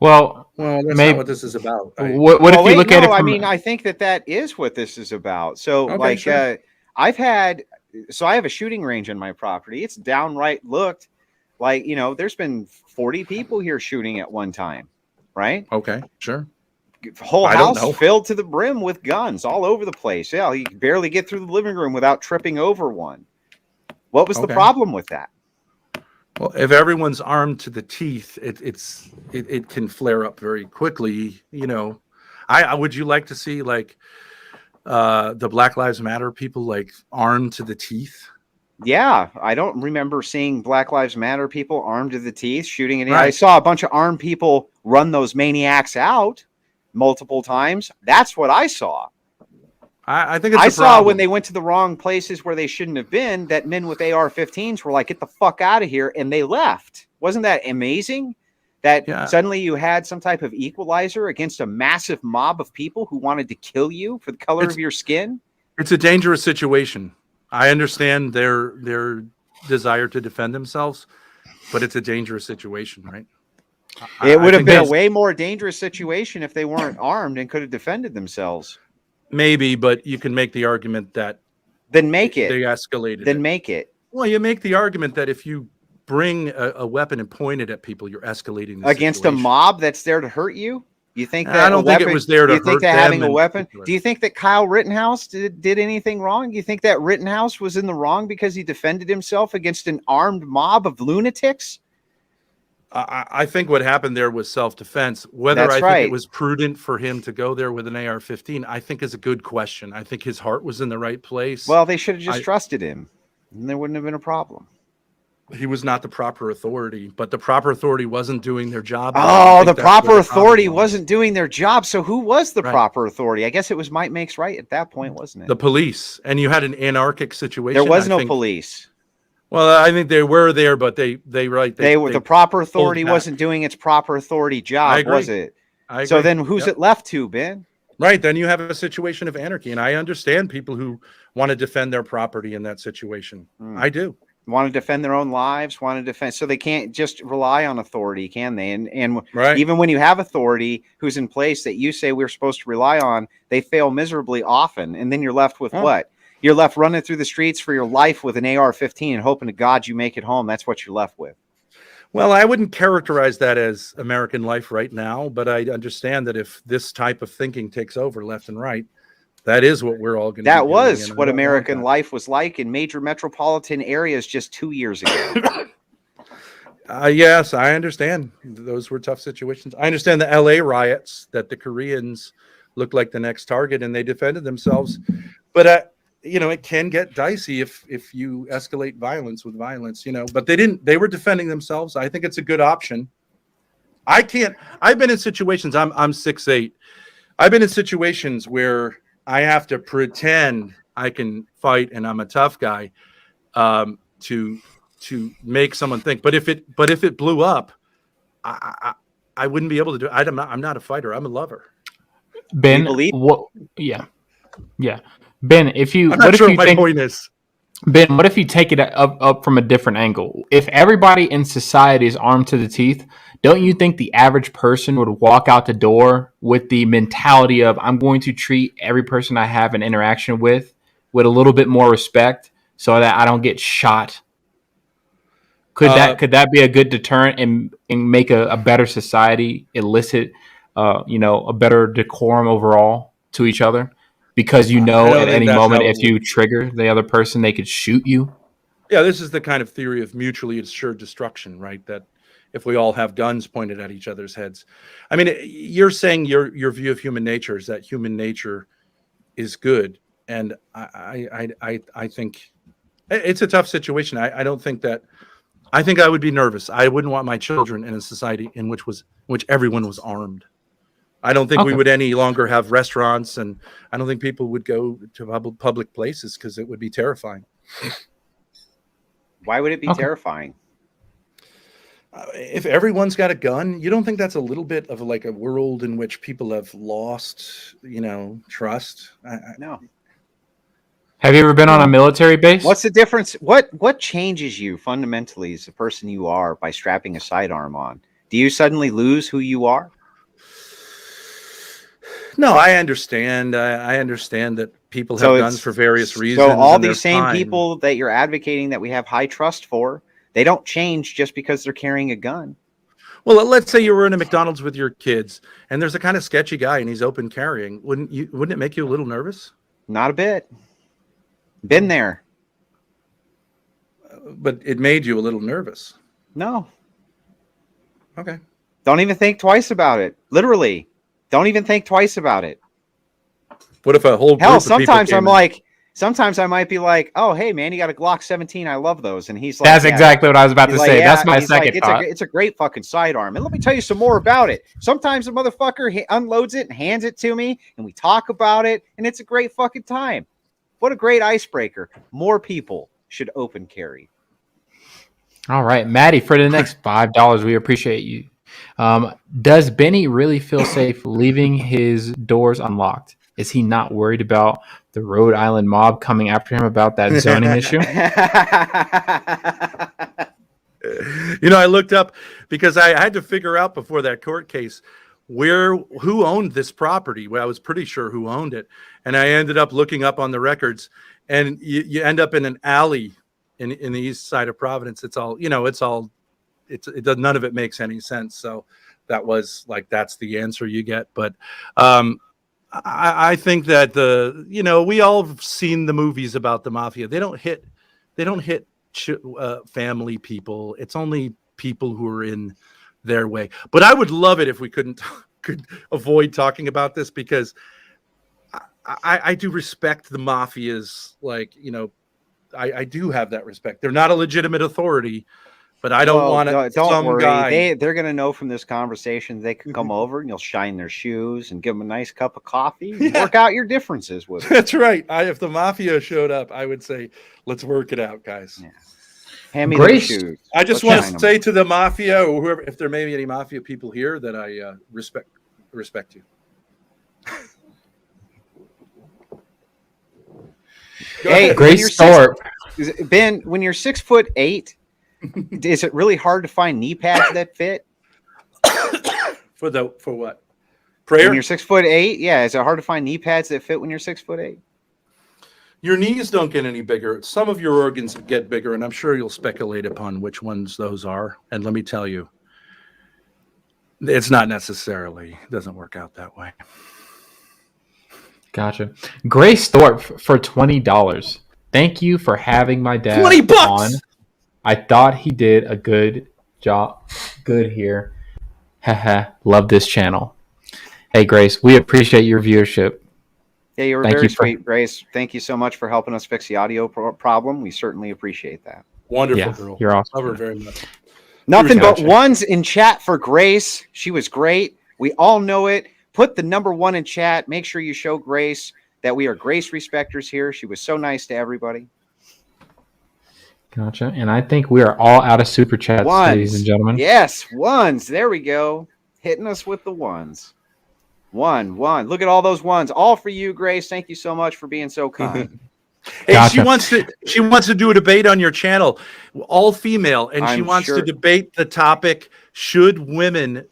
well, Well, that's Maybe- not what this is about. what Well, if you wait, look at it no, from... I mean, I think that is what this is about. So, Okay, sure. I have a shooting range on my property. It's downright looked like, there's been 40 people here shooting at one time, right? Okay, sure. Whole I don't house know. filled to the brim with guns all over the place. Yeah, you can barely get through the living room without tripping over one. What was the Okay. problem with that? Well, if everyone's armed to the teeth, it can flare up very quickly. Would you like to see like the Black Lives Matter people like armed to the teeth? Yeah, I don't remember seeing Black Lives Matter people armed to the teeth shooting at. I Right. saw a bunch of armed people run those maniacs out multiple times. That's what I saw. I think it's I a saw problem. when they went to the wrong places where they shouldn't have been, that men with AR-15s were like, "Get the fuck out of here," and they left. Wasn't that amazing? That Yeah. suddenly you had some type of equalizer against a massive mob of people who wanted to kill you for the color It's- of your skin. It's a dangerous situation. I understand their desire to defend themselves, but it's a dangerous situation, right? It would have think been a that's- way more dangerous situation if they weren't armed and could have defended themselves. Maybe, but you can make the argument that Then make it. they escalated. Then it. make it. Well, you make the argument that if you bring a weapon and point it at people, you're escalating the Against a situation. mob that's there to hurt you? You think I that don't a think it weapon- was there to you think hurt that them having a in weapon? particular. Do you think that Kyle Rittenhouse did anything wrong? Do you think that Rittenhouse was in the wrong because he defended himself against an armed mob of lunatics? I think what happened there was self-defense. Whether That's I think right. it was prudent for him to go there with an AR-15, I think is a good question. I think his heart was in the right place. Well, they should have just I- trusted him, and there wouldn't have been a problem. he was not the proper authority, but the proper authority wasn't doing their job. I Oh, think the that's proper where the problem authority was. wasn't doing their job. So who was the Right. proper authority? I guess it was might makes right at that point, wasn't it? The police, and you had an anarchic situation. There was I no think. police. Well, I think they were there, but they Were the proper authority back. wasn't doing its proper authority job, agree. was it? I So agree. then who's Yep. it left to, Ben? Right, then you have a situation of anarchy, and I understand people who want to defend their property in that situation. I do. Want to defend their own lives, want to defend, so they can't just rely on authority, can they? And Right. even when you have authority who's in place that you say we're supposed to rely on, they fail miserably often, and then you're left with Oh. what? You're left running through the streets for your life with an AR-15 and hoping to God you make it home. That's what you're left with. Well, I wouldn't characterize that as American life right now, but I understand that if this type of thinking takes over left and right, that is what we're all going to. That was what American life was like in major metropolitan areas just 2 years ago. Yes, I understand. Those were tough situations. I understand the LA riots, that the Koreans looked like the next target and they defended themselves. But it can get dicey if you escalate violence with violence, but they didn't. They were defending themselves. I think it's a good option. I've been in situations, I'm 6'8". I've been in situations where I have to pretend I can fight and I'm a tough guy to make someone think. But if it blew up, I wouldn't be able to do it. I'm not a fighter. I'm a lover. Ben, believe- what? Yeah, yeah. Ben, if you I'm what not if sure you what my think point is. Ben, what if you take it up from a different angle? If everybody in society is armed to the teeth, don't you think the average person would walk out the door with the mentality of I'm going to treat every person I have an interaction with a little bit more respect so that I don't get shot? Could that be a good deterrent and make a better society, elicit a better decorum overall to each other? Because I don't at think any that's moment how it if you trigger the other person, they could shoot you. Yeah, this is the kind of theory of mutually assured destruction, right? That if we all have guns pointed at each other's heads, I mean, you're saying your view of human nature is that human nature is good, and I think it's a tough situation. I don't think that. I think I would be nervous. I wouldn't want my children in a society in which everyone was armed. I don't think we Okay. would any longer have restaurants, and I don't think people would go to public places because it would be terrifying. Why would it be Okay. terrifying? If everyone's got a gun, you don't think that's a little bit of like a world in which people have lost, trust? No. Have you ever been on a military base? What's the difference? What changes you fundamentally as the person you are by strapping a sidearm on? Do you suddenly lose who you are? No, I understand. I understand that people have guns for various reasons. So all and they're these same fine. people that you're advocating that we have high trust for, they don't change just because they're carrying a gun. Well, let's say you were in a McDonald's with your kids, and there's a kind of sketchy guy, and he's open carrying. Wouldn't it make you a little nervous? Not a bit. Been there. But it made you a little nervous. No. Okay. Don't even think twice about it. Literally. Don't even think twice about it. What if a whole group Hell, of people sometimes came I'm in? like, sometimes I might be like, oh, hey, man, you got a Glock 17. I love those. And he's like, That's yeah. exactly what I was about He's to like, say. yeah. That's my He's like, second thought. it's a great fucking sidearm. And let me tell you some more about it. Sometimes the motherfucker unloads it and hands it to me, and we talk about it, and it's a great fucking time. What a great icebreaker. More people should open carry. All right, Maddie, for the next $5, we appreciate you. Does Benny really feel safe leaving his doors unlocked? Is he not worried about the Rhode Island mob coming after him about that zoning issue? I looked up because I had to figure out before that court case who owned this property. Well, I was pretty sure who owned it, and I ended up looking up on the records, and you end up in an alley in the east side of Providence. It's all none of it makes any sense. So that was like that's the answer you get. But I think that we all have seen the movies about the mafia. They don't hit family people. It's only people who are in their way. But I would love it if we could avoid talking about this, because I do respect the mafias. I do have that respect. They're not a legitimate authority, but I don't want to. Don't worry. They're going to know from this conversation they can come over and you'll shine their shoes and give them a nice cup of coffee and work out your differences with them. That's right. If the mafia showed up, I would say, let's work it out, guys. Yeah. Hand me those shoes. I just want to say to the mafia, or whoever, if there may be any mafia people here, that I respect you. Hey, Grace Thorp. Ben, when you're 6'8", is it really hard to find knee pads that fit? For what? Prayer? When you're 6'8", yeah, is it hard to find knee pads that fit when you're 6'8"? Your knees don't get any bigger. Some of your organs get bigger, and I'm sure you'll speculate upon which ones those are. And let me tell you, it's not necessarily, it doesn't work out that way. Gotcha. Grace Thorpe for $20. Thank you for having my dad $20. on. I thought he did a good job. Good here. Haha. Love this channel. Hey, Grace, we appreciate your viewership. Yeah, you were very sweet, Grace. Thank you so much for helping us fix the audio problem. We certainly appreciate that. Wonderful girl. You're awesome. Love her very much. Nothing but ones in chat for Grace. She was great. We all know it. Put the number 1 in chat. Make sure you show Grace that we are Grace respecters here. She was so nice to everybody. Gotcha. And I think we are all out of super chats, ladies and gentlemen. Yes, ones. There we go. Hitting us with the ones. One. Look at all those ones. All for you, Grace. Thank you so much for being so kind. Hey, Gotcha. she wants to do a debate on your channel, all female, and she I'm wants sure- to debate the topic: should women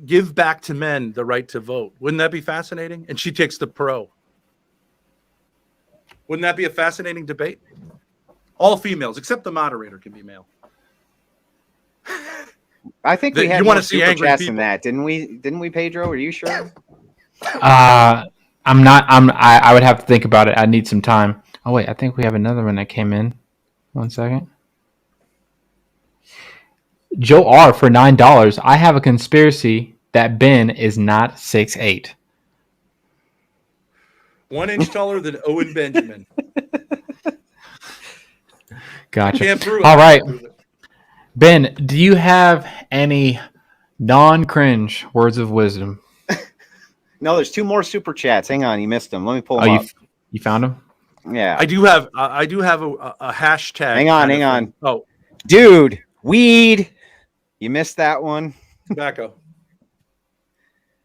give back to men the right to vote? Wouldn't that be fascinating? And she takes the pro. Wouldn't that be a fascinating debate? All females, except the moderator, can be male. I think You we had wanna more see super angry chats people. than that, didn't we? Didn't we, Pedro? Are you sure? I would have to think about it. I need some time. Oh wait, I think we have another one that came in. 1 second. Joe R for $9. I have a conspiracy that Ben is not 6'8". 1 inch taller than Owen Benjamin. Gotcha. Can't prove it. All right, Can't prove it. Ben, do you have any non-cringe words of wisdom? No, there's 2 more super chats. Hang on, you missed them. Let me pull them up. You found them? Yeah. I do have a hashtag. Hang on, kind of hang on. thing. Oh, Dude, weed. You missed that one. tobacco.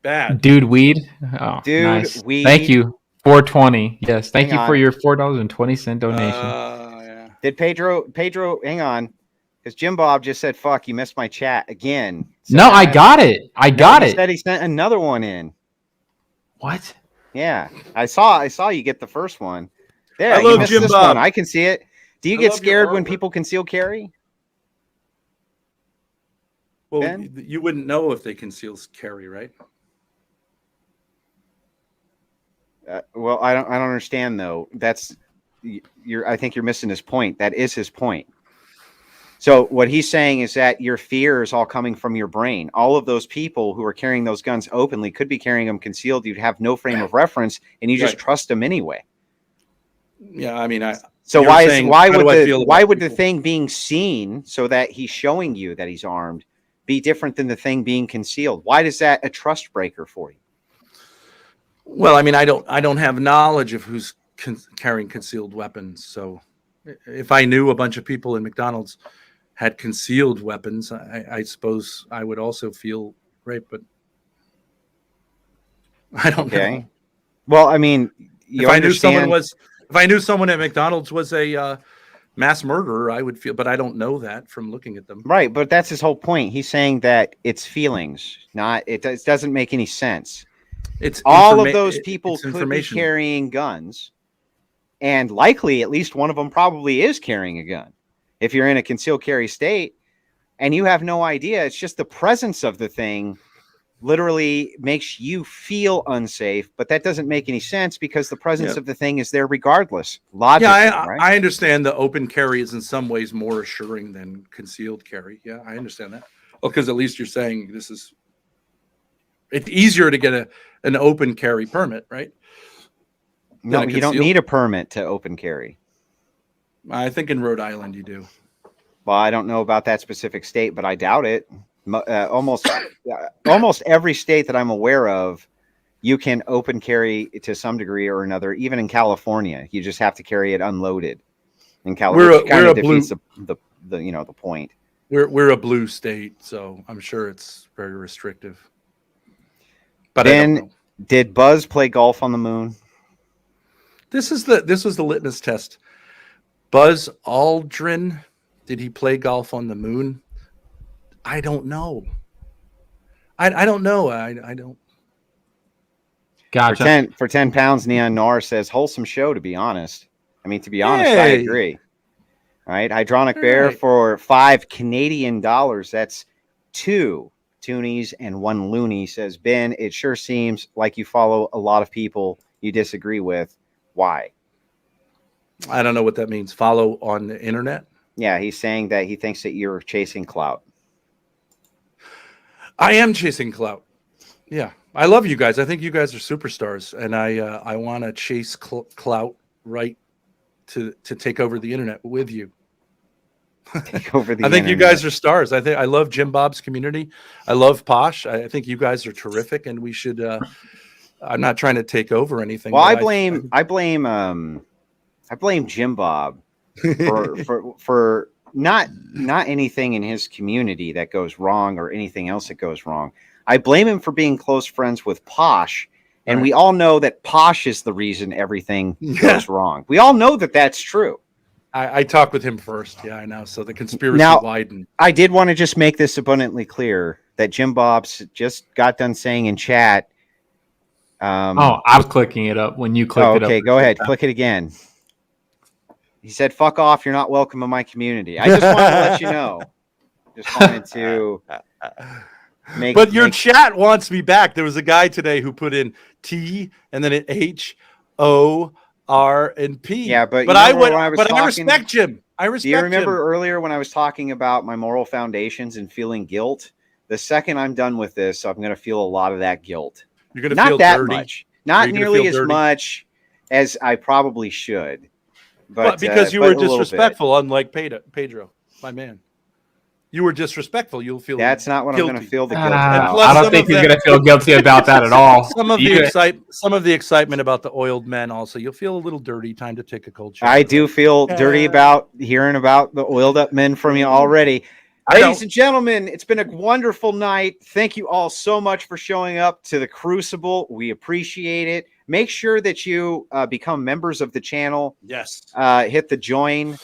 Bad. Dude, weed. Oh, Dude, nice. weed. Thank you. 420. Yes, thank Hang you for on. your $4.20 donation. Yeah. Did Pedro, hang on. Because Jim Bob just said, fuck, you missed my chat again. So No, I got it. I got he it. said he sent another one in. What? Yeah. I saw you get the first one. There, I you love missed Jim this Bob. one. I can see it. Do you I get love your scared when artwork. people conceal carry? Well, Ben? you wouldn't know if they conceal carry, right? Well, I don't understand though. I think you're missing his point. That is his point. So what he's saying is that your fear is all coming from your brain. All of those people who are carrying those guns openly could be carrying them concealed. You'd have no frame of reference, and you just Right. trust them anyway. Yeah, I mean, So you're why saying, why how do I would feel why about would the people? thing being seen so that he's showing you that he's armed be different than the thing being concealed? Why is that a trust breaker for you? Well, I mean, I don't have knowledge of who's carrying concealed weapons. So, if I knew a bunch of people in McDonald's had concealed weapons, I suppose I would also feel raped. But I don't know. Well, I mean, you If I knew someone at McDonald's was a mass murderer, I would feel. But I don't know that from looking at them. right, but that's his whole point. He's saying that it's feelings, not it doesn't make any sense. It's All of those people it's could be information. carrying guns, and likely at least one of them probably is carrying a gun. If you're in a concealed carry state and you have no idea, it's just the presence of the thing literally makes you feel unsafe, but that doesn't make any sense because the presence of the thing is there regardless. Logically, Yeah, right? I understand the open carry is in some ways more assuring than concealed carry. Yeah, I understand that. Well, because at least you're saying it's easier to get an open carry permit, right? No, than a you don't concealed. need a permit to open carry. I think in Rhode Island you do. Well, I don't know about that specific state, but I doubt it. Almost every state that I'm aware of, you can open carry to some degree or another. Even in California, you just have to carry it unloaded. In California, kind of defeats the point. We're a blue state, so I'm sure it's very restrictive. But Ben, I don't know. did Buzz play golf on the moon? This was the litmus test. Buzz Aldrin, did he play golf on the moon? I don't know. I don't know. I don't. Gotcha. For 10 pounds, Neon Noir says, wholesome show, to be honest. I mean, to be honest, I Hey. agree. All right. Hydronic All Bear right. for $5 Canadian. That's 2 toonies and 1 loony, says, Ben, it sure seems like you follow a lot of people you disagree with. Why? I don't know what that means. Follow on the internet. Yeah, he's saying that he thinks that you're chasing clout. I am chasing clout. Yeah, I love you guys. I think you guys are superstars, and I want to chase clout right to take over the internet with you. Take over the I think you internet. guys are stars. I love Jim Bob's community. I love Posh. I think you guys are terrific, and we should. I'm not trying to take over anything. Well, but I blame Jim Bob for not anything in his community that goes wrong or anything else that goes wrong. I blame him for being close friends with Posh, and Right. we all know that Posh is the reason everything goes wrong. We all know that that's true. I talked with him first. Yeah, I know. So the conspiracy Now- widened. I did want to just make this abundantly clear that Jim Bob's just got done saying in chat. Oh, I was clicking it up when you clicked it up. Okay, go ahead. Click it again. He said, "Fuck off. You're not welcome in my community." I just wanted to let you know. Just wanted to make. But your make- chat wants me back. There was a guy today who put in T and then an H, O, R, and P. Yeah, but you I remember went. when I was But I talking- respect Jim. I respect Do you remember Jim. earlier when I was talking about my moral foundations and feeling guilt? The second I'm done with this, I'm going to feel a lot of that guilt. You're gonna Not feel that dirty. much. Not you gonna nearly feel as dirty? much as I probably should. But because you but were a little bit. disrespectful, unlike Pedro, my man. You were disrespectful. You'll feel That's not what I'm guilty. going to feel the guilt And about. plus I don't some think of he's that- going to feel guilty about that at all. Some of You the could- excitement about the oiled men also. You'll feel a little dirty. Time to take a cold shower. I do feel dirty about hearing about the oiled up men from you already. I Ladies don't. and gentlemen, it's been a wonderful night. Thank you all so much for showing up to the Crucible. We appreciate it. Make sure that you become members of the channel. Yes. Hit the join.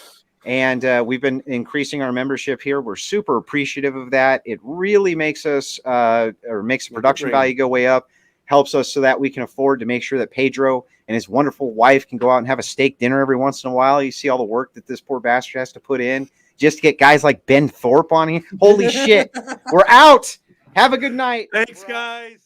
And we've been increasing our membership here. We're super appreciative of that. It really makes us or makes the production Great. value go way up, helps us so that we can afford to make sure that Pedro and his wonderful wife can go out and have a steak dinner every once in a while. You see all the work that this poor bastard has to put in just to get guys like Ben Thorp on here. Holy shit. We're out. Have a good night. Thanks, guys.